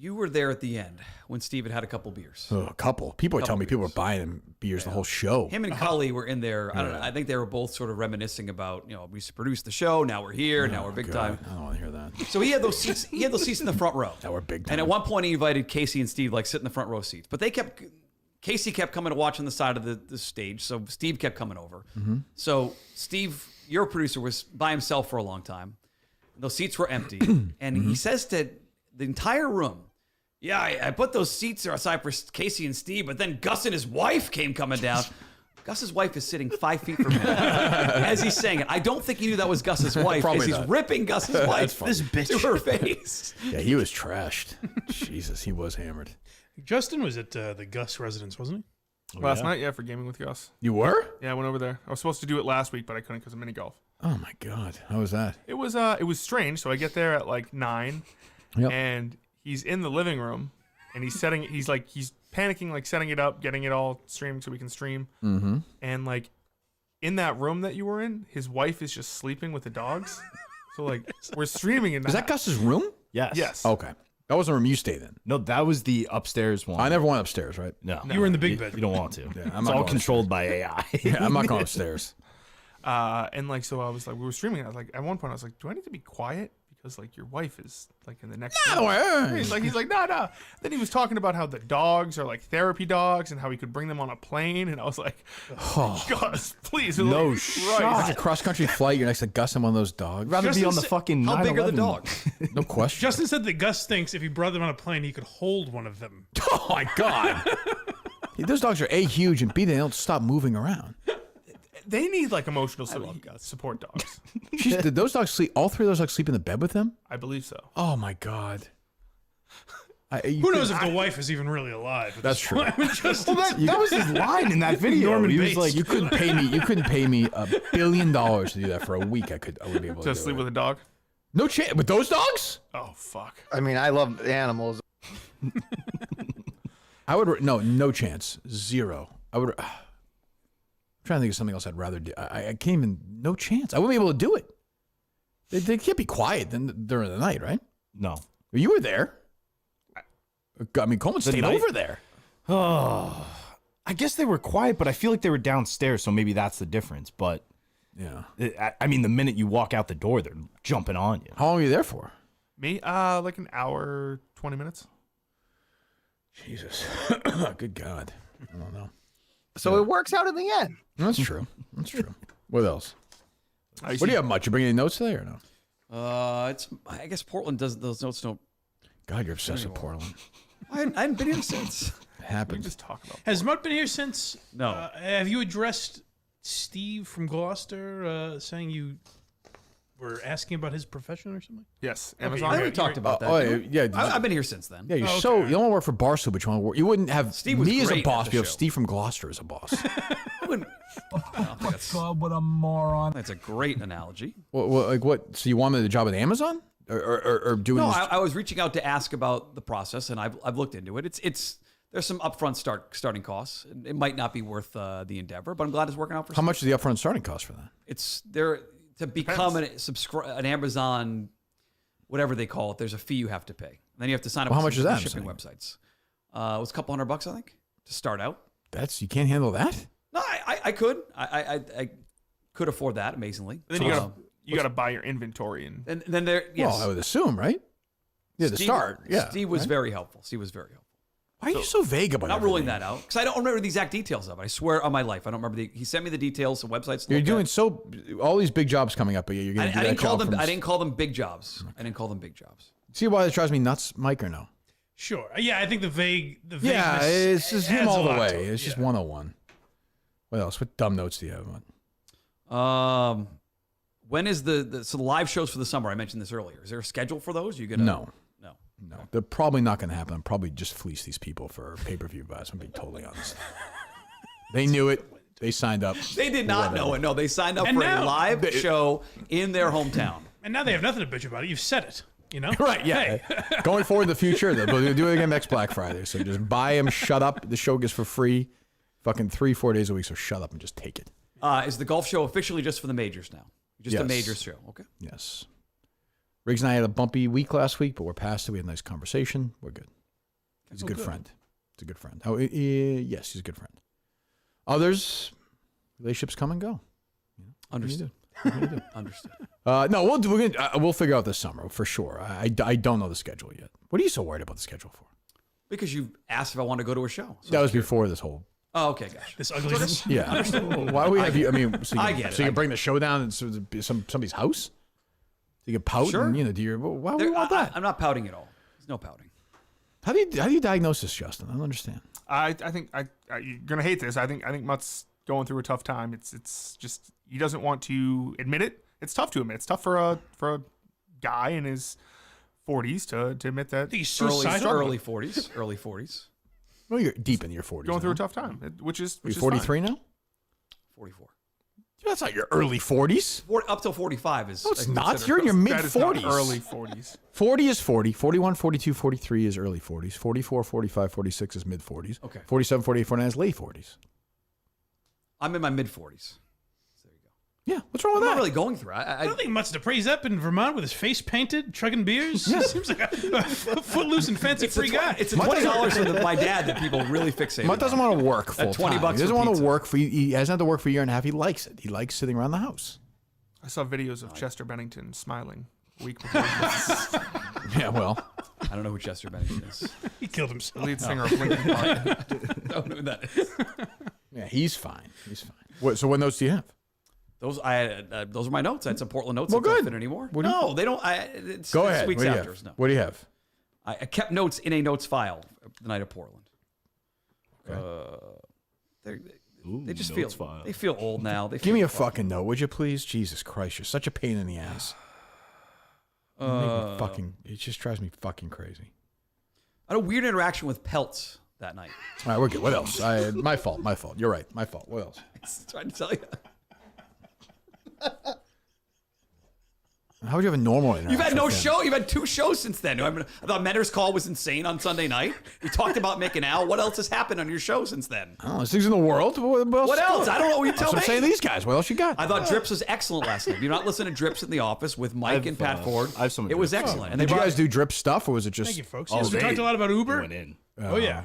you were there at the end when Steve had a couple beers. Oh, a couple. People are telling me people were buying him beers the whole show. Him and Cully were in there. I don't know. I think they were both sort of reminiscing about, we used to produce the show. Now we're here. Now we're big time. I don't want to hear that. So he had those seats. He had those seats in the front row. Now we're big time. And at one point, he invited Casey and Steve like sit in the front row seats. But Casey kept coming to watch on the side of the stage. So Steve kept coming over. Mm-hmm. So Steve, your producer, was by himself for a long time. Those seats were empty, and he says to the entire room, "Yeah, I put those seats aside for Casey and Steve, but then Gus and his wife came coming down." Gus's wife is sitting 5 feet from him as he's saying it. I don't think he knew that was Gus's wife as he's ripping Gus's wife this bitch to her face. Yeah, he was trashed. Jesus, he was hammered. Justin was at the Gus residence, wasn't he? Last night, yeah, for Gaming with Gus. You were? Yeah, I went over there. I was supposed to do it last week, but I couldn't because of mini golf. Oh my God, how was that? It was strange. So I get there at like 9, and he's in the living room, and he's panicking, like setting it up, getting it all streamed so we can stream. Mm-hmm. And like in that room that you were in, his wife is just sleeping with the dogs. So like we're streaming in. Is that Gus's room? Yes. Yes. Okay. That wasn't the room you stayed in. No, that was the upstairs one. I never went upstairs, right? No. You were in the big bed. You don't want to. Yeah, it's all controlled by AI. Yeah, I'm not going upstairs. And like, so I was like, we were streaming. I was like, at one point, I was like, do I need to be quiet? Because like your wife is like in the next room. He's like, no. Then he was talking about how the dogs are like therapy dogs and how he could bring them on a plane. And I was like, Gus, please. No like, shot. Like a cross-country flight, you're next to Gus and one of those dogs. Rather be on the fucking How big are the 9/11. dogs? No question. Justin said that Gus thinks if he brought them on a plane, he could hold one of them. Oh my God. Those dogs are A, huge, and B, they don't stop moving around. They need like emotional support dogs. Did those dogs sleep? All three of those dogs sleep in the bed with him? I believe so. Oh my God. Who knows if the wife is even really alive? That's true. Well, that was his line in that video. Norman he was Bates. like, You couldn't pay me $1 billion to do that for a week. I would be able to To do sleep it. with a dog? No chance with those dogs. Oh fuck. I mean, I love animals. I would no chance, zero. I would. I'm trying to think of something else I'd rather do. I can't even. No chance. I wouldn't be able to do it. They can't be quiet during the night, right? no. You were there. I mean, Coleman stayed over there. Oh, I guess they were quiet, but I feel like they were downstairs, so maybe that's the difference. But yeah, I mean, the minute you walk out the door, they're jumping on you. How long were you there for? Me? Like an hour, 20 minutes. Jesus. Good God. I don't know. So it works out in the end. That's true. That's true. What else? What do you have, Mutt? You bring any notes today or no? I guess Portland does those notes. Don't. God, you're obsessed with Portland. I hadn't been here since. We Happens. just talk about. Has Mutt been here since? No. Have you addressed Steve from Gloucester saying you were asking about his profession or something? Yes, Okay, Amazon. I already talked about that. Oh, yeah. I've been here since then. Yeah, you're Okay. so you don't want to work for Barstool, but you want to work. You wouldn't have Steve was me as a great boss. at You the have show. Steve from Gloucester as a boss. I wouldn't. God, what a moron. That's a great analogy. Like what? So you wanted a job at Amazon, or doing? No, this? I was reaching out to ask about the process, and I've looked into it. It's there's some upfront starting costs. It might not be worth the endeavor, but I'm glad it's working out for. How much is the upfront starting cost for that? It's there to become an Amazon, whatever they call it. There's a fee you have to pay. And then you have to sign up. Well, with how much some is that, shipping I'm websites? It was a couple $100, I think, to start out. You can't handle that. No, I could. I could afford that amazingly. Then you got to buy your inventory and then there. Yes. Well, I would assume, right? Yeah, to start. Yeah. Steve was right? very helpful. Steve was very helpful. Why are you so vague about it? Not ruling that out because I don't remember the exact details of it. I swear on my life, I don't remember he sent me the details, some websites. To You're look doing at. all these big jobs coming up, but you're going to do I that didn't call job them. from- I didn't call them big jobs. I didn't call them big jobs. See why that drives me nuts, Mike, or no? Sure. Yeah, I think the vagueness. Yeah, it's just him adds a all the lot way. to it. It's just Yeah. 101. What else? What dumb notes do you have, Mike? When is the live shows for the summer? I mentioned this earlier. Is there a schedule for those? You gonna No. No. They're probably not going to happen. I'm probably just fleece these people for pay-per-view buys. I'm being totally honest. They knew it. They signed up. They did not know it. No, they signed up And for now- a live show in their hometown. And now they have nothing to bitch about it. You've said it. You know? Right, yeah. Hey. Going forward in the future, they'll do it again next Black Friday. So just buy them, shut up. The show gets for free. Fucking 3-4 days a week, so shut up and just take it. Is the golf show officially just for the majors now? Just a Yes. majors show, okay? Yes. Riggs and I had a bumpy week last week, but we're past it. We had a nice conversation. We're good. He's a good friend. He's a good friend. Oh, yes, he's a good friend. Others, relationships come and go. Understood. Understood. No, we'll figure out this summer for sure. I don't know the schedule yet. What are you so worried about the schedule for? Because you asked if I want to go to a show. So That was before this whole. Oh, okay, gosh. This ugliness. Yeah. Understood. Why would we have you? I mean, so you, I get it. So you can bring the show down and somebody's house. So you can pout. Sure. And, do you? Why would we want that? I'm not pouting at all. There's no pouting. How do you diagnose this, Justin? I don't understand. I think you're gonna hate this. I think Mutt's going through a tough time. It's just he doesn't want to admit it. It's tough to admit. It's tough for a guy in his 40s to admit that he's early 40s. Well, you're deep in your 40s. Going through a tough time, which is You're 43 now. 44. That's not your early 40s. Up till 45 is. No, it's not. You're in your mid That is not 40s. early 40s. 40 is 40. 41, 42, 43 is early 40s. 44, 45, 46 is mid 40s. Okay. 47, 48, 49 is late 40s. I'm in my mid 40s. Yeah, what's wrong with I'm that? not really going through. I don't think Mutt's depraved. He's up in Vermont with his face painted, chugging beers. Yeah. Seems like a footloose and fancy free guy. It's $20 for my dad that people really fixate. Mutt doesn't want to work full At $20 time. He doesn't for want pizza. to work for. He hasn't had to work for a year and a half. He likes it. He likes sitting around the house. I saw videos of Chester Bennington smiling a week before. This. Yeah, well, I don't know who Chester Bennington is. He killed himself. The lead singer of Linkin Park. Don't know who that is. yeah, he's fine. He's fine. So what notes do you have? Those are my notes. I had some Portland notes. Well, that don't good. fit anymore. What do you- No, they don't. Go ahead. Weeks What do you after. have? No. What do you have? I kept notes in a notes file the night of Portland. Okay. They just feel they feel old now. They Give me feel a fucking note, would you please? Jesus Christ, you're such a pain in the ass. It just drives me fucking crazy. I had a weird interaction with Peltz that night. All right, we're good. What else? My fault. My fault. You're right. My fault. What else? I was trying to tell you. How would you have a normal interaction? You've had no with him? show. You've had 2 shows since then. I thought Mentor's call was insane on Sunday night. We talked about Mick and Al. What else has happened on your show since then? I don't know. There's things in the world. What else? I don't know. You tell That's what me. I'm saying. These guys. What else you got? I thought Drips was excellent last night. You're not listening to Drips in the office with Mike and Pat Ford. I have some. It was excellent. And Did you guys do drip stuff, or was it just? Thank you, folks. Yes, we talked a lot about Uber. Went in. Oh yeah.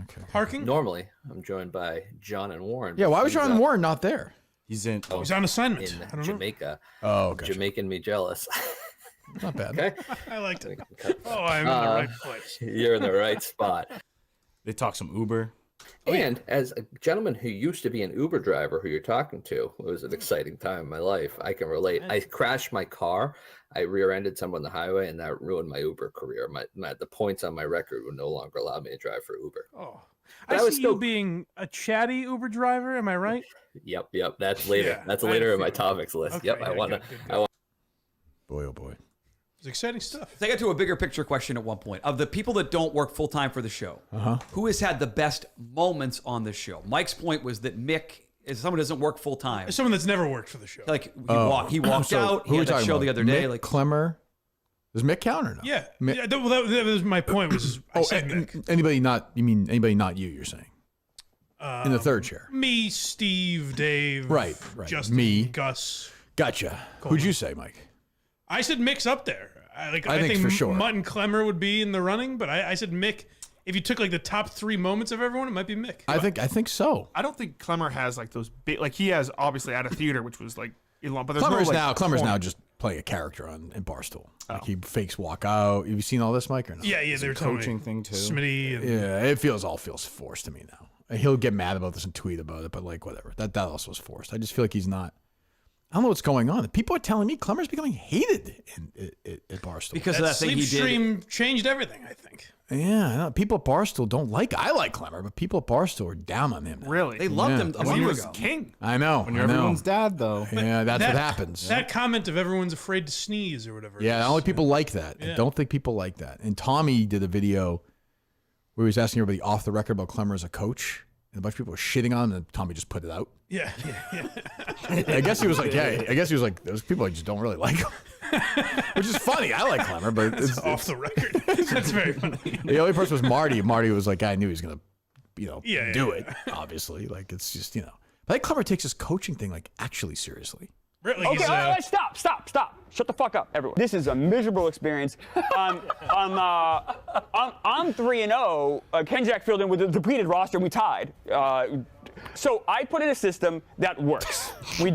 Okay. Parking. Normally, I'm joined by John and Warren. Yeah. Why was He's, John Warren not there? He's in. He's on assignment. in I don't know. Jamaica. Oh, gotcha. Jamaican me jealous. Not bad. Okay. I liked it. Oh, I'm in the right place. You're in the right spot. They talk some Uber. And as a gentleman who used to be an Uber driver who you're talking to, it was an exciting time in my life. I can relate. I crashed my car. I rear-ended someone on the highway, and that ruined my Uber career. The points on my record would no longer allow me to drive for Uber. Oh, But I was see still- you being a chatty Uber driver. Am I right? Yep. That's later. Yeah, That's I later in my figured. topics list. Okay, Yep. yeah, I want to. good. Boy, oh boy. It's exciting stuff. Take it to a bigger picture question at one point. Of the people that don't work full time for the show, who has had the best moments on the show? Mike's point was that Mick is someone who doesn't work full time. Someone that's never worked for the show. Like he walked So, out. who He are we had that talking show about? the other day. Mick, Like Klemmer. Does Mick count or no? Yeah. Mick- Yeah, that was my point. Was I said Mick. Anybody not? You mean anybody not you? You're saying in the third chair. Me, Steve, Dave. Right. Justin, Me. Gus. Gotcha. Coleman. Who'd you say, Mike? I said Mick's up there. I think think for sure. Mut and Klemmer would be in the running, but I said Mick. If you took like the top 3 moments of everyone, it might be Mick. I think so. I don't think Klemmer has like those big. Like he has obviously at a theater, which was like Elon. But there's Klemmer's no, like, now point. just playing a character in Barstool. Like he fakes walk out. Have you seen all this, Mike, or no? Yeah, they were telling coaching me. thing too. Smitty. And, Yeah, it feels forced to me now. He'll get mad about this and tweet about it, but like whatever. That also was forced. I just feel like he's not. I don't know what's going on. People are telling me Klemmer's becoming hated at Barstool because of that thing sleep he did. stream changed everything. I think. Yeah, I know. People at Barstool don't like. I like Klemmer, but people at Barstool are down on him now. Really, They loved him a When he month was ago. king. I know. When you're everyone's dad, though. Yeah, that's what happens. That comment of everyone's afraid to sneeze or whatever. Yeah, is, only people like that. I Yeah. don't think people like that. And Tommy did a video where he was asking everybody off the record about Klemmer as a coach. and a bunch of people were shitting on him, and Tommy just put it out. Yeah. I guess he was like, those people I just don't really like him. Which is funny. I like Klemmer, but it's off the record. That's very funny. The only person was Marty. Marty was like, I knew he was going to, do it, yeah. obviously. Like, it's just, But I think Klemmer takes his coaching thing, like, actually seriously. Really? Okay, all right, stop. Shut the fuck up, everyone. This is a miserable experience. I'm 3-0. Ken Jack filled in with a depleted roster. We tied. So I put in a system that works. We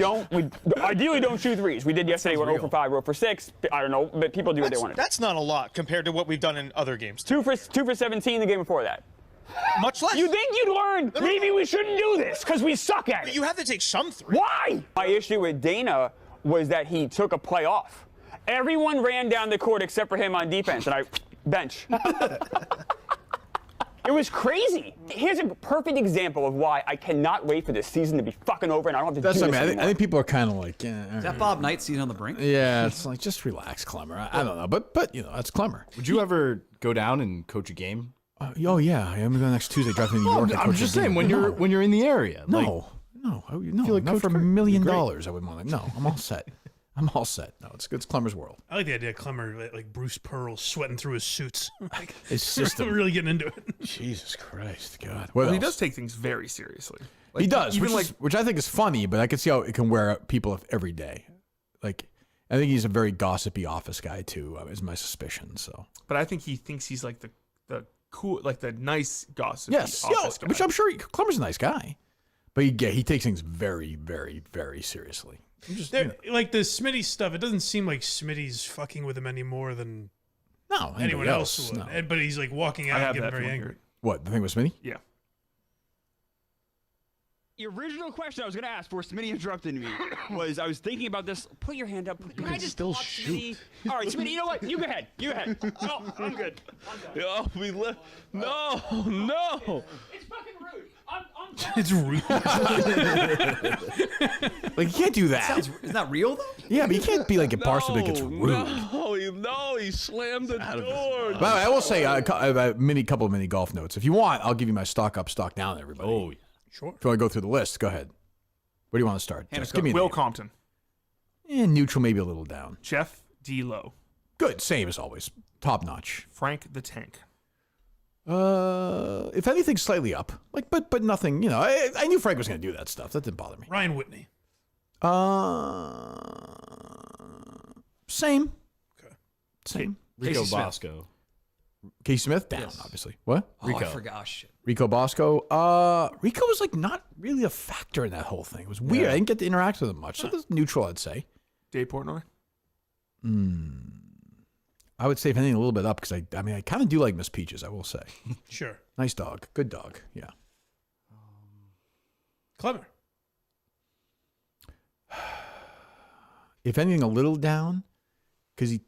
ideally don't shoot threes. We did yesterday. We're 0 for 5, 0 for 6. I don't know, but people do what they want to do. That's not a lot compared to what we've done in other games. 2 for 17 the game before that. Much less. You think you'd learn? Maybe we shouldn't do this because we suck at it. You have to take some threes. Why? My issue with Dana was that he took a play off. Everyone ran down the court except for him on defense, and I bench. It was crazy. Here's a perfect example of why I cannot wait for this season to be fucking over and I don't have to do this anymore. I think people are kind of like, Is that Bob Knight season on the brink? Yeah, it's like, just relax, Klemmer. I don't know, but that's Klemmer. Would you ever go down and coach a game? Oh yeah, I'm going next Tuesday. Driving to New York. I'm just saying when you're in the area. No, not for $1 million. I wouldn't want to. No, I'm all set. No, it's Klemmer's world. I like the idea of Klemmer, like Bruce Pearl, sweating through his suits. Like, his system. Really getting into it. Jesus Christ, God. Well, he does take things very seriously. He does, which I think is funny, but I can see how it can wear people every day. Like, I think he's a very gossipy office guy too. Is my suspicion. So, but I think he thinks he's like the cool, like the nice gossipy yes, office guy. Which I'm sure Klemmer's a nice guy, but he takes things very, very, very seriously. Like the Smitty stuff, it doesn't seem like Smitty's fucking with him any more than anyone else would. No. But he's like walking out and getting very angry. What, the thing with Smitty? Yeah. The original question I was going to ask before Smitty interrupted me was, I was thinking about this. Put your hand up. Can I just still shoot? All right, Smitty, you know what? You go ahead. No, I'm good. No. It's fucking rude. It's rude. Like, you can't do that. Isn't that real though? Yeah, but you can't be like a Barstool that gets rude. No, he slammed the door. But I will say a couple of mini golf notes. If you want, I'll give you my stock up, stock down, everybody. Oh, yeah. Sure. If you want to go through the list, go ahead. Where do you want to start? Just give me a Will name. Compton. Neutral, maybe a little down. Jeff D. Lowe. Good, same as always. Top notch. Frank the Tank. If anything, slightly up. Like, but nothing. I knew Frank was going to do that stuff. That didn't bother me. Ryan Whitney. Same. Okay. Same. Rico Bosco. Casey Smith down, obviously. What? Rico. I forgot. Oh, shit. Rico Bosco. Rico was like not really a factor in that whole thing. It was weird. I didn't get to interact with him much. So that's neutral, I'd say. Dave Portnoy. I would say if anything a little bit up because I kind of do like Miss Peaches. I will say. Sure. Nice dog. Good dog. Yeah. Klemmer. If anything, a little down because he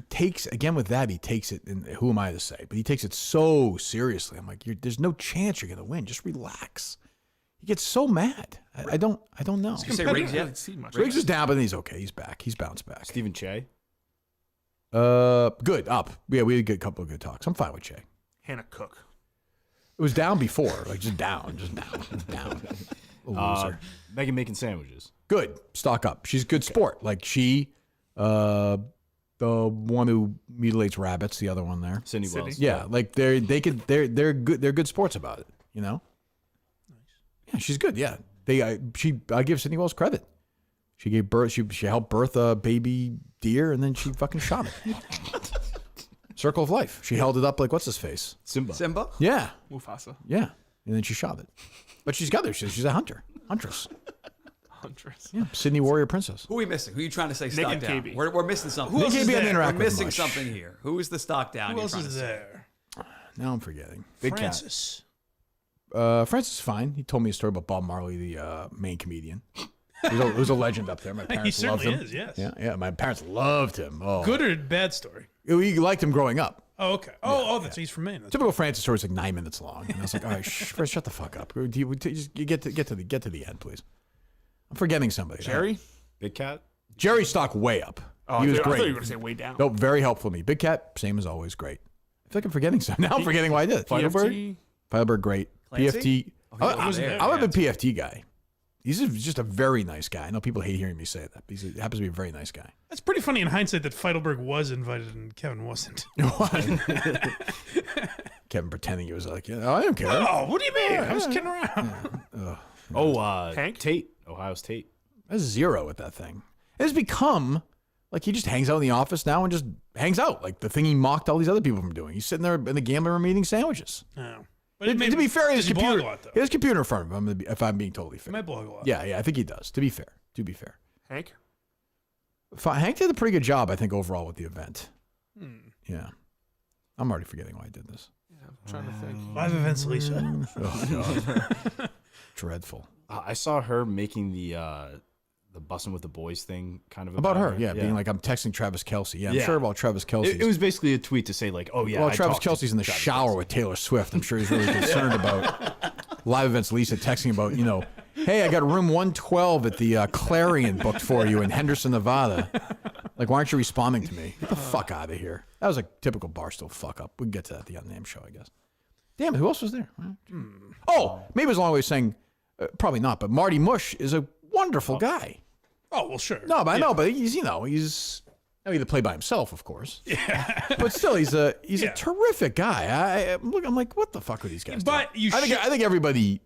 takes again with that. He takes it, and who am I to say? But he takes it so seriously. I'm like, there's no chance you're gonna win. Just relax. He gets so mad. I don't know. You say Riggs yet? Riggs is down, but he's okay. He's back. He's bounced back. Stephen Che. Good up. Yeah, we had a couple of good talks. I'm fine with Che. Hannah Cook. It was down before, like just down. A loser. Megan making sandwiches. Good. Stock up. She's a good sport. Like she, the one who mutilates rabbits, the other one there. Cindy Wells. Yeah, like they're good. They're good sports about it. Nice. Yeah, she's good. Yeah, I give Cindy Wells credit. She gave birth. She helped birth a baby deer, and then she fucking shot it. Circle of life. She held it up like what's his face? Simba. Yeah. Mufasa. Yeah, and then she shot it. But she's got there. She's a huntress. Yeah, Sydney Warrior Princess. Who are we missing? Who are you trying to say Nick stock and down? KB. We're missing something. Who else is there? We're missing something here. Who is the stock down? Who else is say? there? Now I'm forgetting. Big Francis. Francis is fine. He told me a story about Bob Marley, the main comedian. Who's a legend up there. My parents loved him. He certainly is, yes. Yeah. My parents loved him. Oh. Good or bad story? We liked him growing up. Oh, okay. That's he's from Maine. That's Typical Francis story is like 9 minutes long, and I was like, all right, Chris, shut the fuck up. You get to the end, please. I'm forgetting somebody. Jerry? Big Cat? Jerry stock way up. Oh, he was I thought great. you were going to say way down. Nope, very helpful to me. Big Cat, same as always, great. I feel like I'm forgetting something. Now I'm forgetting why I did it. PFT? Feilberg, great. Clancy? PFT. I'm a PFT guy. He's just a very nice guy. I know people hate hearing me say that, but he happens to be a very nice guy. That's pretty funny in hindsight that Feidelberg was invited and Kevin wasn't. Kevin pretending he was like, I don't care. Oh, what do you mean? I was kidding around. Hank Tate, Ohio State. That's 0 with that thing. It's become like he just hangs out in the office now and just hangs out. Like the thing he mocked all these other people from doing. He's sitting there in the gambling room eating sandwiches. No. But to be fair, his computer, blog a lot, though. he has a computer in front of him. If I'm being totally fair, He might blog a lot. Yeah, I think he does. To be fair, Hank? Hank did a pretty good job, I think, overall with the event. Yeah, I'm already forgetting why I did this. Yeah, I'm trying to think. Live events, Lisa. Oh, God. Dreadful. I saw her making the bussin' with the boys thing kind of About her, being like, I'm texting Travis Kelce. Yeah, I'm sure about Travis Kelce. It was basically a tweet to say like, oh yeah. Well, I Travis talked to Kelce's in the Travis shower Kelce. with Taylor Swift. I'm sure he's really concerned about live events. Lisa texting about, hey, I got room 112 at the Clarion booked for you in Henderson, Nevada. Like, why aren't you responding to me? Get the fuck out of here. That was a typical Barstool fuck up. We can get to that at the unnamed show, I guess. Damn it, who else was there? Oh, maybe it was a long way of saying, probably not, but Marty Mush is a wonderful guy. Oh, well, sure. No, but I know, but he's the play by himself, of course. Yeah. But still, he's a terrific guy. I'm like, what the fuck are these guys doing? But I think everybody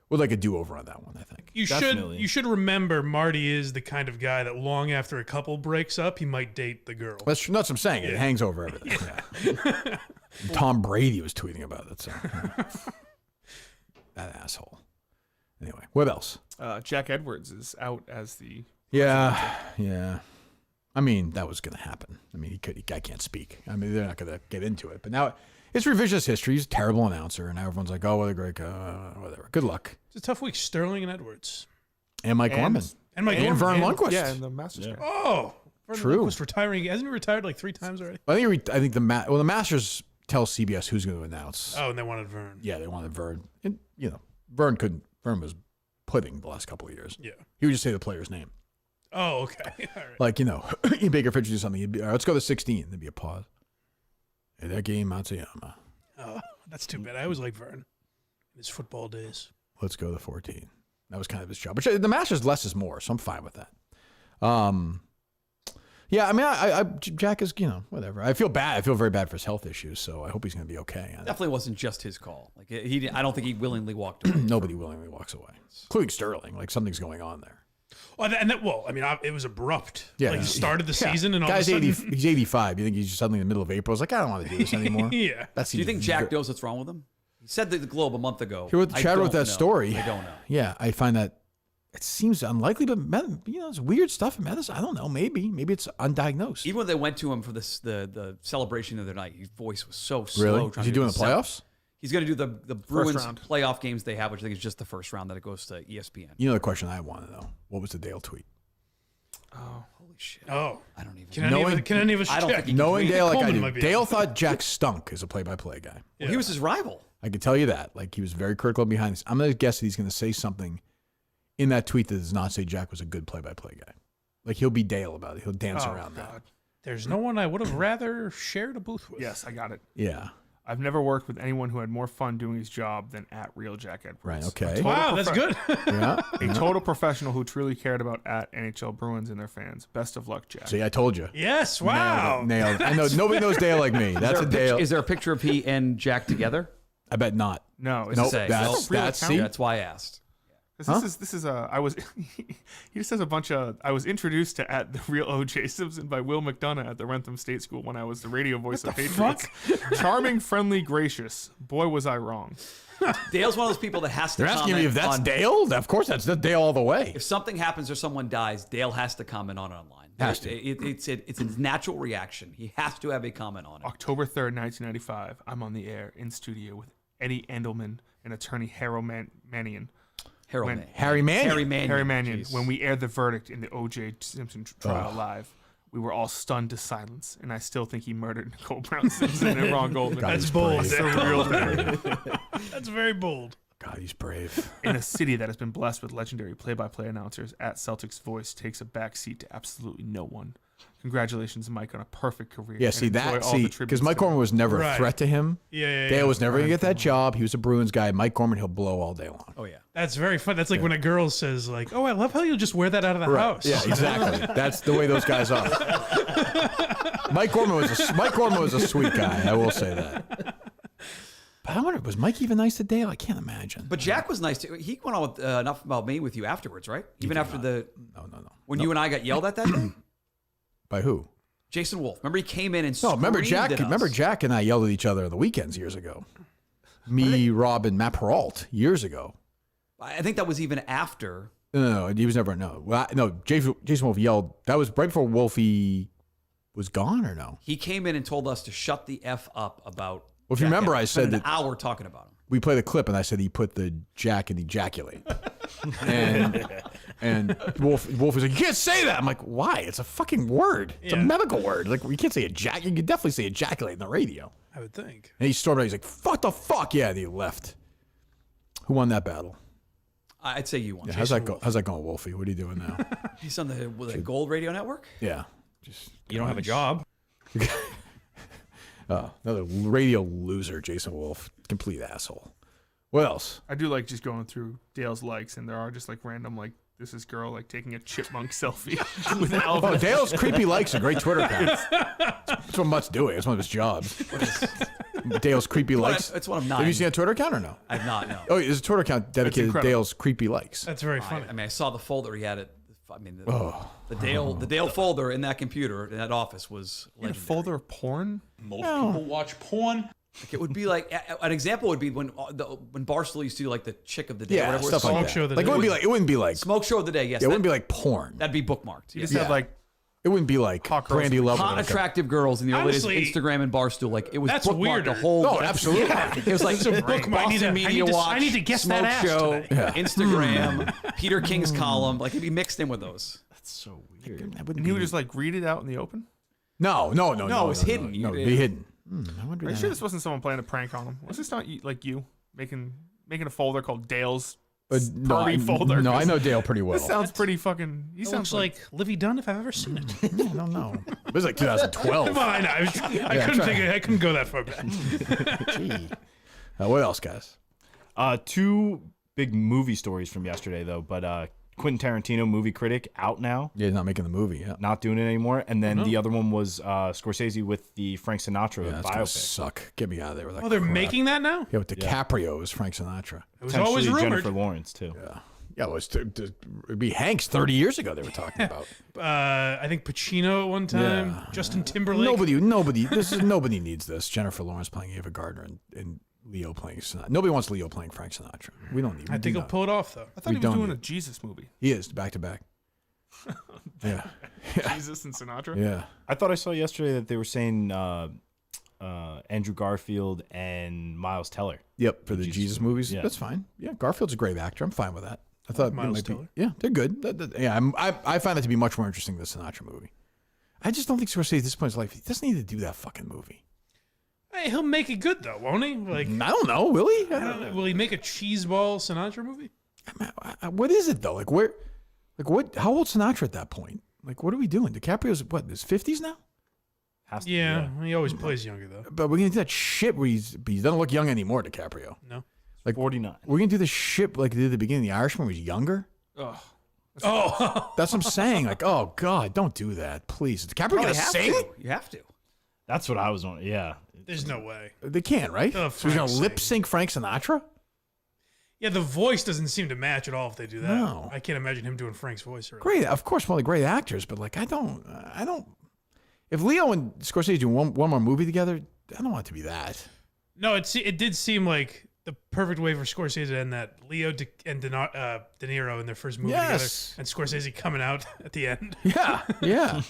would like a do-over on that one, I think. You should remember Marty is the kind of guy that long after a couple breaks up, he might date the girl. That's what I'm saying. It hangs over everything. Yeah. Tom Brady was tweeting about it. So. That asshole. Anyway, what else? Jack Edwards is out as the... Yeah. I mean, that was going to happen. I mean, I can't speak. I mean, they're not going to get into it. But now it's revisionist history. He's a terrible announcer. And now everyone's like, oh, what a great guy. Whatever. Good luck. It's a tough week. Sterling and Edwards. And Mike Gorman. And Mike and Gorman. Vern Lundquist. Yeah, and the Masters guy. Oh. Vern True. Lundquist retiring. Hasn't he retired like 3 times already? I think the Masters tell CBS who's going to announce. Oh, and they wanted Vern. Yeah, they wanted Vern. And, Vern was pudding the last couple of years. Yeah. He would just say the player's name. Oh, okay. All right. Like, Baker Fisher do something. He'd be, all right, let's go to 16. There'd be a pause. Hey, that game, Matsuyama. Oh, that's too bad. I always like Vern in his football days. Let's go to 14. That was kind of his job. But the Masters, less is more, so I'm fine with that. Yeah, I mean, Jack is, whatever. I feel bad. I feel very bad for his health issues, so I hope he's going to be okay. Definitely wasn't just his call. Like I don't think he willingly walked away. Nobody willingly walks away, including Sterling. Like something's going on there. Well, it was abrupt. Yeah, like he started the season and all guy's of a 80. sudden, He's 85. You think he's just suddenly in the middle of April? He's like, I don't want to do this anymore. Yeah. Do you think Jack knows what's wrong with him? He said to the Globe a month ago. Here with the chatter with that story. I don't know. Yeah, I find that it seems unlikely, but it's weird stuff in medicine. I don't know. Maybe it's undiagnosed. Even when they went to him for the celebration the other night, his voice was so slow. Really? Is he doing the playoffs? He's going to do the Bruins playoff games they have, which I think is just the first round that it goes to ESPN. The question I want to know: what was the Dale tweet? Oh, holy shit! Oh, I don't even. Can any of us I don't check? think Knowing Dale like I Coleman do, Dale thought Jack stunk as a play-by-play guy. Well, he was his rival. I can tell you that. Like he was very critical behind this. I'm going to guess that he's going to say something in that tweet that does not say Jack was a good play-by-play guy. Like he'll be Dale about it. He'll dance around that. There's no one I would have rather shared a booth with. Yes, I got it. Yeah. I've never worked with anyone who had more fun doing his job than at Real Jack Edwards. Right, okay. Wow, that's good. Yeah. A total professional who truly cared about at NHL Bruins and their fans. Best of luck, Jack. See, I told you. Yes, wow. Nailed it. I know nobody knows Dale like me. That's a Dale. Is there a picture of he and Jack together? I bet not. No, Nope. that's see? That's why I asked. This is I was he just has a bunch of I was introduced to at the Real O.J. Simpson by Will McDonough at the Rentham State School when I was the radio voice of Patriots. Charming, friendly, gracious. Boy, was I wrong. Dale's one of those people that has to. They're asking me if that's Dale. Of course, that's Dale all the way. If something happens or someone dies, Dale has to comment on it online. Has to. It's his natural reaction. He has to have a comment on it. October 3rd, 1995. I'm on the air in studio with Eddie Endelman and attorney Mannion. Harry Mannion. When we aired the verdict in the O.J. Simpson trial live, we were all stunned to silence, and I still think he murdered Nicole Brown Simpson and Ron Goldman. That's bold. That's a real thing. That's very bold. God, he's brave. In a city that has been blessed with legendary play-by-play announcers, at Celtics Voice takes a back seat to absolutely no one. congratulations, Mike, on a perfect career. Yeah, and see enjoy that, all the because tributes Mike to Gorman him." was never a Right. threat to him. Yeah. Was never gonna get that job. He was a Bruins guy. Mike Gorman, he'll blow all day long. Oh yeah. That's very fun. That's like when a girl says, like, "Oh, I love how you'll just wear that out of the house." Yeah, exactly. That's the way those guys are. Mike Gorman was a sweet guy. I will say that. But I wonder, was Mike even nice to Dale? I can't imagine. But Jack was nice too. He went on with enough about me with you afterwards, right? Even after the no. When you and I got yelled at that day. By who? Jason Wolf. Remember he came in and No, remember screamed Jack. at us. Remember Jack and I yelled at each other on the weekends years ago. Me, Rob, and Matt Peralt years ago. I think that was even after. No, he was never. No. Jason Wolf yelled. That was right before Wolfie was gone, or no? He came in and told us to shut the F up about. Well, if you remember, I said an that hour talking about him. we played the clip, and I said he put the Jack in ejaculate, and Wolf was like, "You can't say that." I'm like, "Why? It's a fucking word. It's a medical word. Like you can't say ejaculate. You can definitely say ejaculate in the radio." I would think. And he stormed out. He's like, "Fuck the fuck yeah!" And he left. Who won that battle? I'd say you won. Yeah, how's that go? How's that going, Wolfie? What are you doing now? He's on the Gold Radio Network. Yeah. You don't have a job. Another radio loser, Jason Wolf. Complete asshole. What else? I do like just going through Dale's likes, and there are just like random like this is girl like taking a chipmunk selfie with an elephant. Oh, Dale's creepy likes a great Twitter account. That's what Mutt's doing. It's one of his jobs. Dale's creepy likes. It's one of 9. Have you seen a Twitter account or no? I've not. No. Oh, there's a Twitter account dedicated to Dale's creepy likes. That's very funny. I mean, I saw the folder he had. The Dale folder in that computer in that office was You had a folder of porn. Most people watch porn. Like it would be like an example would be when Barstool used to do like the chick of the day, Yeah, whatever. stuff like that. Like it wouldn't be like smoke show of the day. Yes, it wouldn't be like porn. That'd be bookmarked. You just have like it wouldn't be like Brandy Love. Hot, attractive girls in the early days of Honestly, Instagram and Barstool. Like it was that's bookmarked weirder. the whole. Oh, absolutely. Yeah. It was like It's a bookmark. Boston Media Watch. I need to guess Smoke that ass show, today. Yeah. Instagram, Peter King's column. Like it'd be mixed in with those. That's so weird. and he would just like read it out in the open. No, it was hidden. No, it'd be hidden. I wonder Are you that. sure this wasn't someone playing a prank on him? Was this not like you making a folder called Dale's pervy folder? No, I know Dale pretty well. This sounds pretty fucking. He It sounds sounds like Livy Dunn if I've ever seen it. I don't know. It was like 2012. Come on, I know. I couldn't go that far back. Gee. What else, guys? 2 big movie stories from yesterday, though. But Quentin Tarantino, movie critic, out now. Yeah, he's not making the movie. Yeah, not doing it anymore. And then the other one was Scorsese with the Frank Sinatra that's gonna biopic. Suck. Get me out of there with that. Oh, they're crap. making that now? Yeah, with DiCaprio as Frank Sinatra. It was always rumored. Jennifer Lawrence too. Yeah. Yeah, it was it'd be Hanks 30 years ago they were talking about. I think Pacino at one time. Yeah. Justin Timberlake. Nobody needs this. Jennifer Lawrence playing Ava Gardner and Leo playing Sinatra. Nobody wants Leo playing Frank Sinatra. We don't need. I think he'll pull it off though. I thought he was doing a Jesus movie. He is back to back. Yeah. Jesus and Sinatra. Yeah. I thought I saw yesterday that they were saying Andrew Garfield and Miles Teller. Yep, for the Jesus movies. Yeah. That's fine. Yeah, Garfield's a great actor. I'm fine with that. I thought Miles might Teller. be. Yeah, they're good. Yeah, I find that to be much more interesting than the Sinatra movie. I just don't think Scorsese at this point in his life, he doesn't need to do that fucking movie. Hey, he'll make it good though, won't he? Like I don't know. Will he? I don't know. Will he make a cheeseball Sinatra movie? What is it though? Like where? Like what? How old Sinatra at that point? Like what are we doing? DiCaprio's what? In his 50s now? Yeah, he always plays younger though. But we're gonna do that shit where he doesn't look young anymore, DiCaprio. No. Like 49. We're gonna do the shit like they did at the beginning of The Irishman, where he's younger. Ugh. Oh, that's what I'm saying. Like, oh God, don't do that, please. DiCaprio gonna sing? You have to. That's what I was on. Yeah. There's no way. They can't, right? Oh, so he's gonna Frank's lip sync Frank Sinatra? Yeah, the voice doesn't seem to match at all if they do that. No. I can't imagine him doing Frank's voice. Or Great, of course, one of the great actors, but like, I don't. If Leo and Scorsese do one more movie together, I don't want it to be that. No, it did seem like the perfect way for Scorsese to end that. Leo and De Niro in their first movie together, and Scorsese coming out at the end. Yeah, yeah,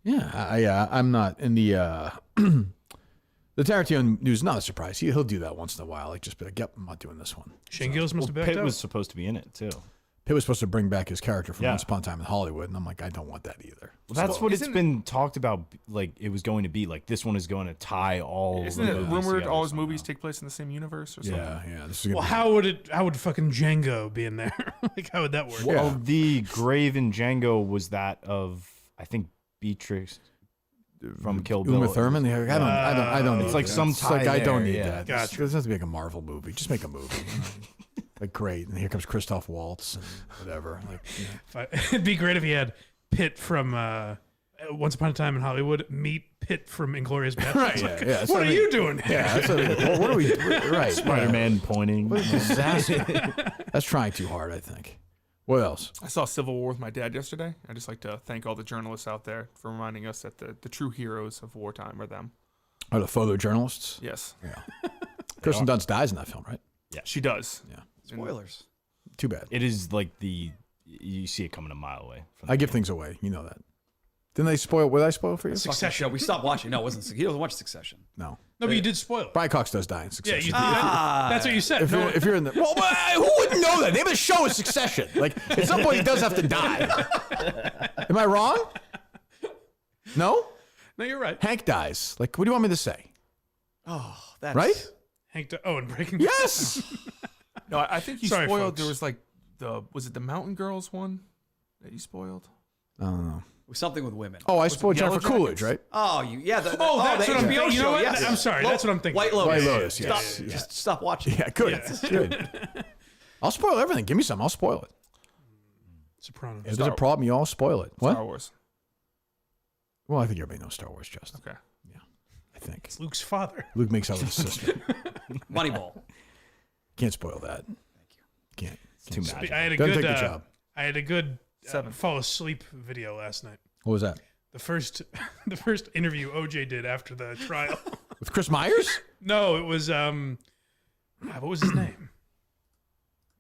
yeah. I'm not in the the Tarantino news. Not a surprise. He'll do that once in a while. Like just be like, yep, I'm not doing this one. Shane Gillis must have backed Pitt out. was supposed to be in it too. Pitt was supposed to bring back his character from Once Upon a Time in Hollywood, and I'm like, I don't want that either. Well, that's what it's been talked about. Like it was going to be. Like this one is going to tie all. Isn't it rumored all his movies take place in the same universe or something? Yeah. This is Well, how would fucking Django be in there? Like, how would that work? Well, the grave in Django was that of I think Beatrix from Kill Bill. Uma Thurman. I don't need. It's like that. some It's tie like I don't there, need yeah. that. Gotcha. It doesn't have to be like a Marvel movie. Just make a movie. Like great, and here comes Christoph Waltz and whatever. Like, It'd be great if he had Pitt from Once Upon a Time in Hollywood meet Pitt from Inglourious Basterds. Right? Yeah. What are you doing? Yeah. That's what are we? Right. Spider-Man pointing. What a disaster. That's trying too hard, I think. What else? I saw Civil War with my dad yesterday. I just like to thank all the journalists out there for reminding us that the true heroes of wartime are them. Are the photojournalists? Yes. Yeah. Kirsten Dunst dies in that film, right? Yeah, she does. Yeah. Spoilers. Too bad. It is like you see it coming a mile away. I give things away. You know that. Didn't they spoil? What did I spoil for you? Succession. We stopped watching. No, it wasn't. He doesn't watch Succession. No. No, but you did spoil it. Brian Cox does die in Succession. Yeah, that's what you said. If you're in the who wouldn't know that? The name of the show is Succession. Like at some point he does have to die. Am I wrong? No. No, you're right. Hank dies. Like, what do you want me to say? Oh, that's right. Hank. And Breaking. Yes. No, I think you Sorry, spoiled. folks. There was like was it the Mountain Girls one that you spoiled? I don't know. Something with women. Oh, I Was it spoiled Yellow Jennifer Coolidge, Jackets? right? Oh, that's the what I'm HBO thinking. You know show, what? yes. I'm sorry. That's what I'm thinking. White Lotus. White Lotus, Stop. yes. Yeah. Just stop watching. Yeah, good. Good. I'll spoil everything. Give me some. I'll spoil it. Sopranos. If there's a problem, you all spoil it. What? Star Wars. Well, I think everybody knows Star Wars, Justin. Okay. Yeah, I think. It's Luke's father. Luke makes out with his sister. Moneyball. Can't spoil that. Thank you. Can't. Too Can't. magic. I had a Doesn't good. take the job. I had a good Seven. fall asleep video last night. What was that? The first interview OJ did after the trial. With Chris Myers? No, it was what was his name?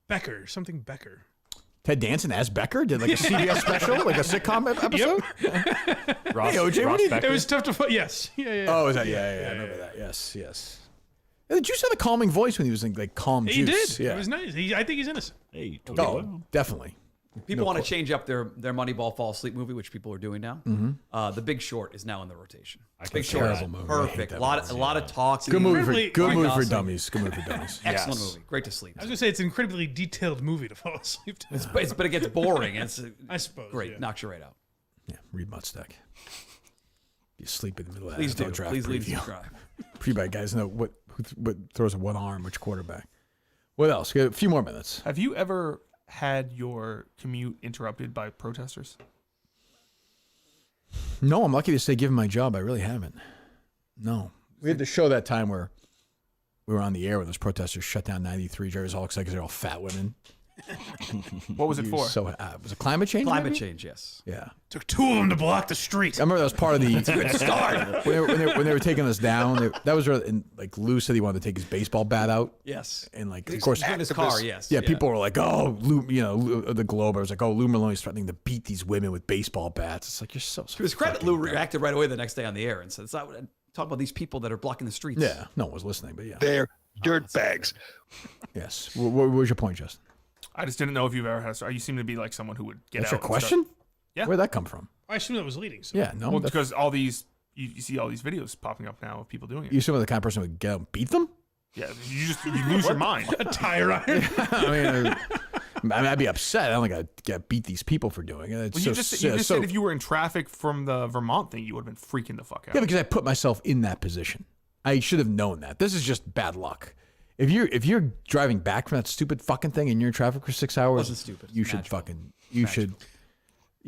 Becker, something Becker. Ted Danson as Becker did like a CBS special, like a sitcom episode. Ross, Hey, OJ, Ross what do you? Becker? It was tough to find. Yes. Yeah. Oh, is that? Yeah. I remember that. Yes. The Juice had a calming voice when he was in like calm He Juice. did. Yeah. It was nice. I think he's innocent. Hey, Oh, definitely. People want to change up their Moneyball fall asleep movie, which people are doing now. Mm-hmm. The Big Short is now in the rotation. Terrible Big Short is movie. I hate perfect. that A lot of talk. Good movie Incredibly- for good movie for Gosling. dummies. Good movie for dummies. Excellent movie. Great to sleep. I was gonna say it's an incredibly detailed movie to fall asleep to. But it gets boring. I suppose. Great. Yeah. Knocks you right out. Yeah, read Muttstack. You sleep in the middle of Please that do. draft Please leave preview. subscribe. Pre-bite guys know what throws with one arm, which quarterback. What else? We got a few more minutes. Have you ever had your commute interrupted by protesters? No, I'm lucky to stay given my job. I really haven't. No. We had the show that time where we were on the air when those protesters shut down 93. Jerry's all excited because they're all fat women. What was it for? So was it climate change? Climate maybe? change, yes. Yeah. Took two of them to block the street. I remember that was part of the Good start. when they were taking us down. That was really, and like Lou said he wanted to take his baseball bat out. Yes. And like, He's of course, in his car, yes. Yeah, people were like, "Oh, Lou," the Globe. I was like, "Oh, Lou Maloney's threatening to beat these women with baseball bats." It's like you're so. To his credit, Lou reacted right away the next day on the air and said, "It's not talk about these people that are blocking the streets." Yeah, no one was listening, but yeah, They're dirt bags. Yes. What was your point, Justin? I just didn't know if you've ever had. You seem to be like someone who would get That's out. your question? And stuff. Yeah. Where'd that come from? I assume that was leading. So. Yeah, no. Well, that's- because all these you see all these videos popping up now of people doing it. You assume the kind of person who would get out and beat them? Yeah, you lose your mind. A tire iron. I mean, I'd be upset. I don't think I'd get beat these people for doing it. It's Well, you just said if you were in traffic from the Vermont thing, you would have been freaking the fuck out. Yeah, because I put myself in that position. I should have known that. This is just bad luck. If you're driving back from that stupid fucking thing and you're in traffic for 6 hours, Wasn't stupid. You should Magical. fucking you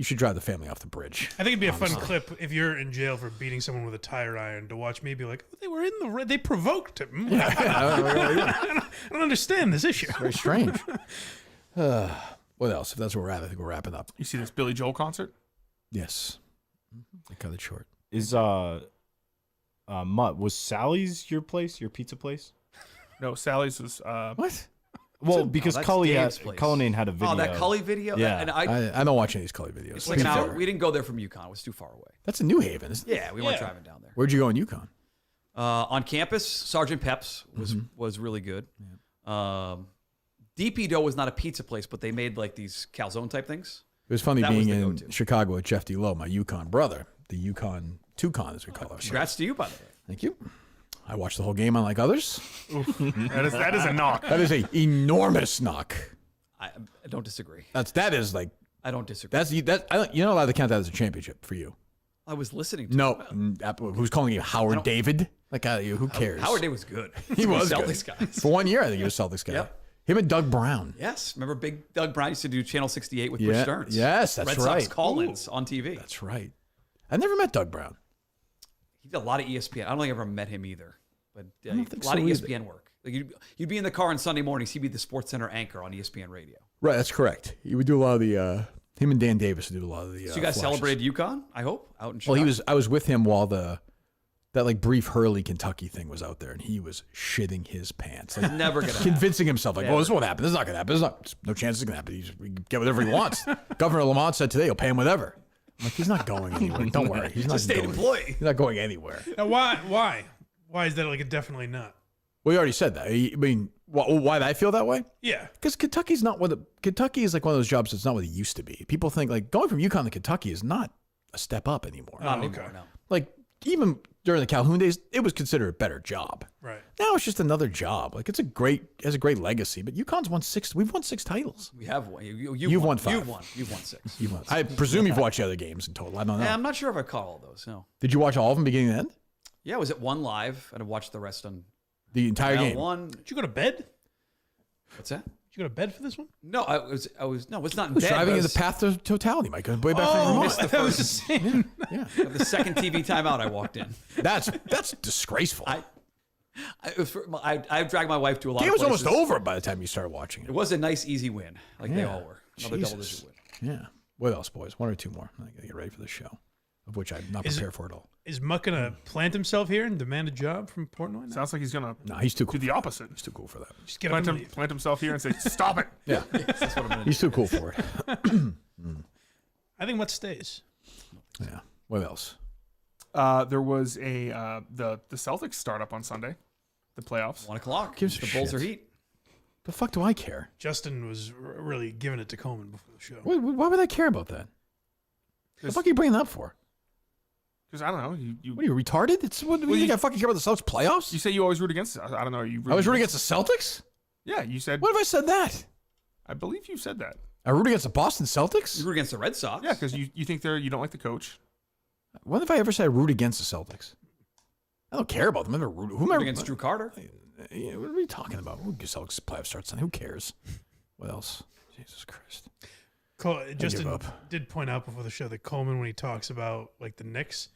should drive the family off the bridge. I think it'd be a fun clip if you're in jail for beating someone with a tire iron to watch me be like, oh, they were in the they provoked him. I don't understand this issue. Very strange. What else? If that's where we're at, I think we're wrapping up. You see this Billy Joel concert? Yes. I cut it short. Is Mut, was Sally's your pizza place? No, Sally's was what? Well, because that's Cully Dave's place. Cullinane had a video. Oh, that Cully video? Yeah. And I don't watch any of these Cully videos. It's like an hour. We didn't go there from Yukon. It was too far away. That's in New Haven, isn't it? Yeah, we weren't driving down there. Where'd you go in Yukon? On campus, Sergeant Pep's was really good. DP Dough was not a pizza place, but they made like these calzone type things. It was funny That was being the in go-to. Chicago with Jeff D. Lowe, my Yukon brother, the Yukon Tucon, as we call it. Congrats to you, by the way. Thank you. I watched the whole game, unlike others. that is a knock. That is a enormous knock. I don't disagree. That is like I don't disagree. you're not allowed to count that as a championship for you. I was listening to No, who's calling you Howard David? Like, who cares? Howard David was good. He was Celtics good. guy. For 1 year, I think he was Celtics guy. Yep. Him and Doug Brown. Yes. Remember Big Doug Brown used to do Channel 68 with Bruce Stearns. Yes, that's Red right. Sox call-ins on TV. That's right. I never met Doug Brown. He did a lot of ESPN. I don't think I ever met him either. But I don't think a lot so of either. ESPN work. Like you'd be in the car on Sunday mornings. He'd be the Sports Center anchor on ESPN Radio. Right, that's correct. He would do a lot of the. Him and Dan Davis would do a lot of the. So you guys flashes. celebrated UConn, I hope, out in Well, Chicago. I was with him while that like brief Hurley, Kentucky thing was out there, and he was shitting his pants. Like, Never gonna convincing himself, like, Never. "Oh, this won't happen. This is not gonna happen. There's no chance it's gonna happen. He can get whatever he wants." Governor Lamont said today he'll pay him whatever. I'm like, he's not going anywhere. Don't worry. He's not a state going, employee. He's not going anywhere. Now, why is that like a definitely not? Well, you already said that. I mean, why did I feel that way? Yeah. Because Kentucky's not Kentucky is like one of those jobs that's not what it used to be. People think like going from UConn to Kentucky is not a step up anymore. Not anymore, no. Like even during the Calhoun days, it was considered a better job. Right. Now it's just another job. Like it has a great legacy. But UConn's won 6. We've won 6 titles. We have one. You've won 5. You've won 6. You've won. I presume you've watched the other games in total. I don't know. Yeah, I'm not sure if I caught all those. No. Did you watch all of them beginning to end? Yeah, I was at one live, and I watched the rest on the entire game. Did you go to bed? What's that? Did you go to bed for this one? No, I was not in I was bed. driving I in the was, path to totality, Mike. Way back Oh, from that was the same. Yeah. The second TV timeout I walked in. That's disgraceful. I dragged my wife to a lot Game of was places. almost over by the time you started watching it. It was a nice, easy win, like they all were. Another Jesus. double-digit win. Yeah. What else, boys? 1 or 2 more. I gotta get ready for this show, of which I'm not prepared for at all. Is Mutt gonna plant himself here and demand a job from Portnoy? now? Sounds like he's gonna. No, he's too cool. Do the opposite. He's too cool for that. Just get up and leave. Plant himself here and say, "Stop it." Yeah. That's what I'm gonna He's too cool for it. I think Mutt stays. Yeah. What else? There was a the Celtics start up on Sunday, the playoffs. 1 o'clock. Gives a the Bulls shit. are heat. The fuck do I care? Justin was really giving it to Coleman before the show. Why would I care about that? The fuck are you bringing that up for? Because I don't know. You What are you retarded? What do you think I fucking care about the Celtics playoffs? You say you always root against. I don't know. I was rooting against the Celtics. Yeah, you said. When have I said that? I believe you said that. I root against the Boston Celtics. You root against the Red Sox. Yeah, because you think you don't like the coach. When have I ever said I root against the Celtics? I don't care about them. I never root. Who am I Root against Drew Carter. Yeah, what are you talking about? Who Celtics playoff starts on? Who cares? What else? Jesus Christ. Justin up. did point out before the show that Coleman, when he talks about like the Knicks,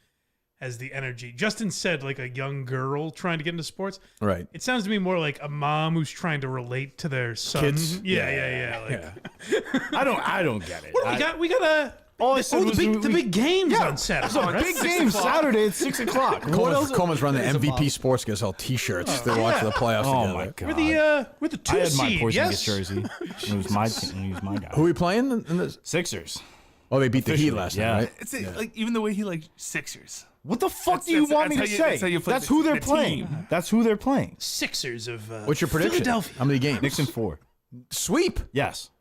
has the energy. Justin said like a young girl trying to get into sports. Right. It sounds to me more like a mom who's trying to relate to their son. Kids? Yeah. Like, I don't get it. What do we got? We got a. All I said was the big games on Saturday. So right? big game Saturday at 6 o'clock. Coleman's running the MVP Sports Guys all T-shirts. They're watching the playoffs Oh together. my god. We're the 2 I had seed. my Porzingis Yes. jersey. It was my team. He was my guy. Who are we playing in this? Sixers. Oh, they beat the Heat Officially, last yeah. night, right? It's like even the way he like Sixers. What the fuck do you want me to say? That's how you play That's who they're the playing. team. That's who they're playing. Sixers of What's your prediction? Philadelphia. How many games? Knicks in 4. Sweep. Yes.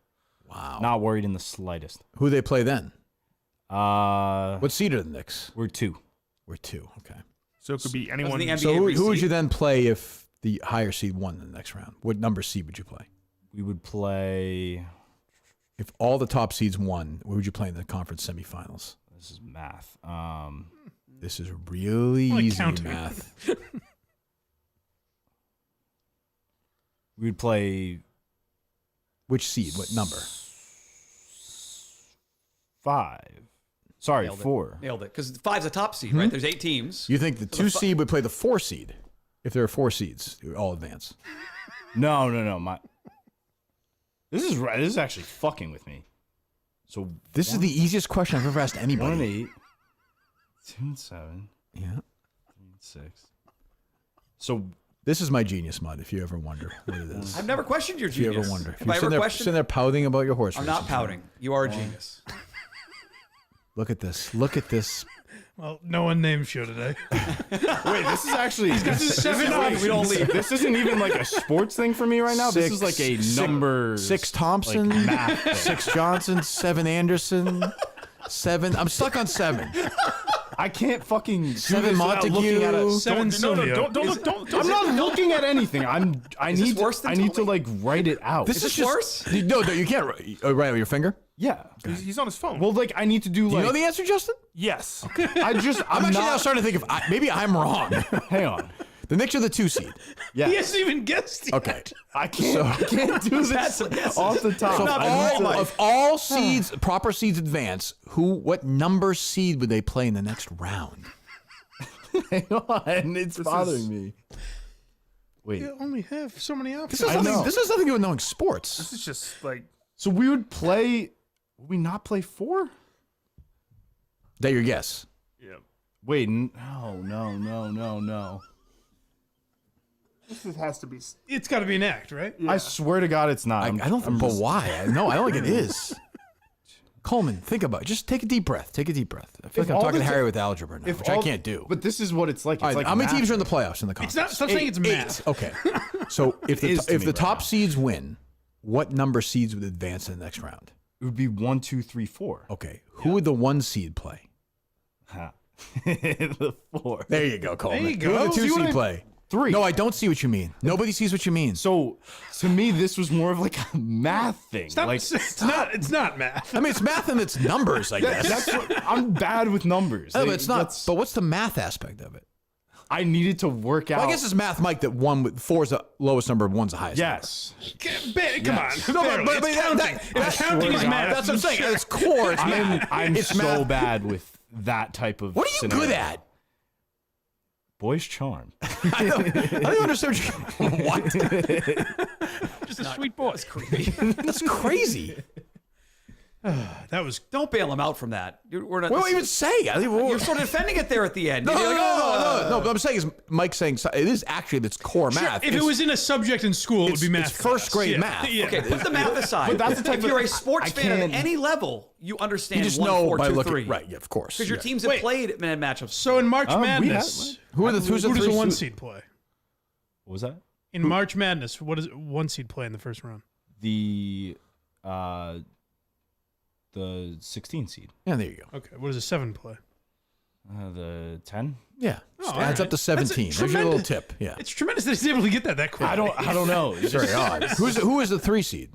Wow. Not worried in the slightest. Who they play then? What What seed are the Knicks? We're 2. We're 2. Okay. So it could be anyone. the NBA So who would reseed? you then play if the higher seed won in the next round? What number seed would you play? We would play. If all the top seeds won, what would you play in the conference semifinals? This is math. This is really Like easy counting. math. We would play Which seed? What number? 5. Sorry, Nailed it. 4. Nailed it. Because 5's a top seed, right? There's 8 teams. You think the 2 seed would play the 4 seed? If there are 4 seeds, all advance. No. This is right. This is actually fucking with me. So This is the easiest question I've ever asked 1 anybody. and 8, 2 and 7, Yeah. 3 and 6. So This is my genius mud, if you ever wonder what it is. I've never questioned your If you genius. ever wonder. If Have you're I sitting ever there, questioned? sitting there pouting about your horse I'm races. not pouting. You are a genius. Look at this. Look at this. Well, no one named show today. wait, this is actually got 7 options. We don't leave. This isn't even like a sports thing for me right now. This is like a number 6 Thompson, like math thing. 6 Johnson, 7 Anderson, 7. I'm stuck on 7. I can't fucking do 7 this without looking at Montague. a 7 Silvio. Don't. I'm not looking at anything. I Is need this worse than I need to Tully? like write it out. This Is is this just worse? No, you can't write with your finger. Yeah. He's on his phone. Well, like I need to do. Do you know the answer, Justin? Yes. I'm actually now starting to think maybe I'm wrong. Hang on. The Knicks are the 2 seed. Yeah. He hasn't even guessed yet. Okay. I can't do this off the top. So if all seeds, proper seeds advance, what number seed would they play in the next round? Hang on, it's bothering me. Wait. You only have so many options. This has nothing to do with knowing sports. This is just like. So we would play. Would we not play 4? That your guess? Yeah. Wait. No. This has to be. It's got to be an act, right? I swear to God, it's not. I don't think. But why? No, I don't think it is. Coleman, think about it. Just take a deep breath. Take a deep breath. I feel like I'm talking to Harry with algebra now, which I can't do. But this is what it's like. It's right, like how many math. teams are in the playoffs in the conference? Stop saying it's math. Okay. So if the top seeds win, what number seeds would advance in the next round? It would be 1, 2, 3, 4. Okay. Who would the 1 seed play? The 4. There you go, Coleman. There you go. Who would the 2 seed play? 3. No, I don't see what you mean. Nobody sees what you mean. So to me, this was more of like a math thing. It's not math. I mean, it's math and it's numbers, I guess. That's what, I'm bad with numbers. No, but it's not. But what's the math aspect of it? I needed to work out. Well, I guess it's math, Mike, that 4 is the lowest number, 1's the highest. Yes. Come on. No, but counting is math. That's what I'm saying. It's core. It's math. I'm It's so math. bad with that type of. What are you scenario. good at? Boy's charm. I don't understand what you. What? Just a sweet boy. That's creepy. That's crazy. That was. Don't bail him out from that. We're not. What do I even say? You're sort of defending it there at the end. No, You're like, no. What I'm saying is Mike's saying it is actually that's core math. If it was in a subject in school, it would be math. It's first grade math. Yeah. Okay, put the math aside. But that's the type if you're of- a sports I fan at can't- any level, you understand. You just 1, know 4, by 2, looking. 3. Right, yeah, of course. Because your Yeah. teams have played at matchups. So in March we Madness, Who's does the a 1 seed? seed play? What was that? In March Madness, what does 1 seed play in the first round? The 16 seed. Yeah, there you go. Okay, what does a 7 play? The 10. Yeah, Oh, all adds right. up to 17. That's There's your little tremendous. tip. Yeah, It's tremendous that he's able to get that quickly. I don't know. it's very odd. Who is the 3 seed?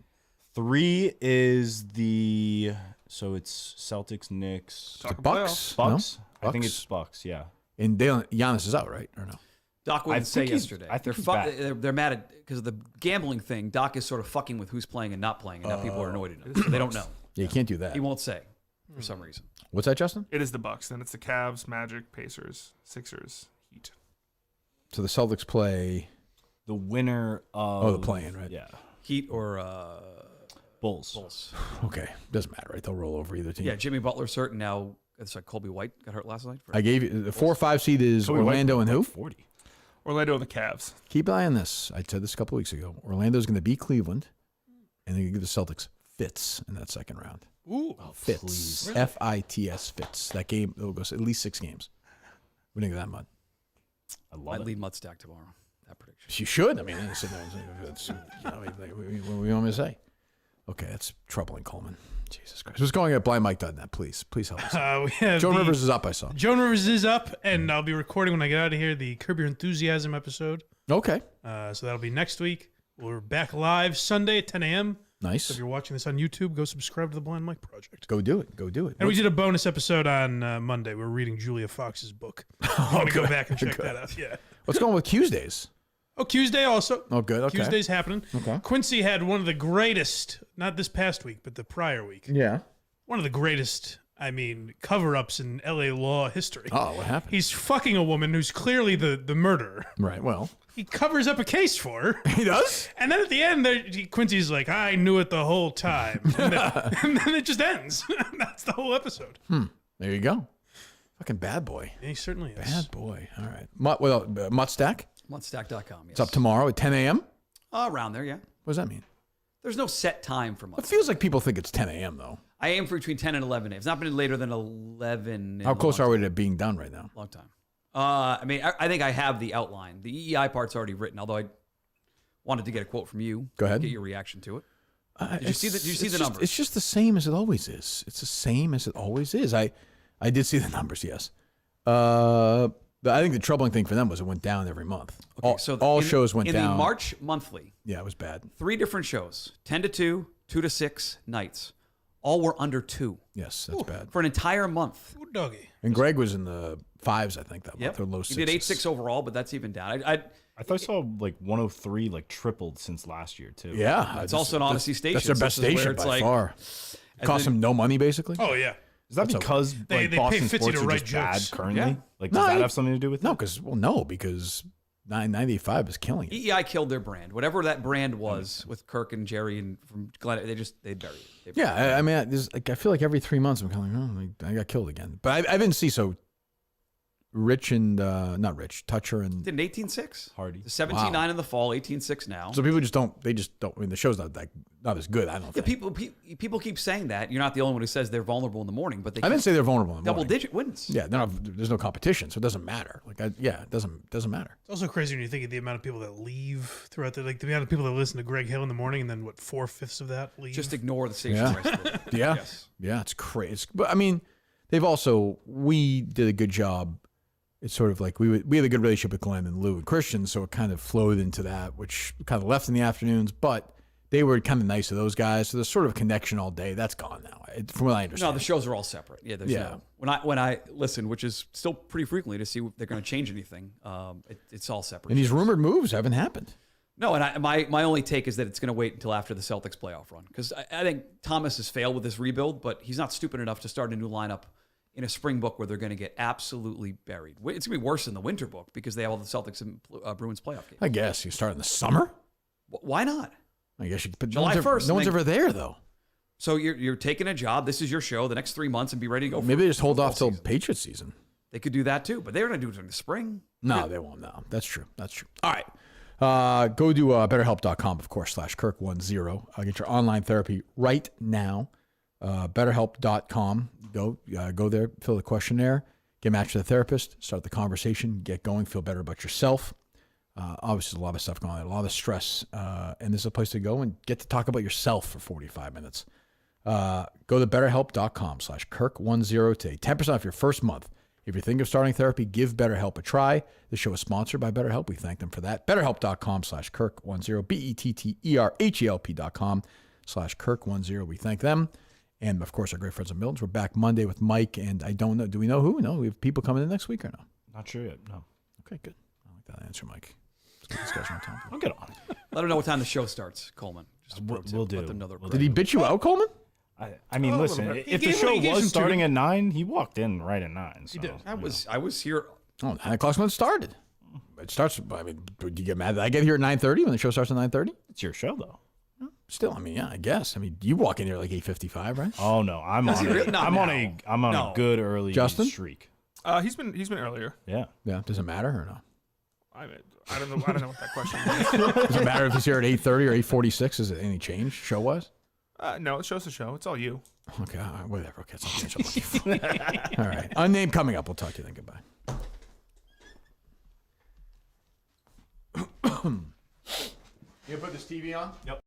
3 is the. So it's Celtics, Knicks, The Bucks. Bucks. No? I think Bucks? it's Bucks. Yeah. And Giannis is out, right? Or no? Doc wouldn't say yesterday. I think they're mad at because of the gambling thing. Doc is sort of fucking with who's playing and not playing, and now people are annoyed at him. So they don't know. Yeah, you can't do that. He won't say for some reason. What's that, Justin? It is the Bucks. Then it's the Cavs, Magic, Pacers, Sixers, Heat. So the Celtics play. The winner of the play-in, right? Yeah. Heat or Bulls. Okay, doesn't matter, right? They'll roll over either team. Yeah, Jimmy Butler's hurt, and now it's like Colby White got hurt last night. I gave you the 4 or 5 seed is Kobe Orlando White and who? 40. Orlando and the Cavs. Keep an eye on this. I said this a couple weeks ago. Orlando's going to beat Cleveland, and they're going to give the Celtics fits in that second round. Ooh, fits. F-I-T-S fits. That game will go at least 6 games. What do you think of that, Mud? I love I'd it. lead Mut Stack tomorrow. That prediction. You should. I mean, it's, what do you want me to say? Okay, that's troubling, Coleman. Jesus Christ. What's going on at blindmike.net? Please help us. We have Joan Rivers is up, I saw. Joan Rivers is up, and I'll be recording when I get out of here the Curb Your Enthusiasm episode. Okay. So that'll be next week. We're back live Sunday at 10 a.m. Nice. So if you're watching this on YouTube, go subscribe to the Blind Mike Project. Go do it. And we did a bonus episode on Monday. We're reading Julia Fox's book. I want to go back and check that out. Yeah. What's going on with Tuesdays? Oh, Tuesday also. Oh, good. Okay. Tuesday's happening. Okay. Quincy had one of the greatest, not this past week, but the prior week. Yeah. One of the greatest, cover-ups in LA law history. Oh, what happened? He's fucking a woman who's clearly the murderer. Right, well. He covers up a case for her. He does? And then at the end, Quincy's like, I knew it the whole time. And then it just ends. That's the whole episode. There you go. Fucking bad boy. Yeah, he certainly is. Bad boy. All right. Mut Stack? Mutstack.com, yes. It's up tomorrow at 10 a.m.? Around there, yeah. What does that mean? There's no set time for Mut. It feels like people think it's 10 a.m., though. I aim for between 10 and 11. It's not been later than 11. How close are we to being done right now? Long time. I think I have the outline. The EI part's already written, although I wanted to get a quote from you. Go ahead. Get your reaction to it. Did you see the numbers? It's just the same as it always is. It's the same as it always is. I did see the numbers, yes. I think the troubling thing for them was it went down every month. Okay, all shows went down. In the March monthly. Yeah, it was bad. 3 different shows. 10 to 2, 2 to 6 nights. all were under 2. Yes, that's bad. For an entire month. Ooh, doggy. And Gregg was in the 5s, I think, that month, or low 6s. He did 8.6 overall, but that's even down. I thought I saw like 103 like tripled since last year too. Yeah, it's also an Odyssey station. That's their best so this is where station it's by far. It costs them no money, basically. Oh yeah. Is that because They Boston pay Fitzy sports to are write just bad jokes. currently? Yeah. Like, does that have something to do with it? No, because 995 is killing it. EEI killed their brand. Whatever that brand was with Kirk and Jerry and from Glenn, they buried it. Yeah, I mean, I feel like every 3 months I'm kind of like, oh, I got killed again. But I didn't see so Rich and not Rich, Toucher and Did an 18.6. Hardy. 17.9 in the fall, 18.6 now. So people just don't. I mean, the show's not as good. I don't Yeah, think. people keep saying that. You're not the only one who says they're vulnerable in the morning, but I didn't say they're vulnerable in the morning. double-digit wins. Yeah, there's no competition, so it doesn't matter. It doesn't matter. It's also crazy when you think of the amount of people that leave throughout the amount of people that listen to Greg Hill in the morning, and then 4/5 of that leave. Just ignore the station. Yeah, yeah, Yes. yeah. It's crazy. But I mean, we did a good job. It's sort of like we had a good relationship with Glenn and Lou and Christian, so it kind of flowed into that, which kind of left in the afternoons. But they were kind of nice to those guys, so there's sort of a connection all day. That's gone now, from what I understand. No, the shows are all separate. Yeah, no, when I listen, which is still pretty frequently to see if they're going to change anything, it's all separate. And these rumored moves haven't happened. No, and my only take is that it's going to wait until after the Celtics playoff run, because I think Thomas has failed with this rebuild, but he's not stupid enough to start a new lineup in a spring book where they're going to get absolutely buried. It's going to be worse than the winter book because they have all the Celtics and Bruins playoff games. I guess you start in the summer. Why not? I guess you. But July 1st. No one's ever there though. So you're taking a job. This is your show. The next 3 months and be ready to go. Maybe they just hold off till Patriots season. They could do that too, but they're going to do it during the spring. No, they won't. No, that's true. All right. Go to betterhelp.com, of course, /Kirk10. Get your online therapy right now. Betterhelp.com. Go there, fill the questionnaire, get matched with a therapist, start the conversation, get going, feel better about yourself. Obviously, there's a lot of stuff going on, a lot of stress, and this is a place to go and get to talk about yourself for 45 minutes. Go to betterhelp.com /Kirk10 today. 10% off your first month. If you think of starting therapy, give BetterHelp a try. The show is sponsored by BetterHelp. We thank them for that. BetterHelp.com /Kirk10, BetterHelp.com /Kirk10. We thank them. And, of course, our great friends at Milton's. We're back Monday with Mike, and I don't know. Do we know who? No, we have people coming in next week or no? Not sure yet, no. Okay, good. I like that answer, Mike. Let's get discussion on time. I'll get on it. Let them know what time the show starts, Coleman. Just we'll do. Let them know they're Did he bitch you out, Coleman? I mean, listen, if the show was starting at 9, he walked in right at 9. So, he did. I was here. Oh, 9 o'clock's when it started. It starts, I mean, do you get mad that I get here at 9:30 when the show starts at 9:30? It's your show, though. Still, I mean, yeah, I guess. I mean, you walk in here like 8:55, right? Oh no, I'm on a good early streak. He's been earlier. Yeah. Does it matter or no? I don't know what that question is. Does it matter if he's here at 8:30 or 8:46? Is it any change show wise? No, it shows the show. It's all you. Okay, whatever. Okay, it's all all right. Unnamed coming up. We'll talk to you then. Goodbye. You put this TV on? Yep.